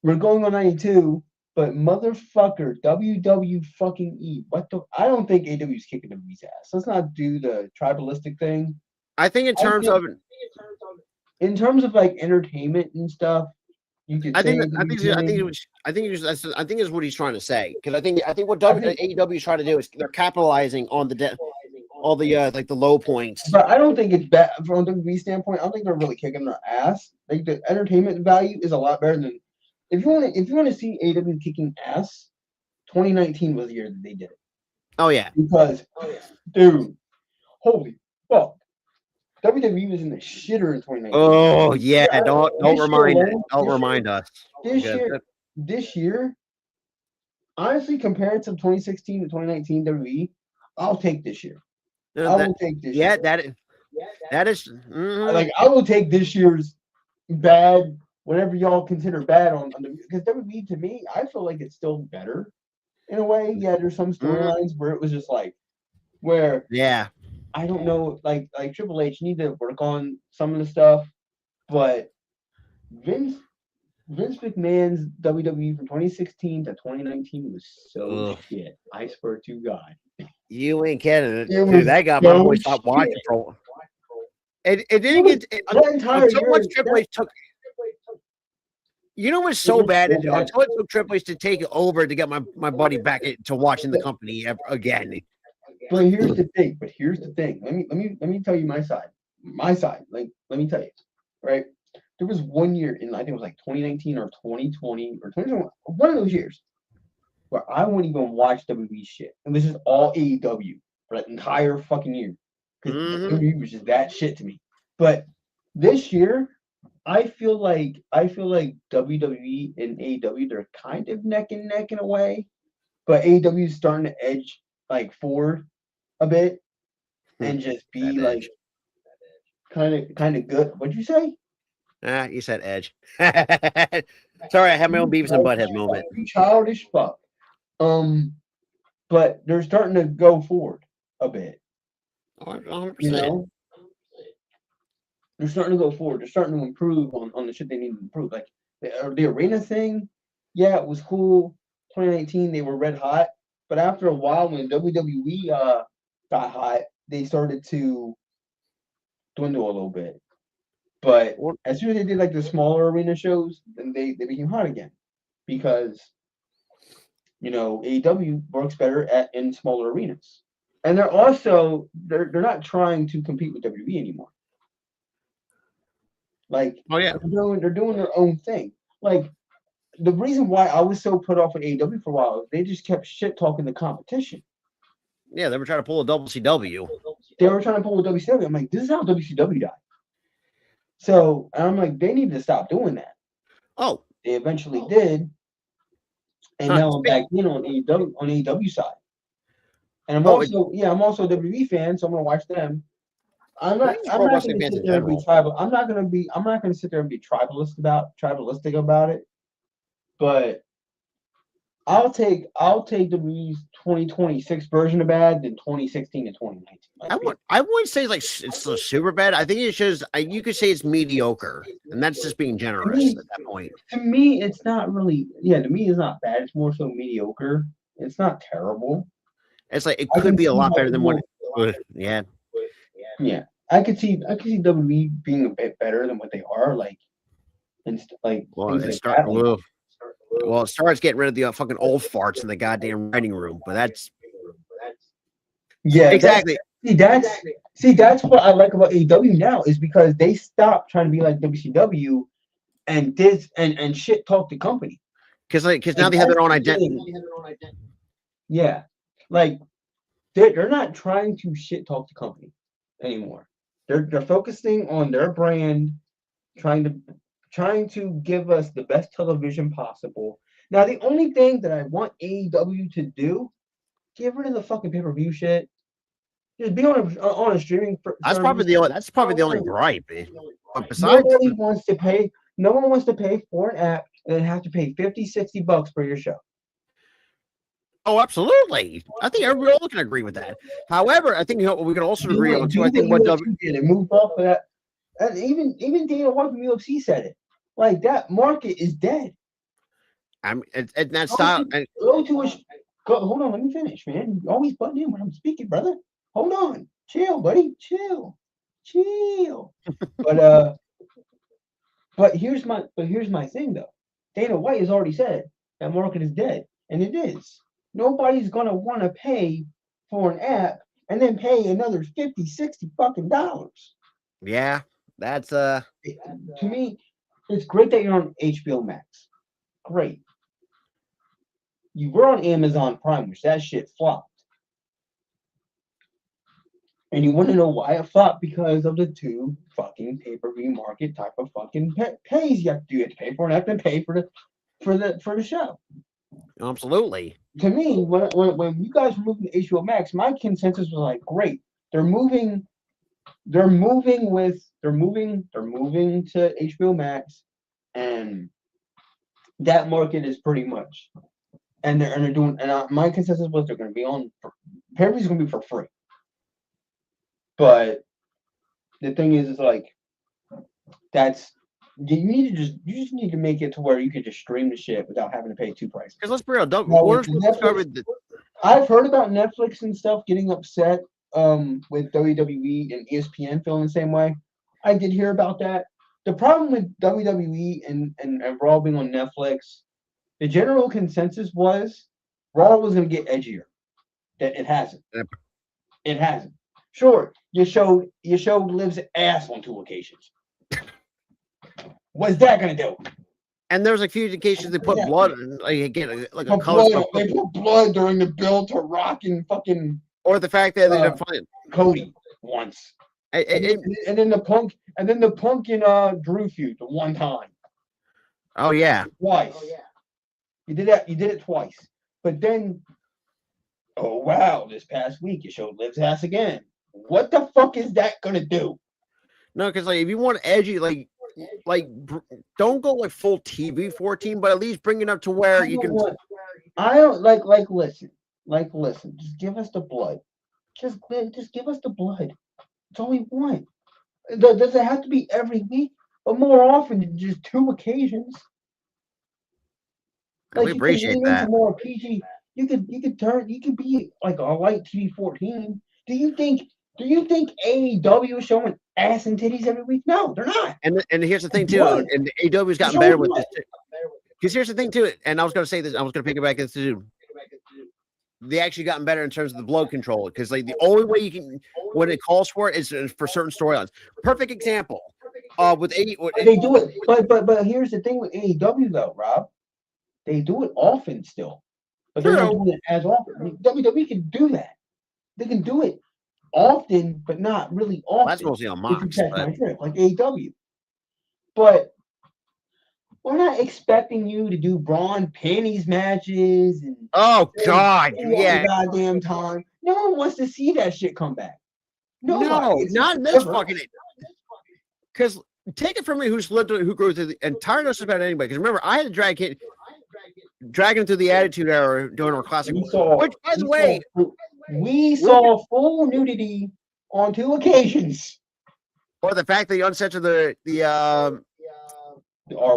we're going on 92, but motherfucker, WW fucking E. What the? I don't think AW's kicking WWE's ass. Let's not do the tribalistic thing. I think in terms of like entertainment and stuff, you could. I think is what he's trying to say because I think what AEW is trying to do is they're capitalizing on all the like the low points. But I don't think it's bad from the WWE standpoint. I don't think they're really kicking their ass. Like the entertainment value is a lot better than if you want to see AEW kicking ass. 2019 was the year that they did it. Oh yeah, because dude, holy fuck. WWE was in the shitter in 2019. Oh yeah, don't remind us. This year, honestly, compared to 2016 to 2019 WWE, I'll take this year. I will take this year. That is like I will take this year's bad, whatever y'all consider bad on the because WWE to me, I feel like it's still better in a way. Yeah, there's some storylines where it was just like I don't know, like Triple H need to work on some of the stuff, but Vince McMahon's WWE from 2016 to 2019 was so shit. I swear to God. You ain't kidding it. Dude, that got my boy stopped watching for it didn't get so much Triple H took. You know what's so bad? Until it took Triple H to take it over to get my buddy back to watching the company again. But here's the thing. Let me tell you my side. Like, let me tell you, right? There was 1 year in I think it was like 2019 or 2020 or 2021, one of those years, where I wouldn't even watch WWE shit. And this is all AEW for that entire fucking year. Because WWE was just that shit to me. But this year, I feel like WWE and AEW, they're kind of neck and neck in a way. But AEW is starting to edge like forward a bit and just be like kind of good. What'd you say? You said edge. Sorry, I had my own Beavis and Butthead moment. Childish fuck. But they're starting to go forward a bit. 100%. You know? They're starting to go forward. They're starting to improve on the shit they need to improve. Like the arena thing, yeah, it was cool. 2019, they were red hot. But after a while, when WWE got hot, they started to dwindle a little bit. But as soon as they did like the smaller arena shows, then they became hot again. Because, you know, AEW works better in smaller arenas. And they're also they're not trying to compete with WWE anymore. Like they're doing their own thing. Like the reason why I was so put off with AEW for a while is they just kept shit talking the competition. Yeah, they were trying to pull a WCW. They were trying to pull a WCW. I'm like, this is how WCW died. So I'm like, they need to stop doing that. Oh, they eventually did, and now I'm back in on AEW side. And I'm also a WWE fan, so I'm gonna watch them. I'm not gonna sit there and be tribal. I'm not gonna sit there and be tribalistic about it. But I'll take WWE's 2026 version of bad than 2016 and 2019. I wouldn't say like it's so super bad. I think it's just you could say it's mediocre, and that's just being generous at that point. To me, it's not really. Yeah, to me, it's not bad. It's more so mediocre. It's not terrible. It's like it could be a lot better than what. Yeah. Yeah, I could see WWE being a bit better than what they are. Like, and like. Well, it starts getting rid of the fucking old farts in the goddamn writing room, but that's exactly. That's what I like about AEW now is because they stopped trying to be like WCW and shit talk the company. because now they have their own identity. Yeah, like they're not trying to shit talk the company anymore. They're focusing on their brand, trying to give us the best television possible. Now, the only thing that I want AEW to do, get rid of the fucking pay-per-view shit. Just be on a streaming That's probably the only gripe. But besides, nobody wants to pay. No one wants to pay for an app and then have to pay $50-$60 for your show. oh, absolutely. I think everybody all can agree with that. However, I think we can also agree on too. I think what UFC did and moved off of that. And even Dana White from UFC said it. Like that market is dead. and that style. Hold on, let me finish, man. You always butting in when I'm speaking, brother. Hold on, chill, buddy, chill. But here's my thing though. Dana White has already said that market is dead, and it is. Nobody's gonna want to pay for an app and then pay another $50-$60 fucking dollars. Yeah, that's To me, it's great that you're on HBO Max. Great. You were on Amazon Prime, which that shit flopped. And you want to know why it flopped? Because of the two fucking pay-per-view market type of fucking pays you have to do. You have to pay for an app and pay for the show. absolutely. To me, when you guys were moving to HBO Max, my consensus was like, great. They're moving to HBO Max, and that market is pretty much, and they're doing. And my consensus was they're going to be on. Pay-per-view is going to be for free. But the thing is like you just need to make it to where you can just stream the shit without having to pay two prices. Because let's be real, I've heard about Netflix and stuff getting upset with WWE and ESPN feeling the same way. I did hear about that. The problem with WWE and Raw being on Netflix, the general consensus was Raw was going to get edgier. That it hasn't. It hasn't. Sure, you showed Liv's ass on 2 occasions. What's that gonna do? And there's a few occasions they put blood in, like a color. They put blood during the build to Rock and fucking. Or the fact that they didn't find Cody once, and then the Punk and Drew feud the one time. Oh yeah, twice. You did that. You did it twice, but then. Oh wow! This past week you showed Liv's ass again. What the fuck is that gonna do? No, because like if you want edgy, don't go like full TV 14, but at least bring it up to where you can. I don't listen. Just give us the blood. Just give us the blood. That's all we want. Does it have to be every week, but more often than just 2 occasions? We appreciate that. More PG. You could be like a light TV 14. Do you think AEW is showing ass and titties every week? No, they're not. And here's the thing too, and AEW's gotten better with this too. Because here's the thing too, and I was going to say this, I was going to pick it back this too. They actually gotten better in terms of the blood control, because like the only way you can, when it calls for it, is for certain storylines. Perfect example. With AEW, they do it, but here's the thing with AEW though, Rob. They do it often still. But they're not doing it as often. WWE can do that. They can do it often, but not really often. Well, that's mostly on Mox. Like AEW. But we're not expecting you to do Braun panties matches. Oh, God. Yeah. Goddamn time. No one wants to see that shit come back. No, not in this fucking. Because take it from me, who grew through the entire just about anybody. Because remember, I had to drag him through the Attitude Era during our classic. Which, by the way, we saw full nudity on 2 occasions. Or the fact that you uncensored the R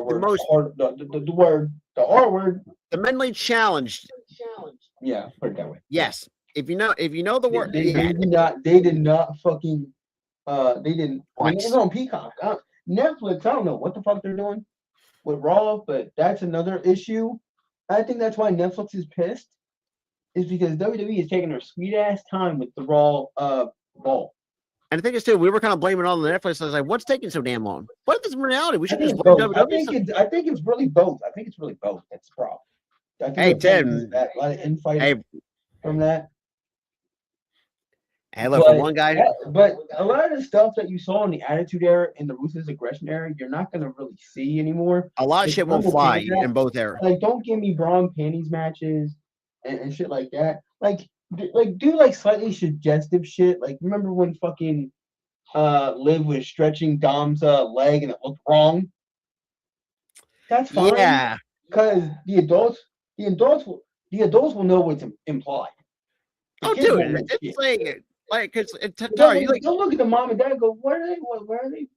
word, the R word, the mentally challenged. Yeah, put it that way. Yes, if you know the word, they did not fucking. They didn't. When it was on Peacock, Netflix. I don't know what the fuck they're doing with Raw, but that's another issue. I think that's why Netflix is pissed, is because WWE is taking their sweet ass time with the Raw ball. And the thing is, too, we were kind of blaming it on the Netflix. I was like, what's taking so damn long? What if it's reality? We I should think just it's watch both. I WWE. think it's really both. I think it's really both. That's the problem. I think Hey, they're playing Tim. that, a lot of infighting from that. Hey, look, for But, one guy. but a lot of the stuff that you saw in the Attitude Era and the Ruthless Aggression Era, you're not going to really see anymore. A lot of Like, shit won't I'm okay fly with that. in both eras. Like, don't give me bra and panties matches and shit like that. Like do like slightly suggestive shit. Like, remember when fucking Liv was stretching Dom's leg and it looked wrong? That's fine. Yeah. Because the adults will know what's implied. The Oh, kids dude, won't know it's shit. because They'll look at the mom and dad and go, what are they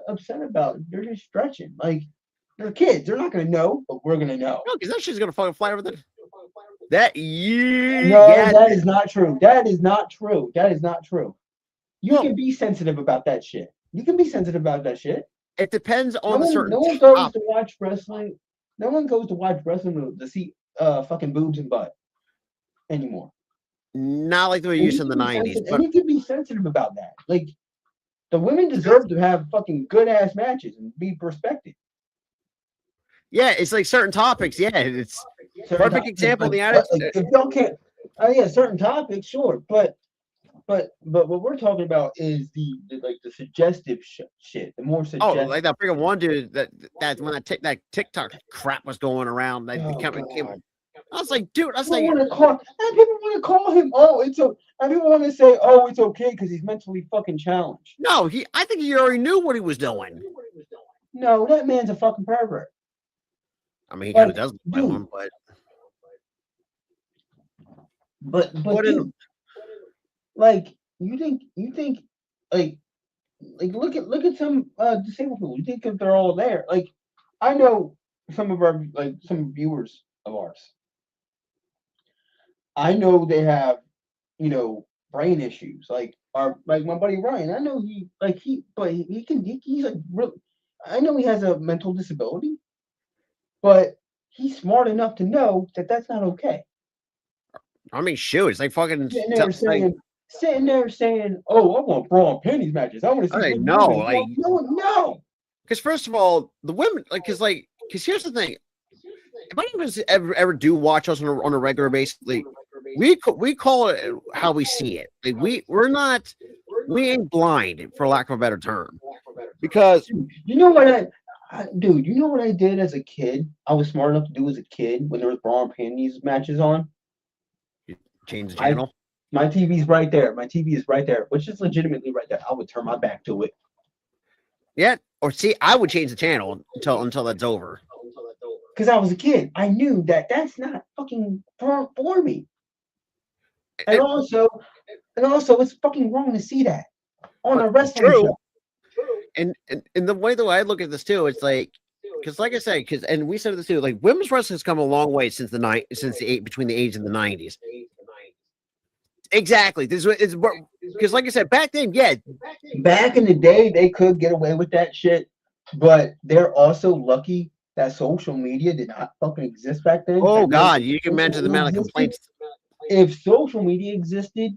upset about? They're just stretching. Like, they're kids. They're not gonna know, but we're gonna know. no, because that shit's gonna fucking fly over the that you No, yeah. that is not true. That is not true. That is not true. You Well, can be sensitive about that shit. You can be sensitive about that shit. it depends on No the certain one goes topic. to watch wrestling. No one goes to watch wrestling to see fucking boobs and butt anymore. Not like they were used in the 90s. But And you can be sensitive about that. Like, the women deserve to have fucking good ass matches and be respected. yeah, it's like certain topics. Yeah, it's perfect example of the attitude. Like, if y'all can't, yeah, certain topics, sure, but what we're talking about is the suggestive shit, the more Oh, suggestive. like that freaking one dude that when that TikTok crap was going around. That Oh, came, God. I was like, dude, I was People like, want to call him. Oh, it's and people want to say, oh, it's okay because he's mentally fucking challenged. no, I think he already knew what he was doing. No, that man's a fucking pervert. I mean, he kind of does look like one, but what dude, in, like you think like look at some disabled people. You think if they're all there, like I know some of our some viewers of ours. I know they have, brain issues. Like my buddy Ryan. I know he's like really. I know he has a mental disability, but he's smart enough to know that that's not okay. I mean, shoot, it's like fucking Sitting there saying, "Oh, I want bra and panties matches. I want to see." Okay, no, women." like no. Because first of all, the women, because here's the thing: if anyone ever do watch us on a regular basis, like, we call it how we see it. Like we ain't blind, for lack of a better term. Because you know what dude, you know what I did as a kid? I was smart enough to do as a kid when there was bra and panties matches on. Change the channel. My TV's right there. My TV is right there, which is legitimately right there. I would turn my back to it. Yeah, or see, I would change the channel until that's over. Because I was a kid, I knew that that's not fucking for me. And also, it's fucking wrong to see that on a wrestling show. And the way that I look at this too, it's like, because like I said, and we said this too, like women's wrestling has come a long way since between the 80s and the 90s. Exactly. This is because, like I said, back then, yeah. Back in the day, they could get away with that shit, but they're also lucky that social media did not fucking exist back then. Oh God, you can imagine the amount of complaints. If social media existed,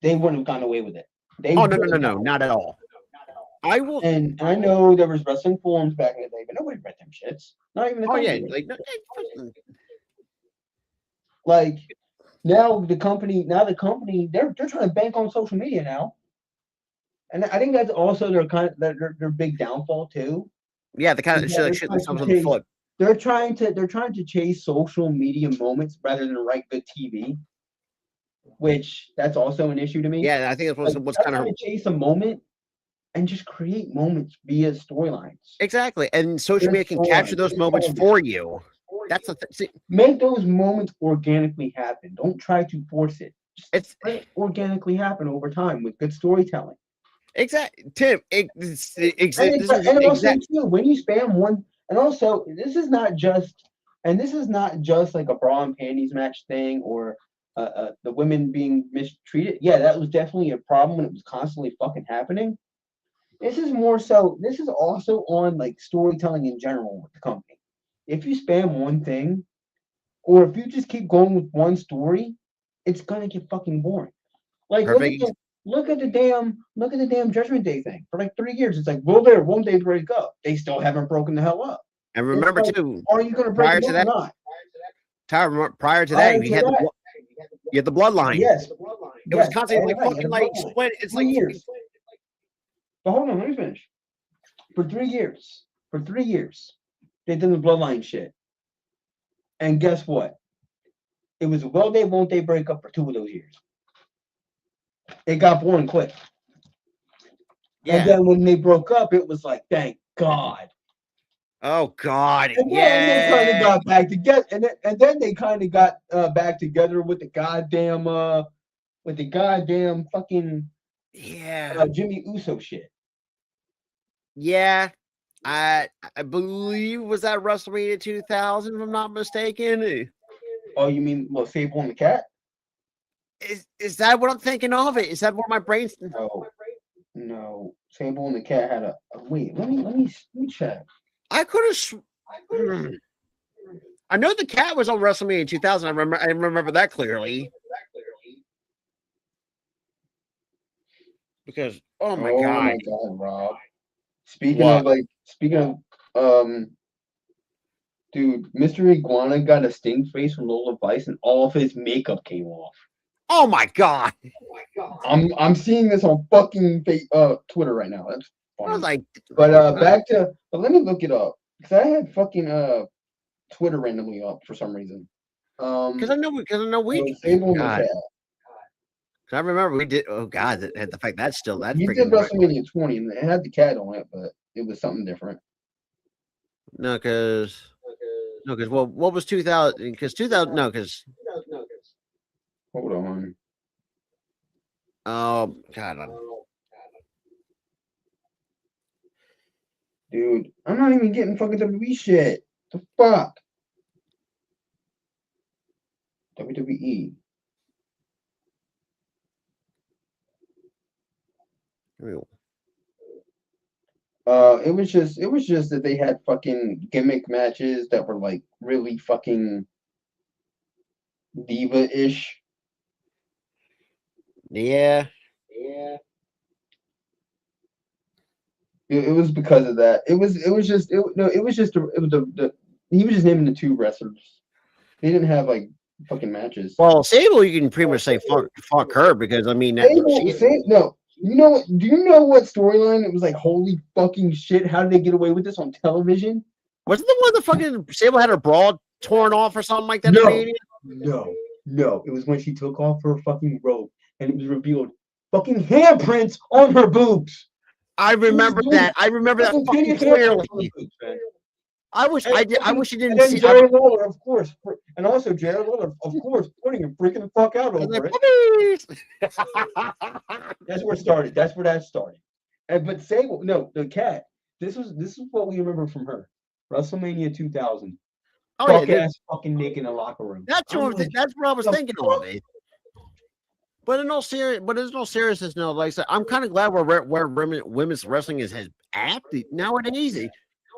they wouldn't have gone away with it. No, not at all. I will, and I know there was wrestling forums back in the day, but nobody read them shits. Not even the company. Like now the company, they're trying to bank on social media now, and I think that's also their big downfall too. Yeah, they kind of shoot themselves in the foot. They're trying to chase social media moments rather than write good TV, which that's also an issue to me. Yeah, I think that's what's kind of chase a moment and just create moments via storylines. Exactly, and social media can capture those moments for you. That's the thing. Make those moments organically happen. Don't try to force it. Just let it organically happen over time with good storytelling. Exactly, Tim. And also too, when you spam one, and also this is not just like a bra and panties match thing or the women being mistreated. Yeah, that was definitely a problem when it was constantly fucking happening. This is also on like storytelling in general with the company. If you spam one thing, or if you just keep going with one story, it's gonna get fucking boring. Like Look at the damn Judgment Day thing. For like 3 years, it's like, won't they break up? They still haven't broken the hell up. And remember It's like, too, are you gonna break prior it to up that, or not? Tyler, prior to Prior that, to you had that, the bloodline. Yes. It was constantly and like fucking like bloodline. split. It's 3 like years. But hold on, let me finish. For 3 years, they did the bloodline shit. And guess what? It was will they, won't they break up for 2 of those years. It got boring quick. yeah. And then when they broke up, it was like, thank God. Oh God, And then they kind of got back together, and then they kind of got back together with the goddamn fucking yeah, Jimmy Uso shit. yeah. I believe was that WrestleMania 2000, if I'm not mistaken. Oh, you mean Sable and the Cat? Is that what I'm thinking of? It is that what my brain's? No. Sable and the Cat had a wait. Let me check. I could have. I know the Cat was on WrestleMania 2000. I remember that clearly. Because oh my god, Rob. Speaking of dude, Mr. Iguana got a sting face from Lola Vice and all of his makeup came off. oh my god. I'm seeing this on fucking Twitter right now. That's funny. I was like, but let me look it up because I had fucking Twitter randomly up for some reason. because I know we. God. I remember we did. Oh God, the fact that's You did WrestleMania 20 and it had the cat on it, but it was something different. No, because well, what was 2000? Because 2000. No, because hold on. Oh God. Dude, I'm not even getting fucking WWE shit. The fuck? WWE. It was just that they had fucking gimmick matches that were like really fucking diva-ish. Yeah. It was because of that. He was just naming the 2 wrestlers. They didn't have like fucking matches. Well, Sable, you can pretty much say fuck her because I mean, no. You know what? Do you know what storyline? It was like, holy fucking shit! How did they get away with this on television? Wasn't the one that fucking Sable had her bra torn off or something like that? No. It was when she took off her fucking robe and it was revealed fucking handprints on her boobs. I remember that. I remember that fucking clearly. I wish I did. I wish you didn't see. Jerry Lawler, of course, and also Jerry Lawler, of course, putting him freaking the fuck out over it. That's where it started. That's where that started. But Sable, no, the Cat. This is what we remember from her. WrestleMania 2000. Oh yeah, ass fucking naked in the locker room. That's what I was thinking of it. But in all seriousness, no. Like I said, I'm kind of glad where women's wrestling is at nowadays.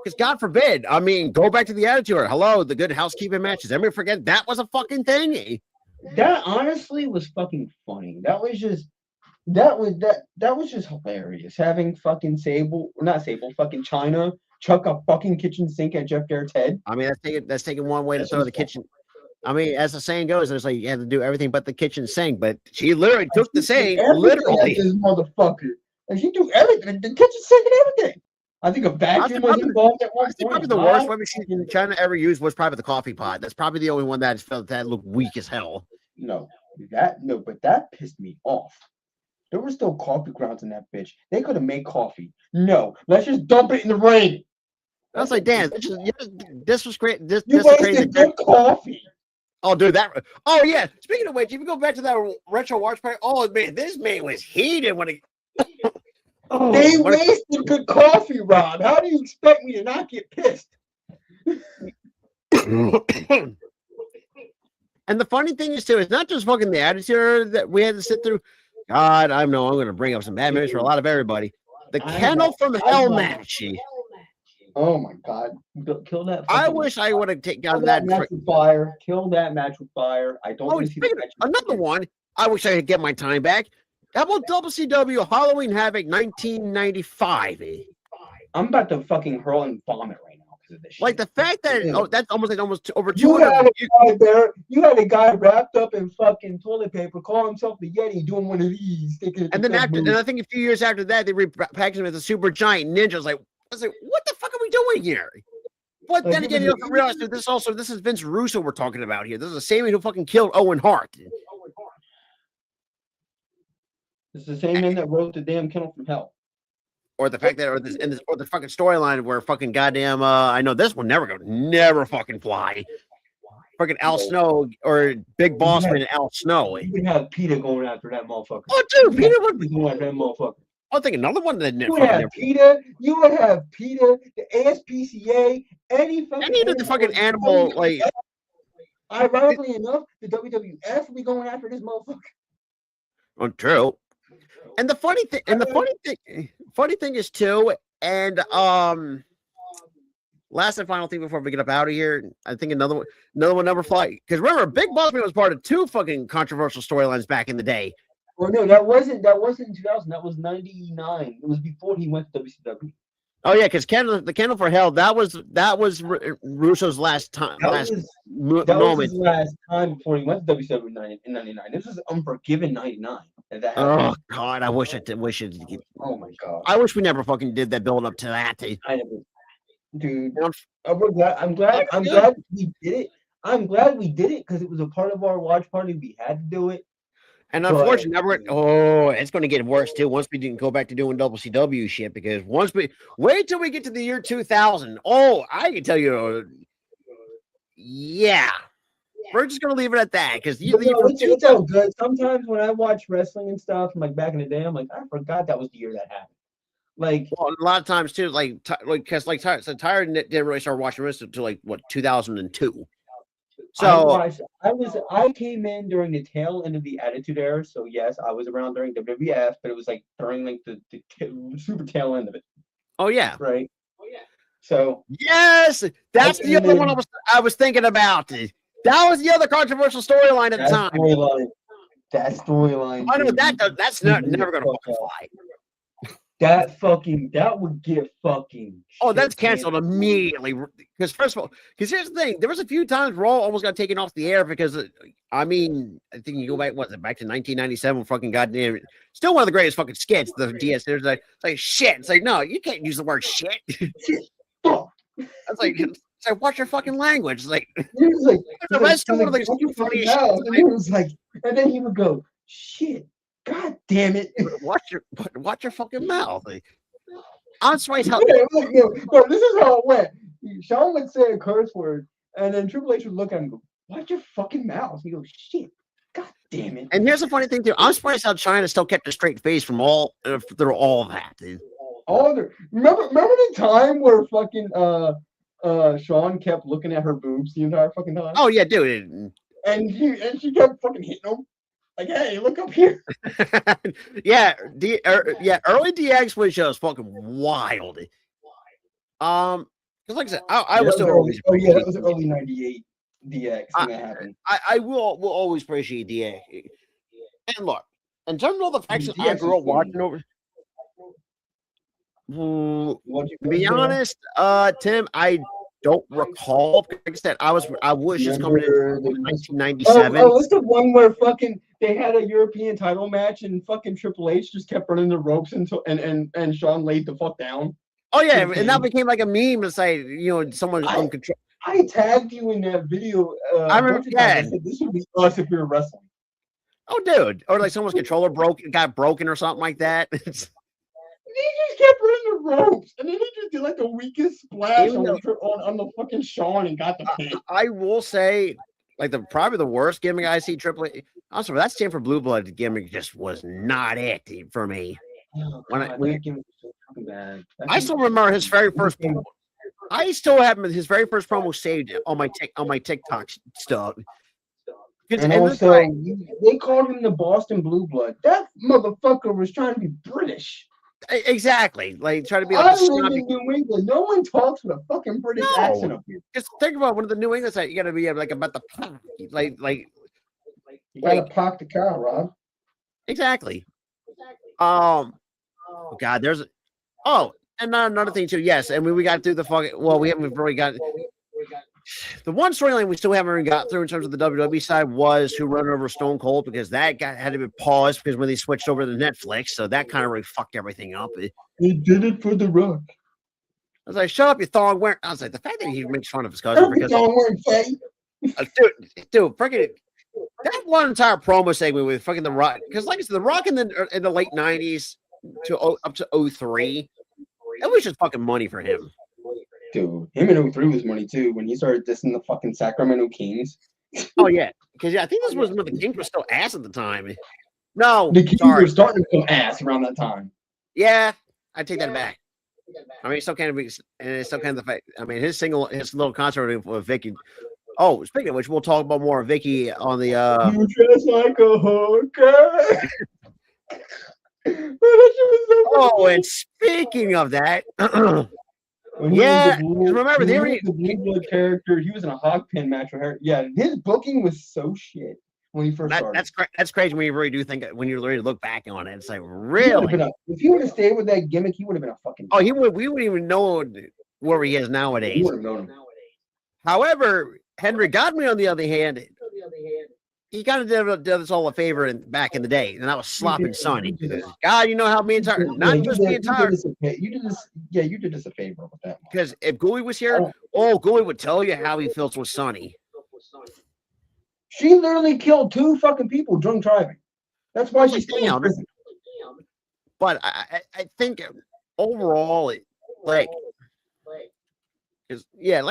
Because God forbid, I mean, go back to the Attitude Era. Hello, the Good Housekeeping matches. Everybody forget that was a fucking thing. That honestly was fucking funny. That was just hilarious. Having fucking fucking China chuck a fucking kitchen sink at Jeff Jarrett's head. I mean, that's taking one way to throw the kitchen. I mean, as the saying goes, it's like you have to do everything but the kitchen sink. But she literally took the sink, literally. This motherfucker, and she do everything, the kitchen sink and everything. I think a vacuum was involved at one point. Probably the worst one machine China ever used was probably the coffee pot. That's probably the only one that felt that looked weak as hell. But that pissed me off. There were still coffee grounds in that bitch. They could have made coffee. No, let's just dump it in the rain. I was like, damn, this was great. This is crazy. Good coffee. Oh, dude, oh yeah. Speaking of which, if you go back to that retro watch party, oh man, this man was heated when he. They wasted good coffee, Rob. How do you expect me to not get pissed? And the funny thing is, too, it's not just fucking the Attitude that we had to sit through. God, I know I'm going to bring up some bad memories for a lot of everybody. The Kennel from Hell match. Oh my God! Kill that! I wish I would have taken that match with fire. Kill that match with fire. I don't want to see that match. Another one. I wish I could get my time back. How about WCW Halloween Havoc 1995? I'm about to fucking hurl and vomit right now because of this shit. Like the fact that that's almost over You 200. had a guy there. You had a guy wrapped up in fucking toilet paper, calling himself the Yeti, doing one of these. And then and I think a few years after that, they repackaged him as a super giant ninja. I was like, what the fuck are we doing here? But then again, you have to realize that this is Vince Russo we're talking about here. This is the same man who fucking killed Owen Hart. It's the same man that wrote the damn Kennel from Hell. Or the fact that, or the fucking storyline where fucking goddamn, I know this will never fucking fly. Fucking Al Snow or Big Boss Man and Al Snow. You would have Peter going after that motherfucker. Oh, dude, Peter would be going after that motherfucker. I think another one that you would have Peter. You would have Peter, the ASPCA, any of the fucking animal like. Ironically enough, the WWF will be going after this motherfucker. Oh, true. And the funny thing is too, and last and final thing before we get up out of here, I think another one never fly. Because remember, Big Boss Man was part of 2 fucking controversial storylines back in the day. Well, no, that wasn't in 2000. That was 99. It was before he went to WCW. Oh yeah, because the Candle for Hell, that was Russo's last time. That was his last time before he went to WCW in 99. This was Unforgiven 99. Oh God, I wish it. Oh my God. I wish we never fucking did that build up to that. I never, dude. I'm glad we did it. I'm glad we did it because it was a part of our watch party. We had to do it. And unfortunately, it's going to get worse too once we didn't go back to doing WCW shit. Because wait till we get to the year 2000. Oh, I can tell you, yeah, we're just going to leave it at that. Because it's all good. Sometimes when I watch wrestling and stuff from like back in the day, I'm like, I forgot that was the year that happened. Like a lot of times too, because Tyler didn't really start watching wrestling until like 2002. So I came in during the tail end of the Attitude Era, so yes, I was around during WWF, but it was like during like the super tail end of it. Oh yeah, right. Oh yeah. So yes, that's the other one I was thinking about. That was the other controversial storyline at the time. That storyline. I know that's never gonna fucking fly. That would get fucking. Oh, that's canceled immediately. Because first of all, here's the thing: there was a few times Raw almost got taken off the air because, I think you go back, back to 1997? Fucking goddamn, still one of the greatest fucking skits. The DS, there's like shit. It's like no, you can't use the word shit. It's like watch your fucking language. It's like the rest of one of the funniest shit. And he was like, and then he would go shit. God damn it! Watch your fucking mouth. I'm surprised how. Bro, this is how it went. Sean would say a curse word, and then Triple H would look at him and go, "Watch your fucking mouth." He goes, "Shit, god damn it!" And here's the funny thing too. I'm surprised how China still kept a straight face from through all that. Dude. Remember the time where fucking Sean kept looking at her boobs the entire fucking time? Oh yeah, dude. And she kept fucking hitting him. Like, hey, look up here. Yeah, early DX was just fucking wild. Because like I said, I was still always. Oh yeah, that was early '98 DX when that happened. I will always appreciate DX. And look, in terms of all the factions I grew up watching over. To be honest, Tim, I don't recall. Like I said, I was just coming in 1997. Oh, it's the one where fucking they had a European title match and fucking Triple H just kept running the ropes until and Sean laid the fuck down. Oh yeah, and that became like a meme to say someone's uncontrolled. I tagged you in that video. I remember. Yeah, this would be us if we were wrestling. Oh, dude, or like someone's controller got broken or something like that. He just kept running the ropes, and then he just did like the weakest splash on the fucking Sean and got the pin. I will say, like probably the worst gimmick I see Triple H. Also, that Stand for Blue Blood gimmick just was not it for me. Oh, I still remember his very first promo. I still have his very first promo saved on my TikTok stuff. And also, they called him the Boston Blue Blood. That motherfucker was trying to be British. Exactly, like trying to be. I live in New England. No one talks with a fucking British accent up here. Just think about one of the New England side. You got to be like about the you got to park the car, Rob. Exactly. God, there's and another thing too. Yes, I mean we got through the fucking. Well, we haven't really got the one storyline we still haven't even got through in terms of the WWE side was who run over Stone Cold because that had to be paused because when they switched over to Netflix, so that kind of really fucked everything up. They did it for The Rock. I was like, shut up, you thong wearing. I was like, the fact that he makes fun of his cousin because dude, freaking that one entire promo segment with fucking The Rock, because like I said, The Rock in the late '90s to up to 03, it was just fucking money for him. Dude, him in 03 was money too when he started dissing the fucking Sacramento Kings. Oh yeah, because I think this was when the Kings were still ass at the time. No, the Kings were starting to come ass around that time. Yeah, I take that back. I mean, it's still kind of, and it's still kind of the fact. I mean, his little concert with Vicky. Oh, speaking of which, we'll talk about more of Vicky on the. You dress like a hooker. Oh, and speaking of that, yeah, remember the blue blood character. He was in a hog pin match with her. Yeah, his booking was so shit when he first started. That's crazy when you really do think when you really look back on it. It's like really. If he would have stayed with that gimmick, he would have been a fucking. Oh, he would. We wouldn't even know where he is nowadays. We would have known him. However, Henry Godwin, on the other hand, he kind of did us all a favor back in the day, and that was slopping Sonny. God, you know how me and Tyler, not just me and Tyler. You did us a favor with that. Because if Gooey was here, Gooey would tell you how he feels with Sonny. She literally killed 2 fucking people drunk driving. That's why she's still in prison. But I think overall, like I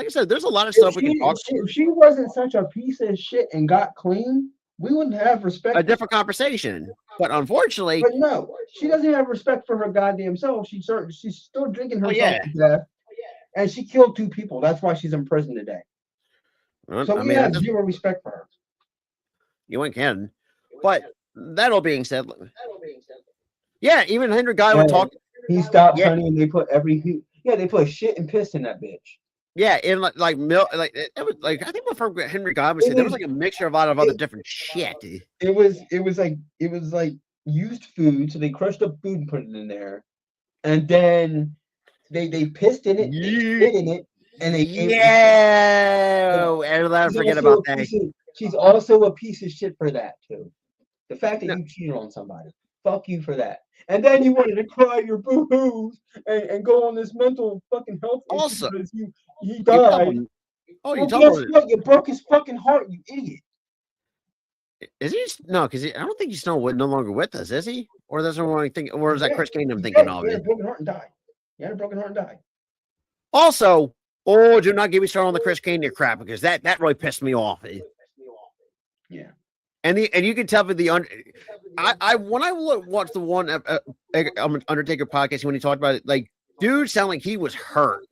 said, there's a lot of stuff we can talk about. If she wasn't such a piece of shit and got clean, we wouldn't have respect. A different conversation. But unfortunately, but no, she doesn't have respect for her goddamn self. She's still drinking herself to death, and she killed 2 people. That's why she's in prison today. So we have zero respect for her. You ain't kidding. But that all being said, yeah, even Henry Guy would talk. He stopped Sonny, and they put they put shit and piss in that bitch. Yeah, in like milk, like it was like I think before Henry Godwin said there was like a mixture of a lot of other different shit. It was like used food, so they crushed up food and put it in there, and then they pissed in it, they spit in it, and they and let her forget about that. She's also a piece of shit for that too. The fact that you cheated on somebody, fuck you for that. And then you wanted to cry your boo-hoos and go on this mental fucking health issue also because he died. You broke his fucking heart, you idiot. Is he? No, because I don't think he's no longer with us, is he? Or that's the wrong thing. Or is that Chris Kane I'm thinking of? He had a broken heart and died. He had a broken heart and died. Also, do not get me started on the Chris Kane crap because that really pissed me off. Yeah. And you can tell when I watched the one Undertaker podcast when he talked about it, like dude sounded like he was hurt.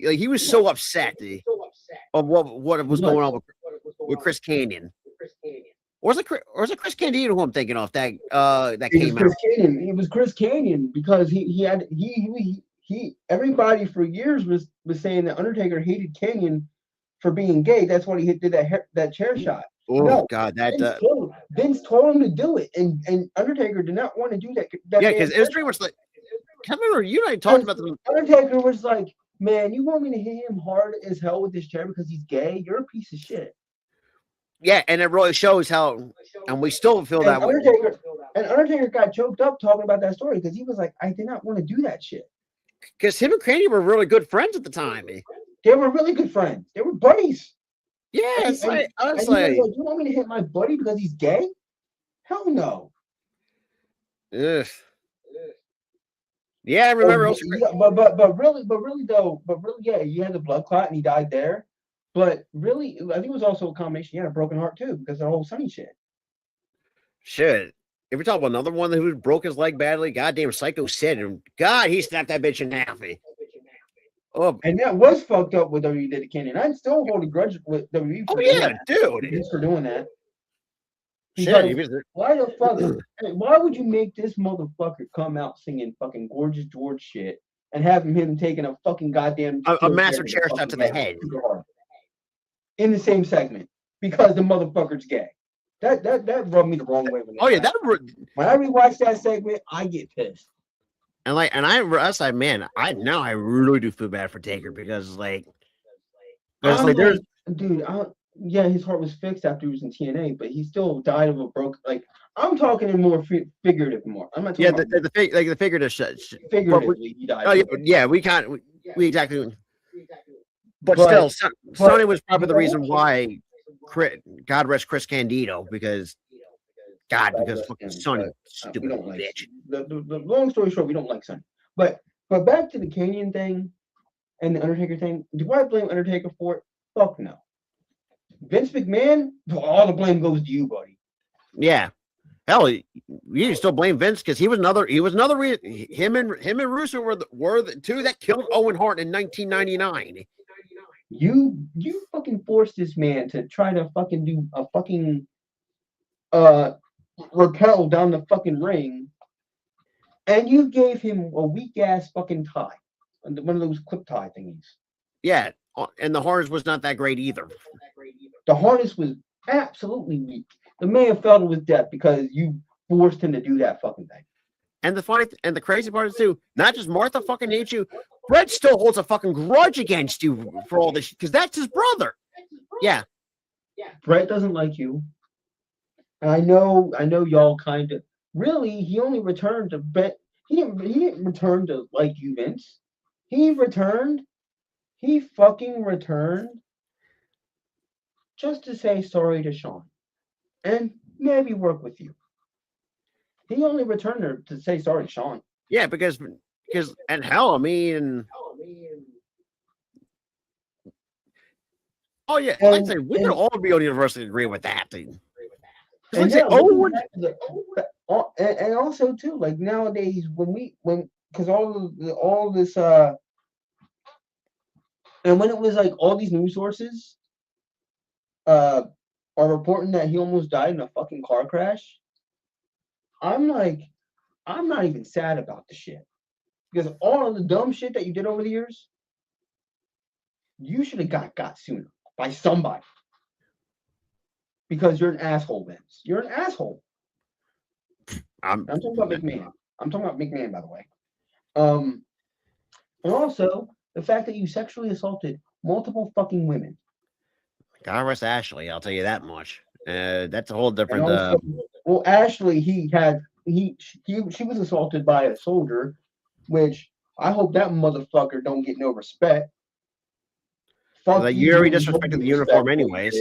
Like he was so upset of what was going on with Chris Canyon. Or is it Chris Candido who I'm thinking of that came out? It was Chris Canyon because he everybody for years was saying that Undertaker hated Canyon for being gay. That's why he did that chair shot. Oh God, Vince told him to do it, and Undertaker did not want to do that. Yeah, because it was pretty much like I remember you and I talked about the Undertaker was like, "Man, you want me to hit him hard as hell with this chair because he's gay? You're a piece of shit." Yeah, and it really shows how, and we still feel that way. And Undertaker got choked up talking about that story because he was like, "I did not want to do that shit." Because him and Cranny were really good friends at the time. They were really good friends. They were buddies. Yeah, it's like, you want me to hit my buddy because he's gay? Hell no. Ugh. Yeah, I remember. But really, yeah, he had the blood clot and he died there. But really, I think it was also a combination. He had a broken heart too because of the whole Sonny shit. Shit. If we talk about another one who broke his leg badly, goddamn Psycho Sid, and God, he snapped that bitch in half. Oh, and that was fucked up with WWE did to Kenny. And I still hold a grudge with WWE. Dude, for doing that. Shit, why the fuck? Why would you make this motherfucker come out singing fucking Gorgeous George shit and have him taking a fucking goddamn a massive chair shot to the head in the same segment because the motherfucker's gay? That rubbed me the wrong way. Oh yeah, when I rewatch that segment, I get pissed. and I was like, man, I really do feel bad for Taker because there's dude, yeah, his heart was fixed after he was in TNA, but he still died of a broke. Like, I'm talking in more figurative, more. I'm not talking about the figurative figuratively. He died. Oh yeah, we exactly. But still, Sonny was probably the reason why. God rest Chris Candido because fucking Sonny, stupid we don't like bitch. The long story short, we don't like Sonny. But back to the Canyon thing and the Undertaker thing. Do I blame Undertaker for it? Fuck no. Vince McMahon, all the blame goes to you, buddy. Yeah. Hell, you still blame Vince because he was another reason. Him and Russo were the two that killed Owen Hart in 1999. You fucking forced this man to try to fucking do a fucking rappel down the fucking ring, and you gave him a weak ass fucking tie, one of those clip tie thingies. Yeah, and the harness was not that great either. The harness was absolutely weak. The man fell to his death because you forced him to do that fucking thing. And the crazy part is too, not just Martha fucking hates you, Brett still holds a fucking grudge against you for all this because that's his brother. Yeah. Brett doesn't like you. And I know y'all kind of really he only returned to Brett. He didn't return to like you, Vince. He fucking returned just to say sorry to Sean. And maybe work with you. He only returned there to say sorry to Sean. Yeah, because and hell, I mean, oh yeah, I'd say we could all be universally agree with that thing. And also too, like nowadays because all this and when it was like all these news sources are reporting that he almost died in a fucking car crash. I'm like, I'm not even sad about the shit. Because all of the dumb shit that you did over the years, you should have got sooner by somebody. Because you're an asshole, Vince. You're an asshole. I'm talking about McMahon. I'm talking about McMahon, by the way. And also the fact that you sexually assaulted multiple fucking women. God rest Ashley, I'll tell you that much. That's a whole different. Also, well, Ashley, she was assaulted by a soldier, which I hope that motherfucker don't get no respect. Fuck like you already disrespected the uniform, anyways.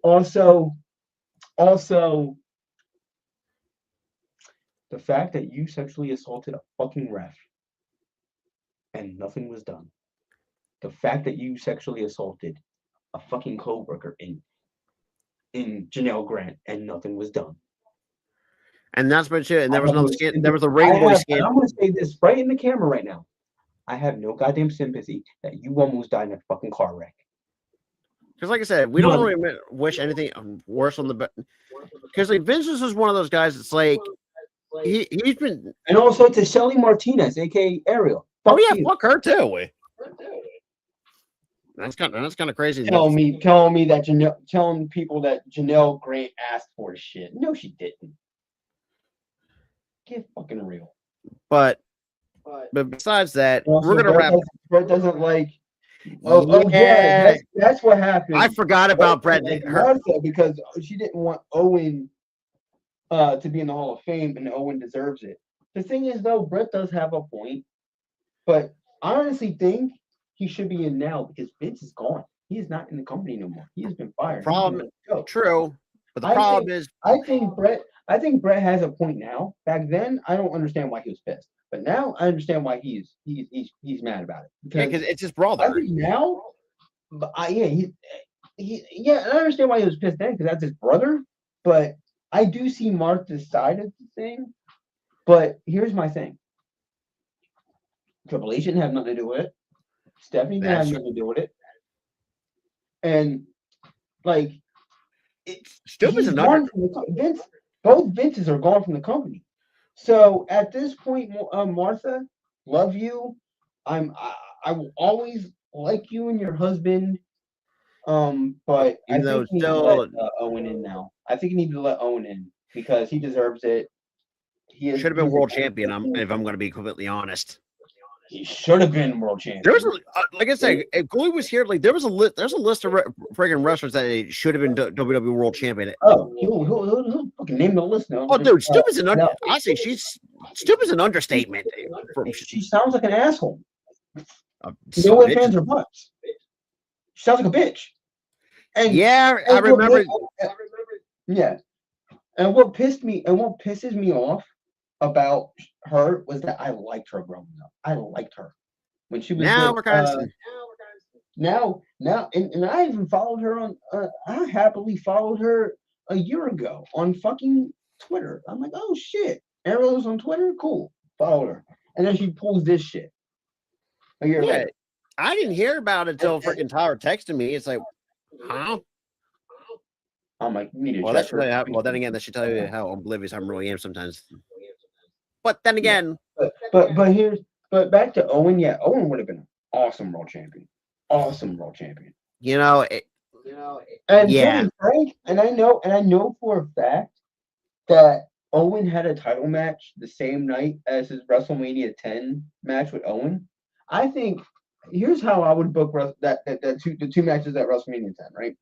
Also, the fact that you sexually assaulted a fucking ref and nothing was done. The fact that you sexually assaulted a fucking co-worker in Janelle Grant and nothing was done. And that's been shit. And there was another skin. There was a rainbow skin. I'm gonna say this right in the camera right now. I have no goddamn sympathy that you almost died in a fucking car wreck. Because, like I said, we don't really wish anything worse on the. Because like Vince is one of those guys. It's like he's been. And also to Shelly Martinez, aka Ariel. Fuck fuck her too. That's kind of crazy. Telling people that Janelle Grant asked for the shit. No, she didn't. Get fucking real. But besides that, we're gonna wrap. Brett doesn't like. Yeah, that's what happened. I forgot about Brett. Because she didn't want Owen to be in the Hall of Fame, and Owen deserves it. The thing is, though, Brett does have a point, but I honestly think he should be in now because Vince is gone. He is not in the company no more. He has been fired. True, but the problem is, I think Brett has a point now. Back then, I don't understand why he was pissed, but now I understand why he's mad about it. Because it's his brother. I think now, but I understand why he was pissed then because that's his brother. But I do see Martha's side of the thing. But here's my thing: Triple H didn't have nothing to do with it. Stephanie didn't have nothing to do with it. And like, it's Stupid's another. Vince, both Vinces are gone from the company. So at this point, Martha, love you. I will always like you and your husband. But I Even though think you need to still let Owen in now. I think you need to let Owen in because he deserves it. should have been world champion. If I'm going to be completely honest. He should have been world champion. There was, like I said, if Glee was here, like there's a list of friggin' wrestlers that should have been WWE World Champion. Oh, he'll fucking name the list now. Oh, dude, stupid's an no. I say stupid's an understatement. She sounds like an asshole. No Bitch. fans or buts. She sounds like a bitch. And yeah, I remember. Yeah, and what pisses me off about her was that I liked her growing up. I liked her when she was. Now with, we're kind of. Now, and I even followed her on. I happily followed her a year ago on fucking Twitter. I'm like, oh shit, Arrow's on Twitter, cool. Follow her, and then she pulls this shit a year later. I didn't hear about it until freaking Tyler texted me. It's like, huh? I'm like, well, then again, that should tell you how oblivious I really am sometimes. But then again, but back to Owen. Yeah, Owen would have been an awesome world champion. Awesome world champion. And yeah. Frank, and I know for a fact that Owen had a title match the same night as his WrestleMania 10 match with Owen. I think here's how I would book the two matches at WrestleMania 10, right?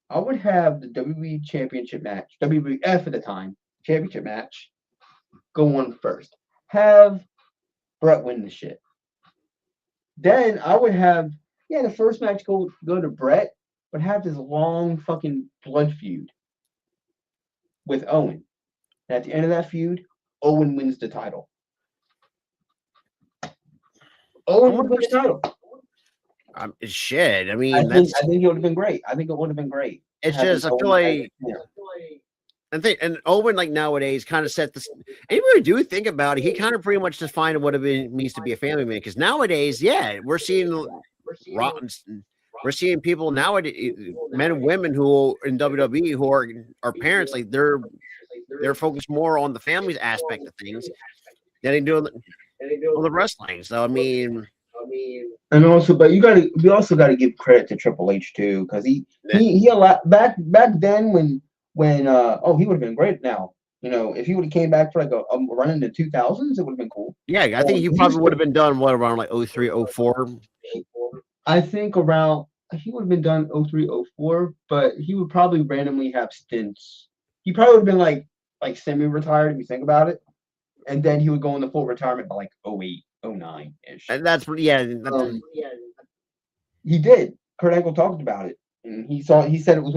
I would have the WWE Championship match, WWF at the time, championship match, go on first. Have Brett win the shit. Then I would have, the first match go to Brett, but have this long fucking blood feud with Owen. And at the end of that feud, Owen wins the title. Owen would win the title. Shit. I mean, I think it would have been great. It's just, I feel like, and Owen, like nowadays, kind of set this. And you really do think about it, he kind of pretty much defined what it means to be a family man. Because nowadays, we're seeing people nowadays, men and women who in WWE who are parents, like they're focused more on the family's aspect of things than they do on the wrestling. So I mean. And also, but we also got to give credit to Triple H too, because he allowed back then when he would have been great now. If he would have came back for like a run in the 2000s, it would have been cool. Yeah, I think he probably would have been done around like 03, 04. I think around he would have been done 03, 04, but he would probably randomly have stints. He probably would have been like semi-retired if you think about it, and then he would go into full retirement by like 08. 09-ish. And that's he did. Kurt Angle talked about it, and he said it was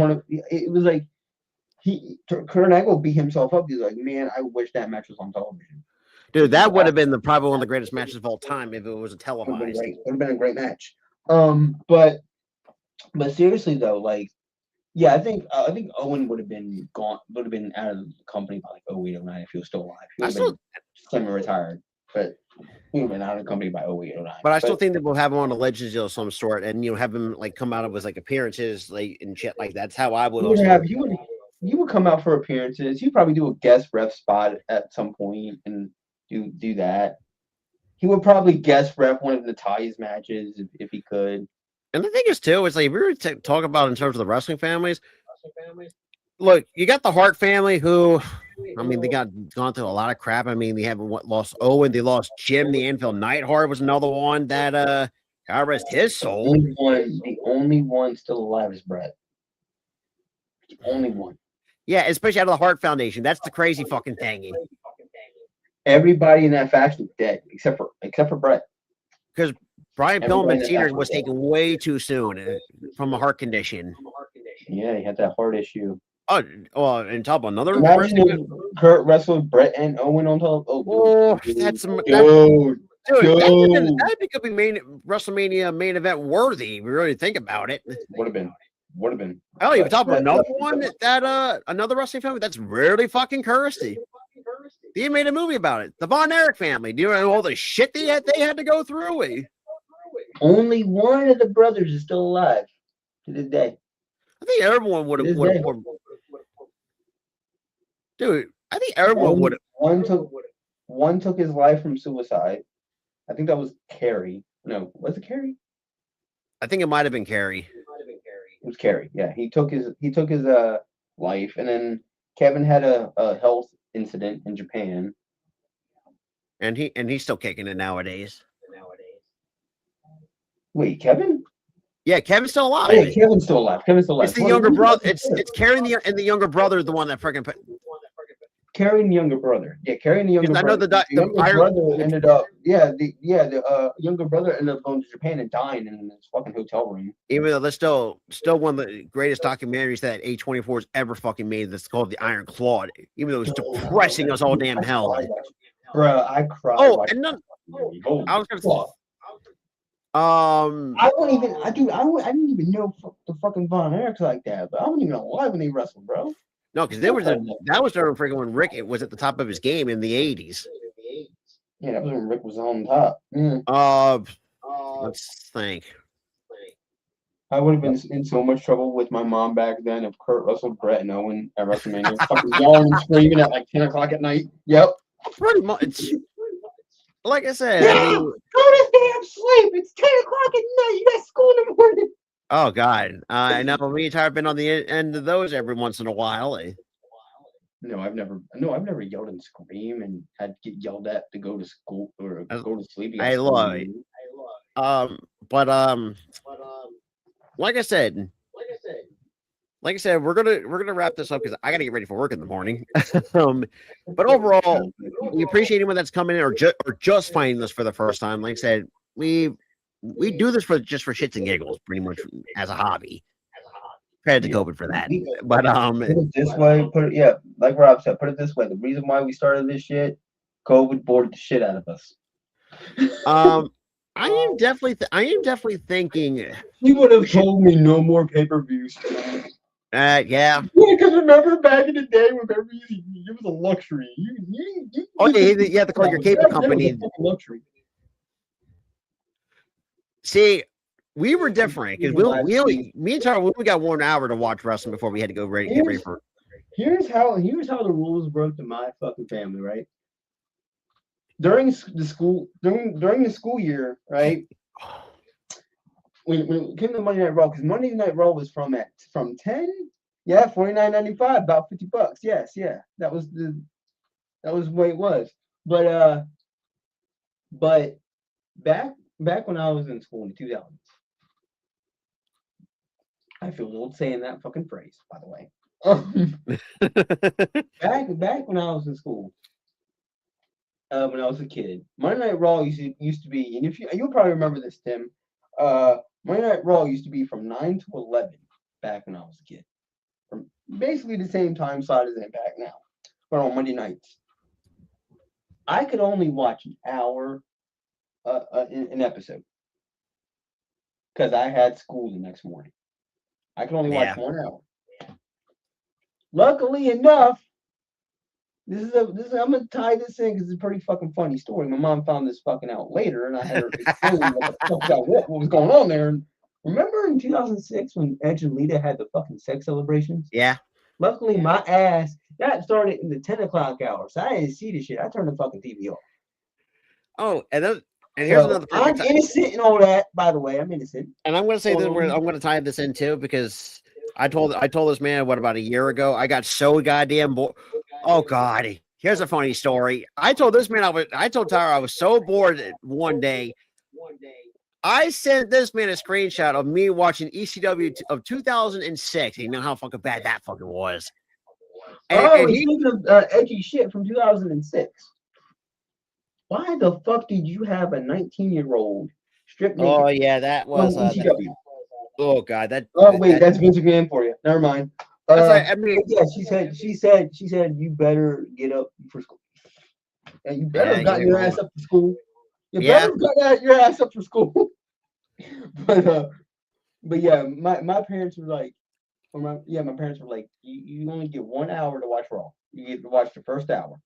Kurt Angle beat himself up. He's like, man, I wish that match was on television. Dude, that would have been probably one of the greatest matches of all time if it was a televised. It would have been a great match. But seriously though, I think Owen would have been out of the company by like 08, 09 if he was still alive. He would have been semi-retired, but he would have been out of the company by 08, 09. But I still think that we'll have him on a Legends deal of some sort, and have him like come out with like appearances, like and shit like that. That's how I would. He would come out for appearances. He'd probably do a guest ref spot at some point and do that. He would probably guest ref one of Natalia's matches if he could. And the thing is too, it's like if we were to talk about in terms of the wrestling families. Look, you got the Hart family who, I mean, they gone through a lot of crap. I mean, they haven't lost Owen, they lost Jim, the Anvil Neidhart was another one that God rest his soul. The only one still alive is Brett. The only one. Yeah, especially out of the Hart Foundation. That's the crazy fucking thing. Everybody in that faction is dead except for Brett. Because Brian Pillman Sr. was taken way too soon from a heart condition. Yeah, he had that heart issue. Oh, well, and top of another. Imagine Kurt wrestled Brett and Owen on top. Oh, that's some. Dude, that could be WrestleMania main event worthy. If we really think about it. Would have been. Oh, you talk about another one that another wrestling family that's really fucking cursed. They made a movie about it. The Von Erich family. Do you know all the shit they had to go through? Only one of the brothers is still alive to this day. I think everyone would have. Dude, I think everyone would have. One took his life from suicide. I think that was Carrie. No, was it Carrie? I think it might have been Carrie. was Kerry. Yeah, he took his life, and then Kevin had a health incident in Japan. And he's still kicking it nowadays. Wait, Kevin? Yeah, Kevin's still alive. Oh, yeah, Kevin's still alive. It's the younger brother. It's carrying the younger brother, the one that freaking Carrying the younger brother. Yeah, carrying the younger brother. I know the younger brother ended up. The younger brother ended up going to Japan and dying in this fucking hotel room. Even though that's still one of the greatest documentaries that A24 has ever fucking made. That's called The Iron Claw. Even though it's depressing us all damn hell. Bro, I cried. Oh, and none. I was gonna say. I wouldn't even. I didn't even know the fucking Von Erichs like that. But I wasn't even alive when they wrestled, bro. No, because that was during freaking when Rick was at the top of his game in the 80s. Yeah, that was when Rick was on top. Let's think. I would have been in so much trouble with my mom back then if Kurt wrestled Brett and Owen at WrestleMania. Fucking yelling and screaming at like 10 o'clock at night. Yep. Pretty much. Like I said, go to damn sleep. It's 10 o'clock at night. You got school in the morning. Oh God, I know. Me and Ty have been on the end of those every once in a while. No, I've never yelled and screamed and had to get yelled at to go to school or go to sleep. I love it. Like I said, we're gonna wrap this up because I gotta get ready for work in the morning. But overall, we appreciate anyone that's coming in or just finding this for the first time. Like I said, we do this just for shits and giggles, pretty much as a hobby. Credit to COVID for that. But put it this way, like Rob said, put it this way. The reason why we started this shit, COVID bored the shit out of us. I am definitely thinking He would have told me no more pay-per-views. Yeah, because remember back in the day when pay-per-views, it was a luxury. You have to call your cable company. Luxury. See, we were different because me and Tyler, we got 1 hour to watch wrestling before we had to go get ready for. Here's how the rules broke to my fucking family, right? During the school year, right? When it came to Monday Night Raw, because Monday Night Raw was from 10, $49.95, about $50. Yes, yeah, that was the way it was. But back when I was in school in the 2000s, I feel old saying that fucking phrase, by the way. Back when I was in school, when I was a kid, Monday Night Raw used to be, and you'll probably remember this, Tim. Monday Night Raw used to be from 9 to 11 back when I was a kid. From basically the same time slot as Impact now, but on Monday nights. I could only watch an hour an episode because I had school the next morning. I could only watch 1 hour. Luckily enough, I'm gonna tie this in because it's a pretty fucking funny story. My mom found this fucking out later, and I had her explain what was going on there. And remember in 2006 when Edge and Lita had the fucking sex celebrations? Yeah. Luckily, my ass that started in the 10 o'clock hour, so I didn't see the shit. I turned the fucking TV off. Oh, and here's another. I'm innocent and all that. By the way, I'm innocent. And I'm going to say that I'm going to tie this in too because I told this man about a year ago. I got so goddamn bored. Oh God! Here's a funny story. I told this man I told Tyler I was so bored one day. I sent this man a screenshot of me watching ECW of 2006. You know how fucking bad that fucking was. And he's speaking of edgy shit from 2006. Why the fuck did you have a 19-year-old strip naked? Oh yeah, that was ECW. Oh God, that. Oh wait, that's Vince McMahon for you. Never mind. I mean, yeah, she said you better get up for school. And you better have gotten your ass up for school. You better have gotten your ass up for school. but yeah, my parents were like, my parents were like, you only get 1 hour to watch Raw. You get to watch the first hour.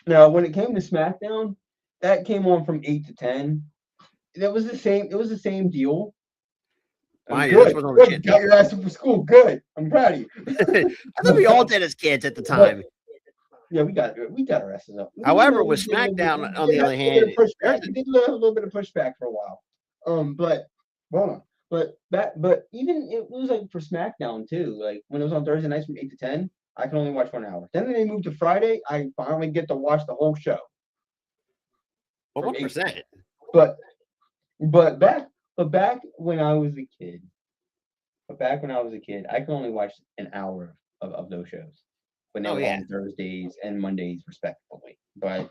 Now, when it came to SmackDown, that came on from 8 to 10. It was the same deal. Good. Got your ass up for school. Good. I'm proud of you. I thought we all did as kids at the time. Yeah, we got our asses up. However, with SmackDown, on the other hand, we did a little bit of pushback for a while. But hold on. but even it was like for SmackDown too. Like when it was on Thursday nights from 8 to 10, I could only watch 1 hour. Then when they moved to Friday, I finally get to watch the whole show. Well, From what 8 percent? But back when I was a kid, I could only watch an hour of those shows when they Oh, were yeah. on Thursdays and Mondays respectively. But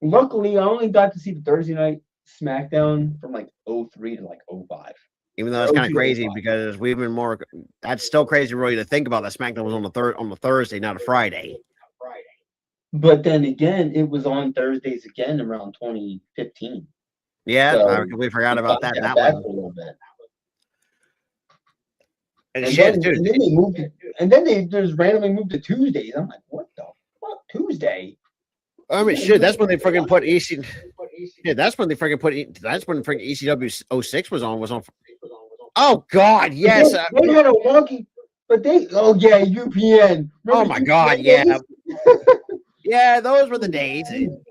luckily, I only got to see the Thursday night SmackDown from like 03 to like 05. Even though that's kind of crazy because we've been more. That's still crazy, really, to think about. That SmackDown was on the Thursday, not a Friday. But then again, it was on Thursdays again around 2015. Yeah, So, I completely forgot about that. That back one. a little bit. And And shit, then, dude. and then they moved it, and then they just randomly moved to Tuesdays. I'm like, what the fuck, Tuesday? I mean, shit. That's when they freaking put EC. Yeah, that's when they freaking put. That's when freaking ECW 06 was on. Oh God, yes. They had a wonky, but UPN. Oh Remember my UPN God, yeah. days? Yeah, those were the days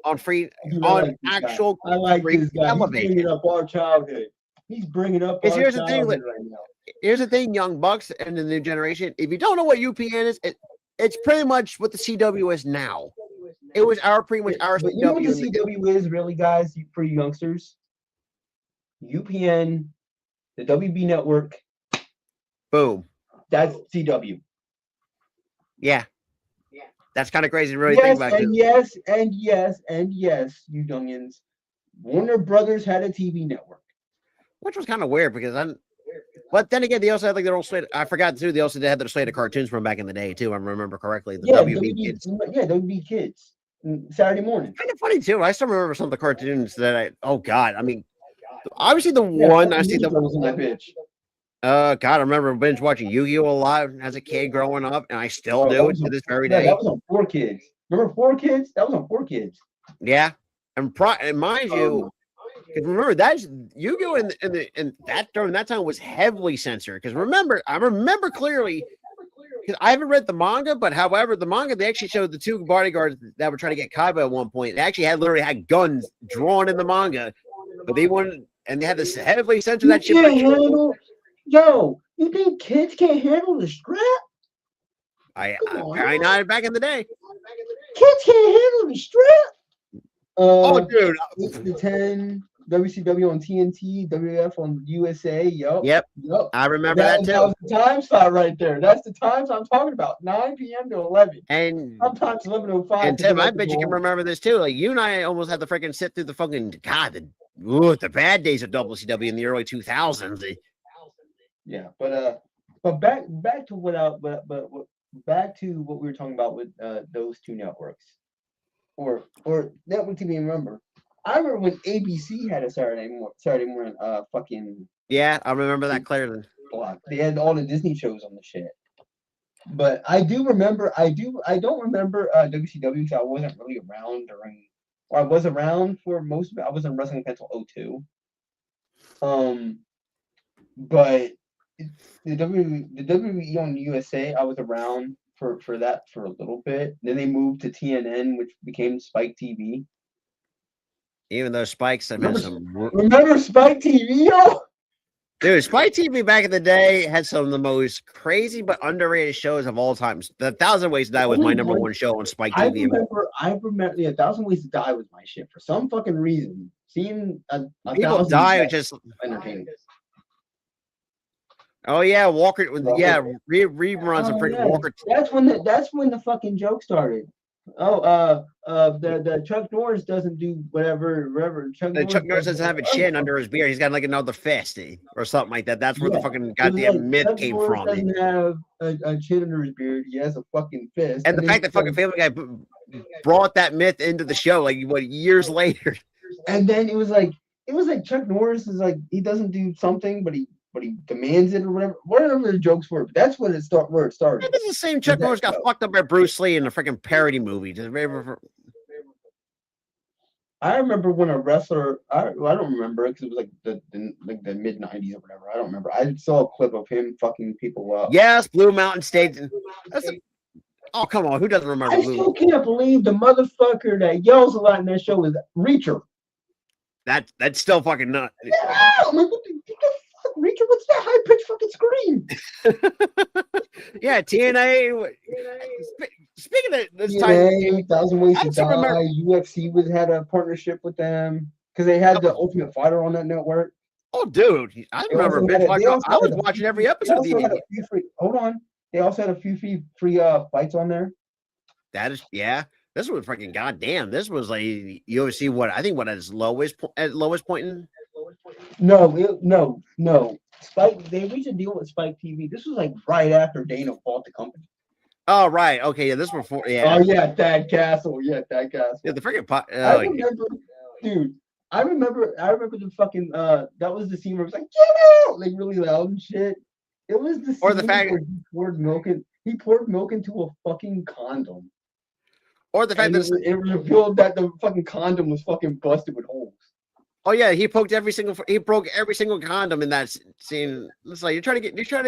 on free Dude, I on like this guy. actual I like free this guy. He's television. bringing up our childhood. He's bringing up our Here's the thing, childhood right now. Here's the thing, young bucks and the new generation. If you don't know what UPN is, it's pretty much what the CW is now. It was pretty much our But you know what the CW. CW is really, guys, for you youngsters? UPN, the WB network, Boom. that's CW. Yeah. That's kind of crazy to really think about. Yes, you youngins. Warner Brothers had a TV network. Which was kind of weird because but then again, they also had like their old slate. I forgot too. They also had their slate of cartoons from back in the day too. I remember correctly. The WB Kids. Yeah, WB Kids. Saturday morning. Kind of funny too. I still remember some of the cartoons that oh God. I mean, obviously the one I see was in that bitch. God, I remember binge watching Yu-Gi-Oh! A lot as a kid growing up, and I still do it to this very day. That was on 4Kids. Remember 4Kids? That was on 4Kids. Yeah, and mind you, remember that's Yu-Gi-Oh! in that during that time was heavily censored. Because I remember clearly. Because I haven't read the manga, but however, the manga they actually showed the two bodyguards that were trying to get Kaiba at one point. They actually literally had guns drawn in the manga, but they wanted and they had this heavily censored that shit. Yo, you think kids can't handle the strap? I not back in the day. Kids can't handle the strap. Oh, dude. 8 to 10, WCW on TNT, WF on USA. Yep. I remember that too. That was the time slot right there. That's the times I'm talking about. 9 p.m. to 11. And sometimes 11:05. And Tim, I bet you can remember this too. Like you and I almost had to freaking sit through the fucking the bad days of WCW in the early 2000s. Yeah, but back to back to what we were talking about with those two networks, or network TV. Remember, I remember when ABC had a Saturday morning fucking. Yeah, I remember that clearly. Block. They had all the Disney shows on the shit. But I do remember. I don't remember WCW because I wasn't really around during. Or I was around for most of it. I wasn't wrestling until 2002. But the WWE on USA, I was around for that for a little bit. Then they moved to TNN, which became Spike TV. Even though Spike's remember Spike TV, yo? Dude, Spike TV back in the day had some of the most crazy but underrated shows of all time. The 1,000 Ways to Die was my number one show on Spike TV. I remember, 1,000 Ways to Die was my shit for some fucking reason. Seeing people die was just entertaining. Oh yeah, Walker. Yeah, reruns of freaking Walker. That's when the fucking joke started. The Chuck Norris doesn't do whatever. Chuck Norris doesn't have a chin under his beard. He's got like another fist or something like that. That's where the fucking goddamn myth Chuck came Norris from. Doesn't have a chin under his beard. He has a fucking fist. And the fact that fucking Family Guy brought that myth into the show, like years later. And then it was like Chuck Norris is like he doesn't do something, but he demands it or whatever the jokes were. But that's when where it started. This is the same Chuck Norris got fucked up by Bruce Lee in a freaking parody movie. I remember when a wrestler. I don't remember because it was like the mid '90s or whatever. I don't remember. I saw a clip of him fucking people up. Yes, Blue Mountain State. Oh come on, who doesn't remember? I still can't believe the motherfucker that yells a lot in that show is Reacher. That's still fucking nuts. Yeah, I'm like, what the fuck? Reacher what's that high pitched fucking scream? Yeah, TNA. Speaking of this time, TNA, Thousand Ways I to still remember. Die. UFC had a partnership with them because they had the Ultimate Fighter on that network. Oh, dude, I They remember also binge had a- watching. they also I was had a watching few- every they episode of also had the. a few free. Hold on. They also had a few free fights on there. That is, yeah. This was freaking goddamn. This was like UFC. What I think what at its lowest point in. No. Spike. They reached a deal with Spike TV. This was like right after Dana bought the company. Oh right, okay, yeah. This was before. Yeah. Oh yeah, Thad Castle. Yeah, Thad Castle. Yeah, the freaking pot. I remember, dude. I remember the fucking that was the scene where it was like, get out, like really loud and shit. It was the scene Or the fact- where he poured milk into a fucking condom. Or the fact And that it revealed that the fucking condom was fucking busted with holes. oh yeah, he broke every single condom in that scene. It's like you're trying to get You're trying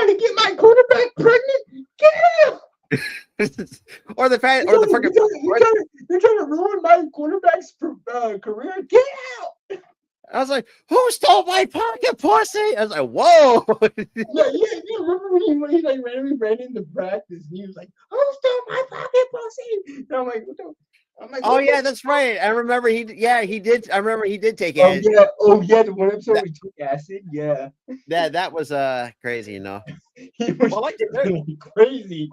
to get my quarterback pregnant? Get out! or the fact or the freaking You're trying to ruin my quarterback's career? Get out! I was like, who stole my pocket pussy? I was like, whoa. Yeah, you remember when he like ran into practice and he was like, "Who stole my pocket pussy?" And I'm like, "What the?" I'm like, Oh "What yeah, the that's right. I remember he did. I remember he did take Oh it. yeah, the one episode where he took acid. Yeah, That was crazy, you know. he was Well, like, crazy.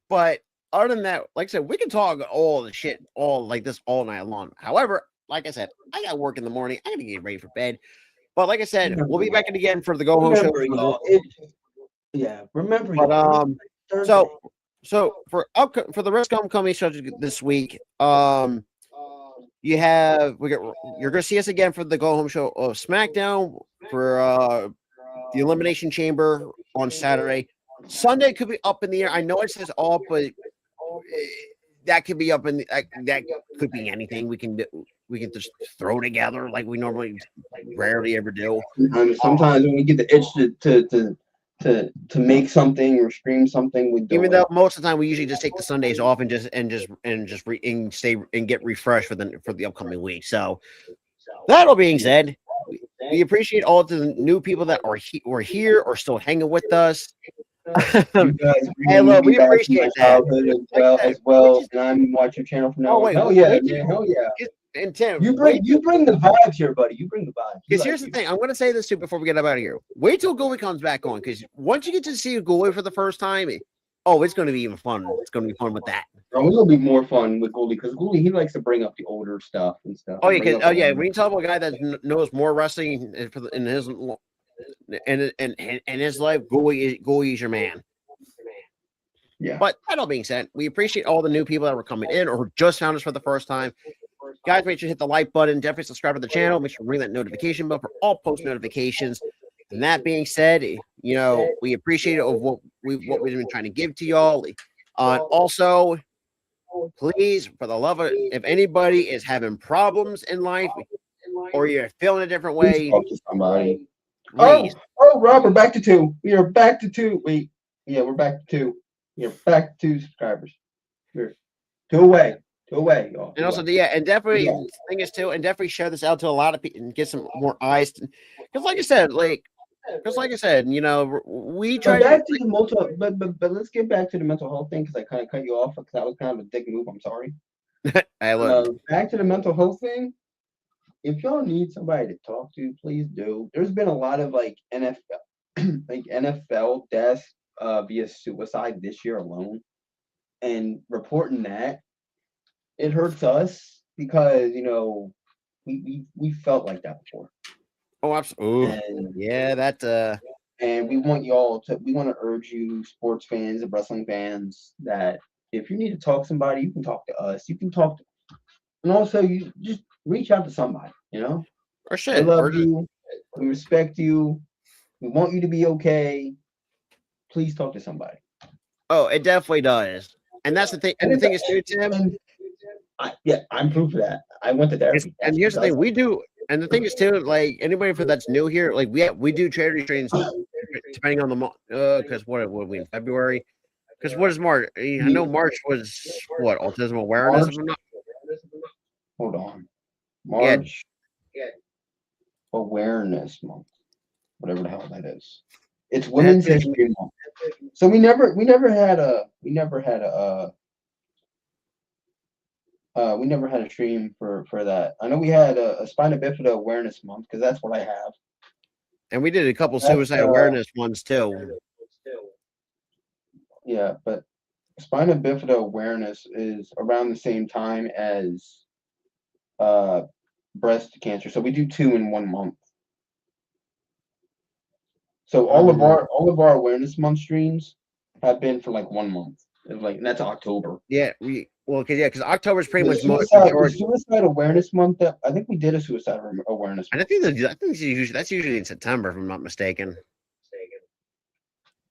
but other than that, like I said, we can talk all the shit all like this all night long. However, like I said, I got work in the morning. I gotta get ready for bed. But like I said, we'll be back in again for the go home show. Remember, But so for the rest of upcoming shows this week, you're gonna see us again for the go home show of SmackDown for the Elimination Chamber on Saturday. Sunday could be up in the air. I know it says off, but that could be up in that could be anything. We can just throw together like we normally rarely ever do. Sometimes when we get the itch to make something or stream something, we do. Even though most of the time we usually just take the Sundays off and get refreshed for the upcoming week. So that all being said, we appreciate all the new people that are here or still hanging with us. You guys Hey, look, we appreciate that. as well. And I'm watching your channel from now. Oh, wait, hell wait, yeah, wait, man, hell yeah. And Tim, You bring the vibes here, buddy. You bring the vibes. because here's the thing. I'm going to say this too before we get out of here. Wait till Gooley comes back on, because once you get to see Gooley for the first time, it's going to be even fun. It's going to be fun with that. Oh, it'll be more fun with Gooley because Gooley, he likes to bring up the older stuff and stuff. Oh yeah, when you talk about a guy that knows more wrestling in his life, Gooley is your man. Yeah. But that all being said, we appreciate all the new people that were coming in or who just found us for the first time. Guys, make sure you hit the like button. Definitely subscribe to the channel. Make sure to ring that notification bell for all post notifications. And that being said, we appreciate what we've been trying to give to y'all. Also, please, for the love of if anybody is having problems in life or you're feeling a different way, talk to somebody. please. Oh, Rob, we're back to 2. We are back to 2. Wait, yeah, we're back to 2. You're back to 2 subscribers. We're 2 away. 2 away, y'all. And also, and definitely the thing is too, and definitely share this out to a lot of people and get some more eyes. Because, like I said, we try back to the mental, but let's get back to the mental health thing because I kind of cut you off because that was kind of a dick move. I'm sorry. Back to the mental health thing. If y'all need somebody to talk to, please do. There's been a lot of like NFL deaths via suicide this year alone, and reporting that it hurts us because we felt like that before. Oh, absolutely. And we want to urge you, sports fans and wrestling fans, that if you need to talk to somebody, you can talk to us. You can talk to, and also you just reach out to somebody. Or shit. I love you. We respect you. We want you to be okay. Please talk to somebody. Oh, it definitely does. And that's the thing. And the thing is, too, Tim. I'm proof of that. I went to therapy. And here's the thing: we do. And the thing is, too, like anybody that's new here, like we do charity trains depending on the month. Because what we in February? Because what is March? I know March was what autism awareness. Hold on. March. Awareness Month, whatever the hell that is. It's That's Women's what History Month. So we never had a stream for that. I know we had a Spina Bifida Awareness Month because that's what I have. And we did a couple That's, suicide awareness ones too. Yeah, but Spina Bifida Awareness is around the same time as breast cancer. So we do 2 in 1 month. So all of our awareness month streams have been for like 1 month. It's like, and that's October. Yeah, because October is pretty The much suicide awareness month. I think we did a suicide awareness. And I think that's usually in September, if I'm not mistaken.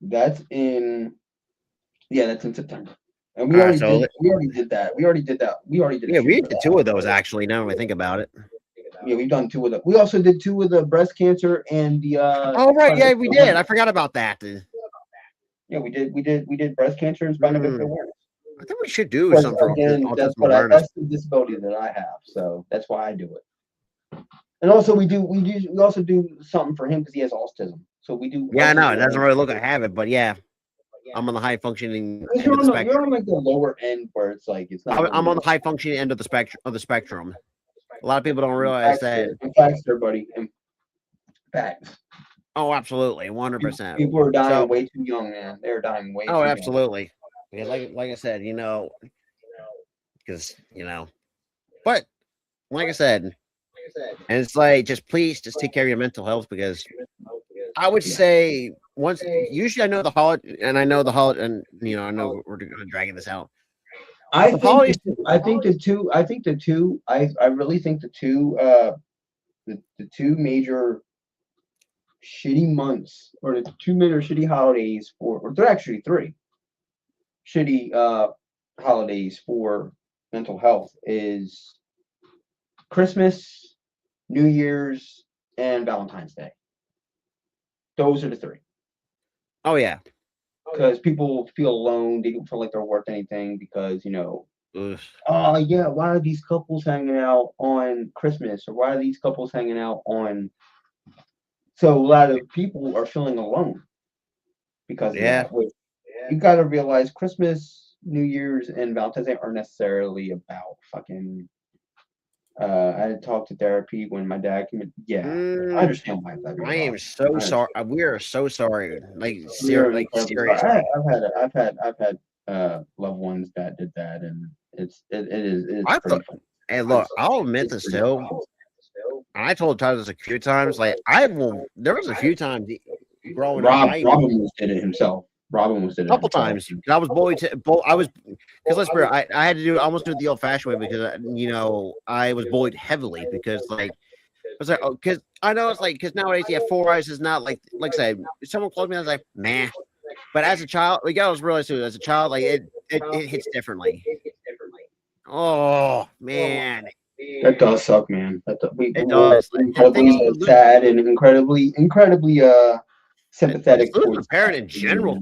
That's in September. And we already did that. We already did that. Yeah, we did 2 of those actually. Now that I think about it. Yeah, we've done 2 of them. We also did 2 of the breast cancer and the. Oh right, yeah, we did. I forgot about that. Yeah, we did breast cancer and spina bifida awareness. I think we should do something for autism awareness. That's the disability that I have, so that's why I do it. And also we also do something for him because he has autism. So we do. Yeah, I know it doesn't really look like I have it, but yeah, I'm on the high functioning end of the spectrum. You're on like the lower end where it's like it's not. I'm on the high functioning end of the spectrum. A lot of people don't realize that. Facts, there, buddy. Facts. Oh, absolutely, 100%. People are dying way too young, man. They're dying way. Oh, too absolutely. Yeah, like I said, because but like I said, and it's like please take care of your mental health because I would say usually I know the holiday, and I know we're dragging this out. I think the two major shitty months, or the 2 major shitty holidays or they're actually 3 shitty holidays for mental health is Christmas, New Year's, and Valentine's Day. Those are the 3. Oh yeah. Because people feel alone, they don't feel like they're worth anything because, Ugh. Oh yeah, why are these couples hanging out on Christmas, or why are these couples hanging out on? So a lot of people are feeling alone because of that. Which you got to realize Christmas, New Year's, and Valentine's Day aren't necessarily about fucking. I had talked to therapy when my dad came in. Yeah, I understand why. I am so sorry. We are so sorry. Seriously. I've had loved ones that did that, and it is. Hey, look, I'll admit this too. I told Tyler this a few times. Like there was a few times growing up. Robin did it himself. Robin was did it a couple times. I was bullied. Because let's be real, I had to almost do it the old-fashioned way because I was bullied heavily because I was like, because I know it's like because nowadays you have 4 eyes is not like I said. If someone called me, I was like, nah. But as a child, we got to realize too. As a child, like it hits differently. Oh man. That does suck, man. It does. Incredibly sad and incredibly sympathetic. Losing a parent in general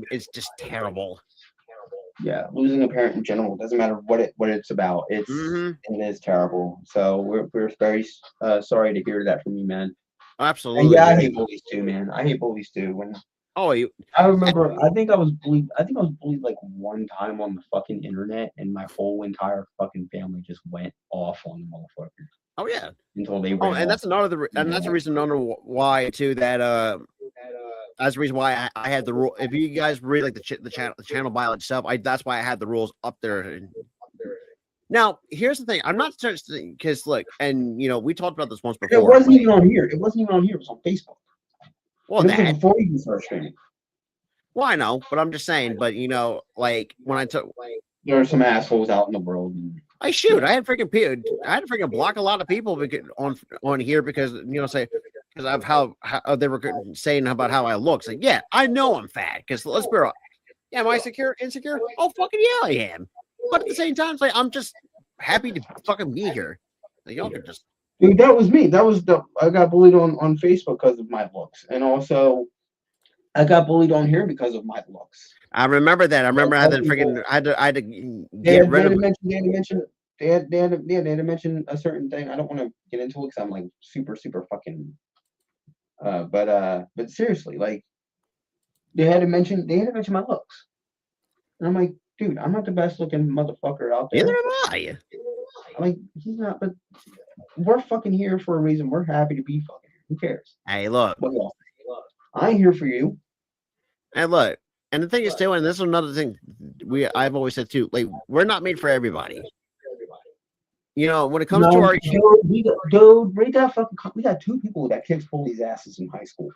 it's just terrible. Yeah, losing a parent in general doesn't matter what it's about. It is terrible. So we're very sorry to hear that from you, man. Absolutely. And yeah, I hate bullies too, man. I hate bullies too. I remember. I think I was bullied like 1 time on the fucking internet, and my whole entire fucking family just went off on the motherfucker. Oh yeah. Until they. And that's the reason why too that that's the reason why I had the rule. If you guys read like the channel bio itself, that's why I had the rules up there. Now here's the thing. I'm not because look, and we talked about this once before. It wasn't even on here. It wasn't even on here. It was on Facebook. Well, this was before you started streaming. Well, I know, but I'm just saying. But like when I took, there are some assholes out in the world. I had freaking block a lot of people on here because because of how they were saying about how I look. So yeah, I know I'm fat because let's be real. Yeah, am I insecure? Oh fucking yeah, I am. But at the same time, it's like I'm just happy to fucking be here. Like, y'all can just. Dude, that was me. I got bullied on Facebook because of my looks, and also I got bullied on here because of my looks. I remember that. I remember I had to get rid of. They had to mention they had to mention a certain thing. I don't want to get into it because I'm like super fucking. But seriously, like they had to mention my looks, and I'm like, dude, I'm not the best looking motherfucker out there. Neither am I. I'm like, he's not, but we're fucking here for a reason. We're happy to be fucking here. Who cares? Hey, look. I'm here for you. And look, and the thing is too, and this is another thing I've always said too, like we're not made for everybody. You know, when it comes to our dude, read that fucking. We got 2 people that kicked police asses in high school.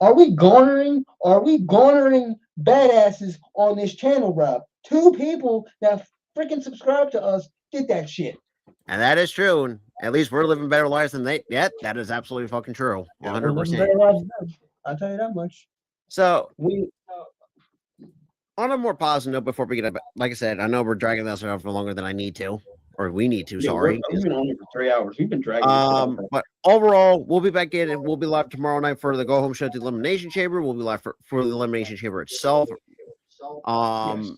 Are we garnering badasses on this channel, Rob? 2 people that freaking subscribe to us did that shit. and that is true. And at least we're living better lives than they. Yeah, that is absolutely fucking true. 100%. I'll tell you that much. So on a more positive note, before we get up, like I said, I know we're dragging this out for longer than I need to, or we need to. Sorry, we've been on here for 3 hours. We've been dragging. But overall, we'll be back in, and we'll be live tomorrow night for the Go Home Show at the Elimination Chamber. We'll be live for the Elimination Chamber itself. Yes.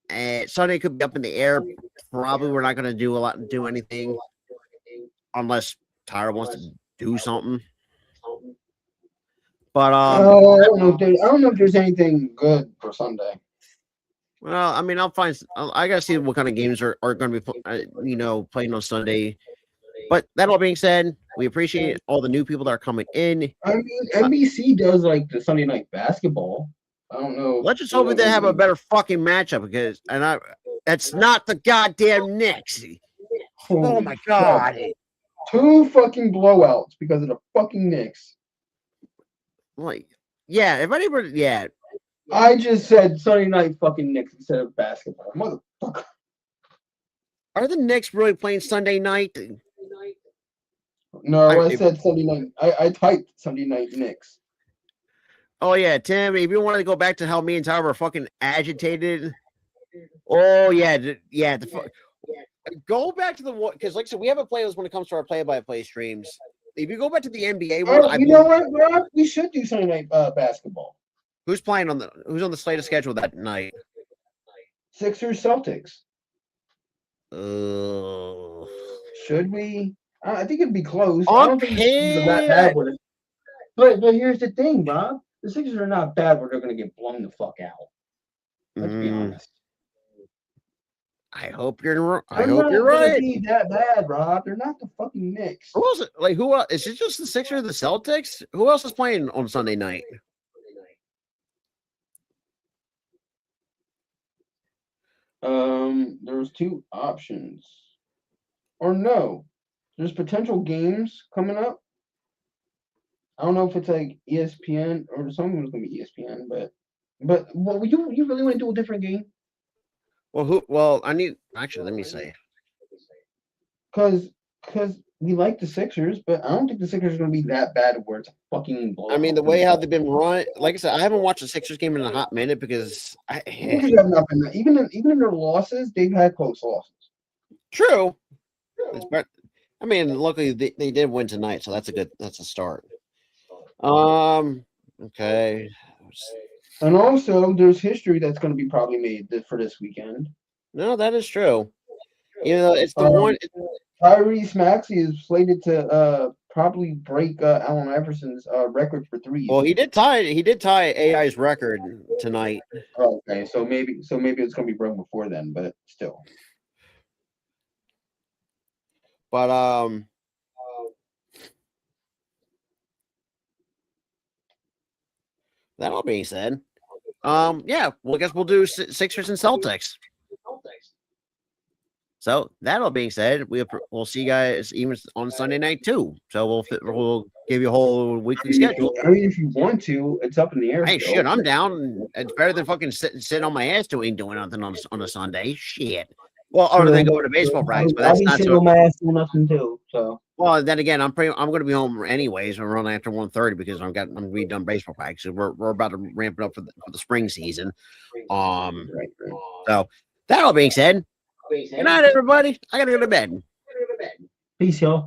And Sunday could be up in the air. Probably we're not going to do anything unless Tyra wants to do something. But I don't know if there's anything good for Sunday. Well, I mean, I gotta see what kind of games are going to be, playing on Sunday. But that all being said, we appreciate all the new people that are coming in. I mean, NBC does like the Sunday night basketball. I don't know. Let's just hope they have a better fucking matchup it's not the goddamn Knicks. Oh my god! 2 fucking blowouts because of the fucking Knicks. Like, yeah, if anybody, yeah. I just said Sunday night fucking Knicks instead of basketball. Motherfucker. Are the Knicks really playing Sunday night? No, I said Sunday night. I typed Sunday night Knicks. Oh yeah, Tim, if you want to go back to how me and Tyler were fucking agitated. Oh yeah, go back to the one, because like I said, we have a playlist when it comes to our play-by-play streams. If you go back to the NBA one, know what, Rob? We should do Sunday night basketball. Who's on the slate of schedule that night? Sixers Celtics. Should we? I think it'd be close. Okay. I don't think it's that bad with it. But here's the thing, Bob. The Sixers are not bad where they're going to get blown the fuck out. Let's be honest. I hope you're right. Be that bad, Rob. They're not the fucking Knicks. Who else? Like who else? Is it just the Sixers or the Celtics? Who else is playing on Sunday night? There's 2 options. Or no. There's potential games coming up. I don't know if it's like ESPN or something was gonna be ESPN, but what you really want to do a different game? Well, let me say. Because we like the Sixers, but I don't think the Sixers are gonna be that bad where it's a fucking blowout. I mean, the way how they've been run, like I said, I haven't watched the Sixers game in a hot minute because even in their losses, they've had close losses. True. I mean, luckily they did win tonight, so that's a start. Okay. And also, there's history that's going to be probably made for this weekend. No, that is true. It's the one. Tyrese Maxey is slated to probably break Allen Iverson's record for threes. Well, he did tie AI's record tonight. Okay, so maybe it's going to be broken before then, but still. But that all being said, yeah, well, I guess we'll do Sixers and Celtics. So that all being said, we'll see you guys even on Sunday night too. So we'll give you a whole weekly schedule. I mean, if you want to, it's up in the air. Hey, shit, I'm down. It's better than fucking sitting on my ass doing nothing on a Sunday. Shit. Well, other than going to baseball practice, but that's not so. On my ass doing nothing too. So. Well, then again, I'm going to be home anyways. I'm running after 1:30 because I'm be done baseball practice. We're about to ramp it up for the spring season. Right. So that all being said, good night, everybody. I gotta go to bed. Peace, y'all.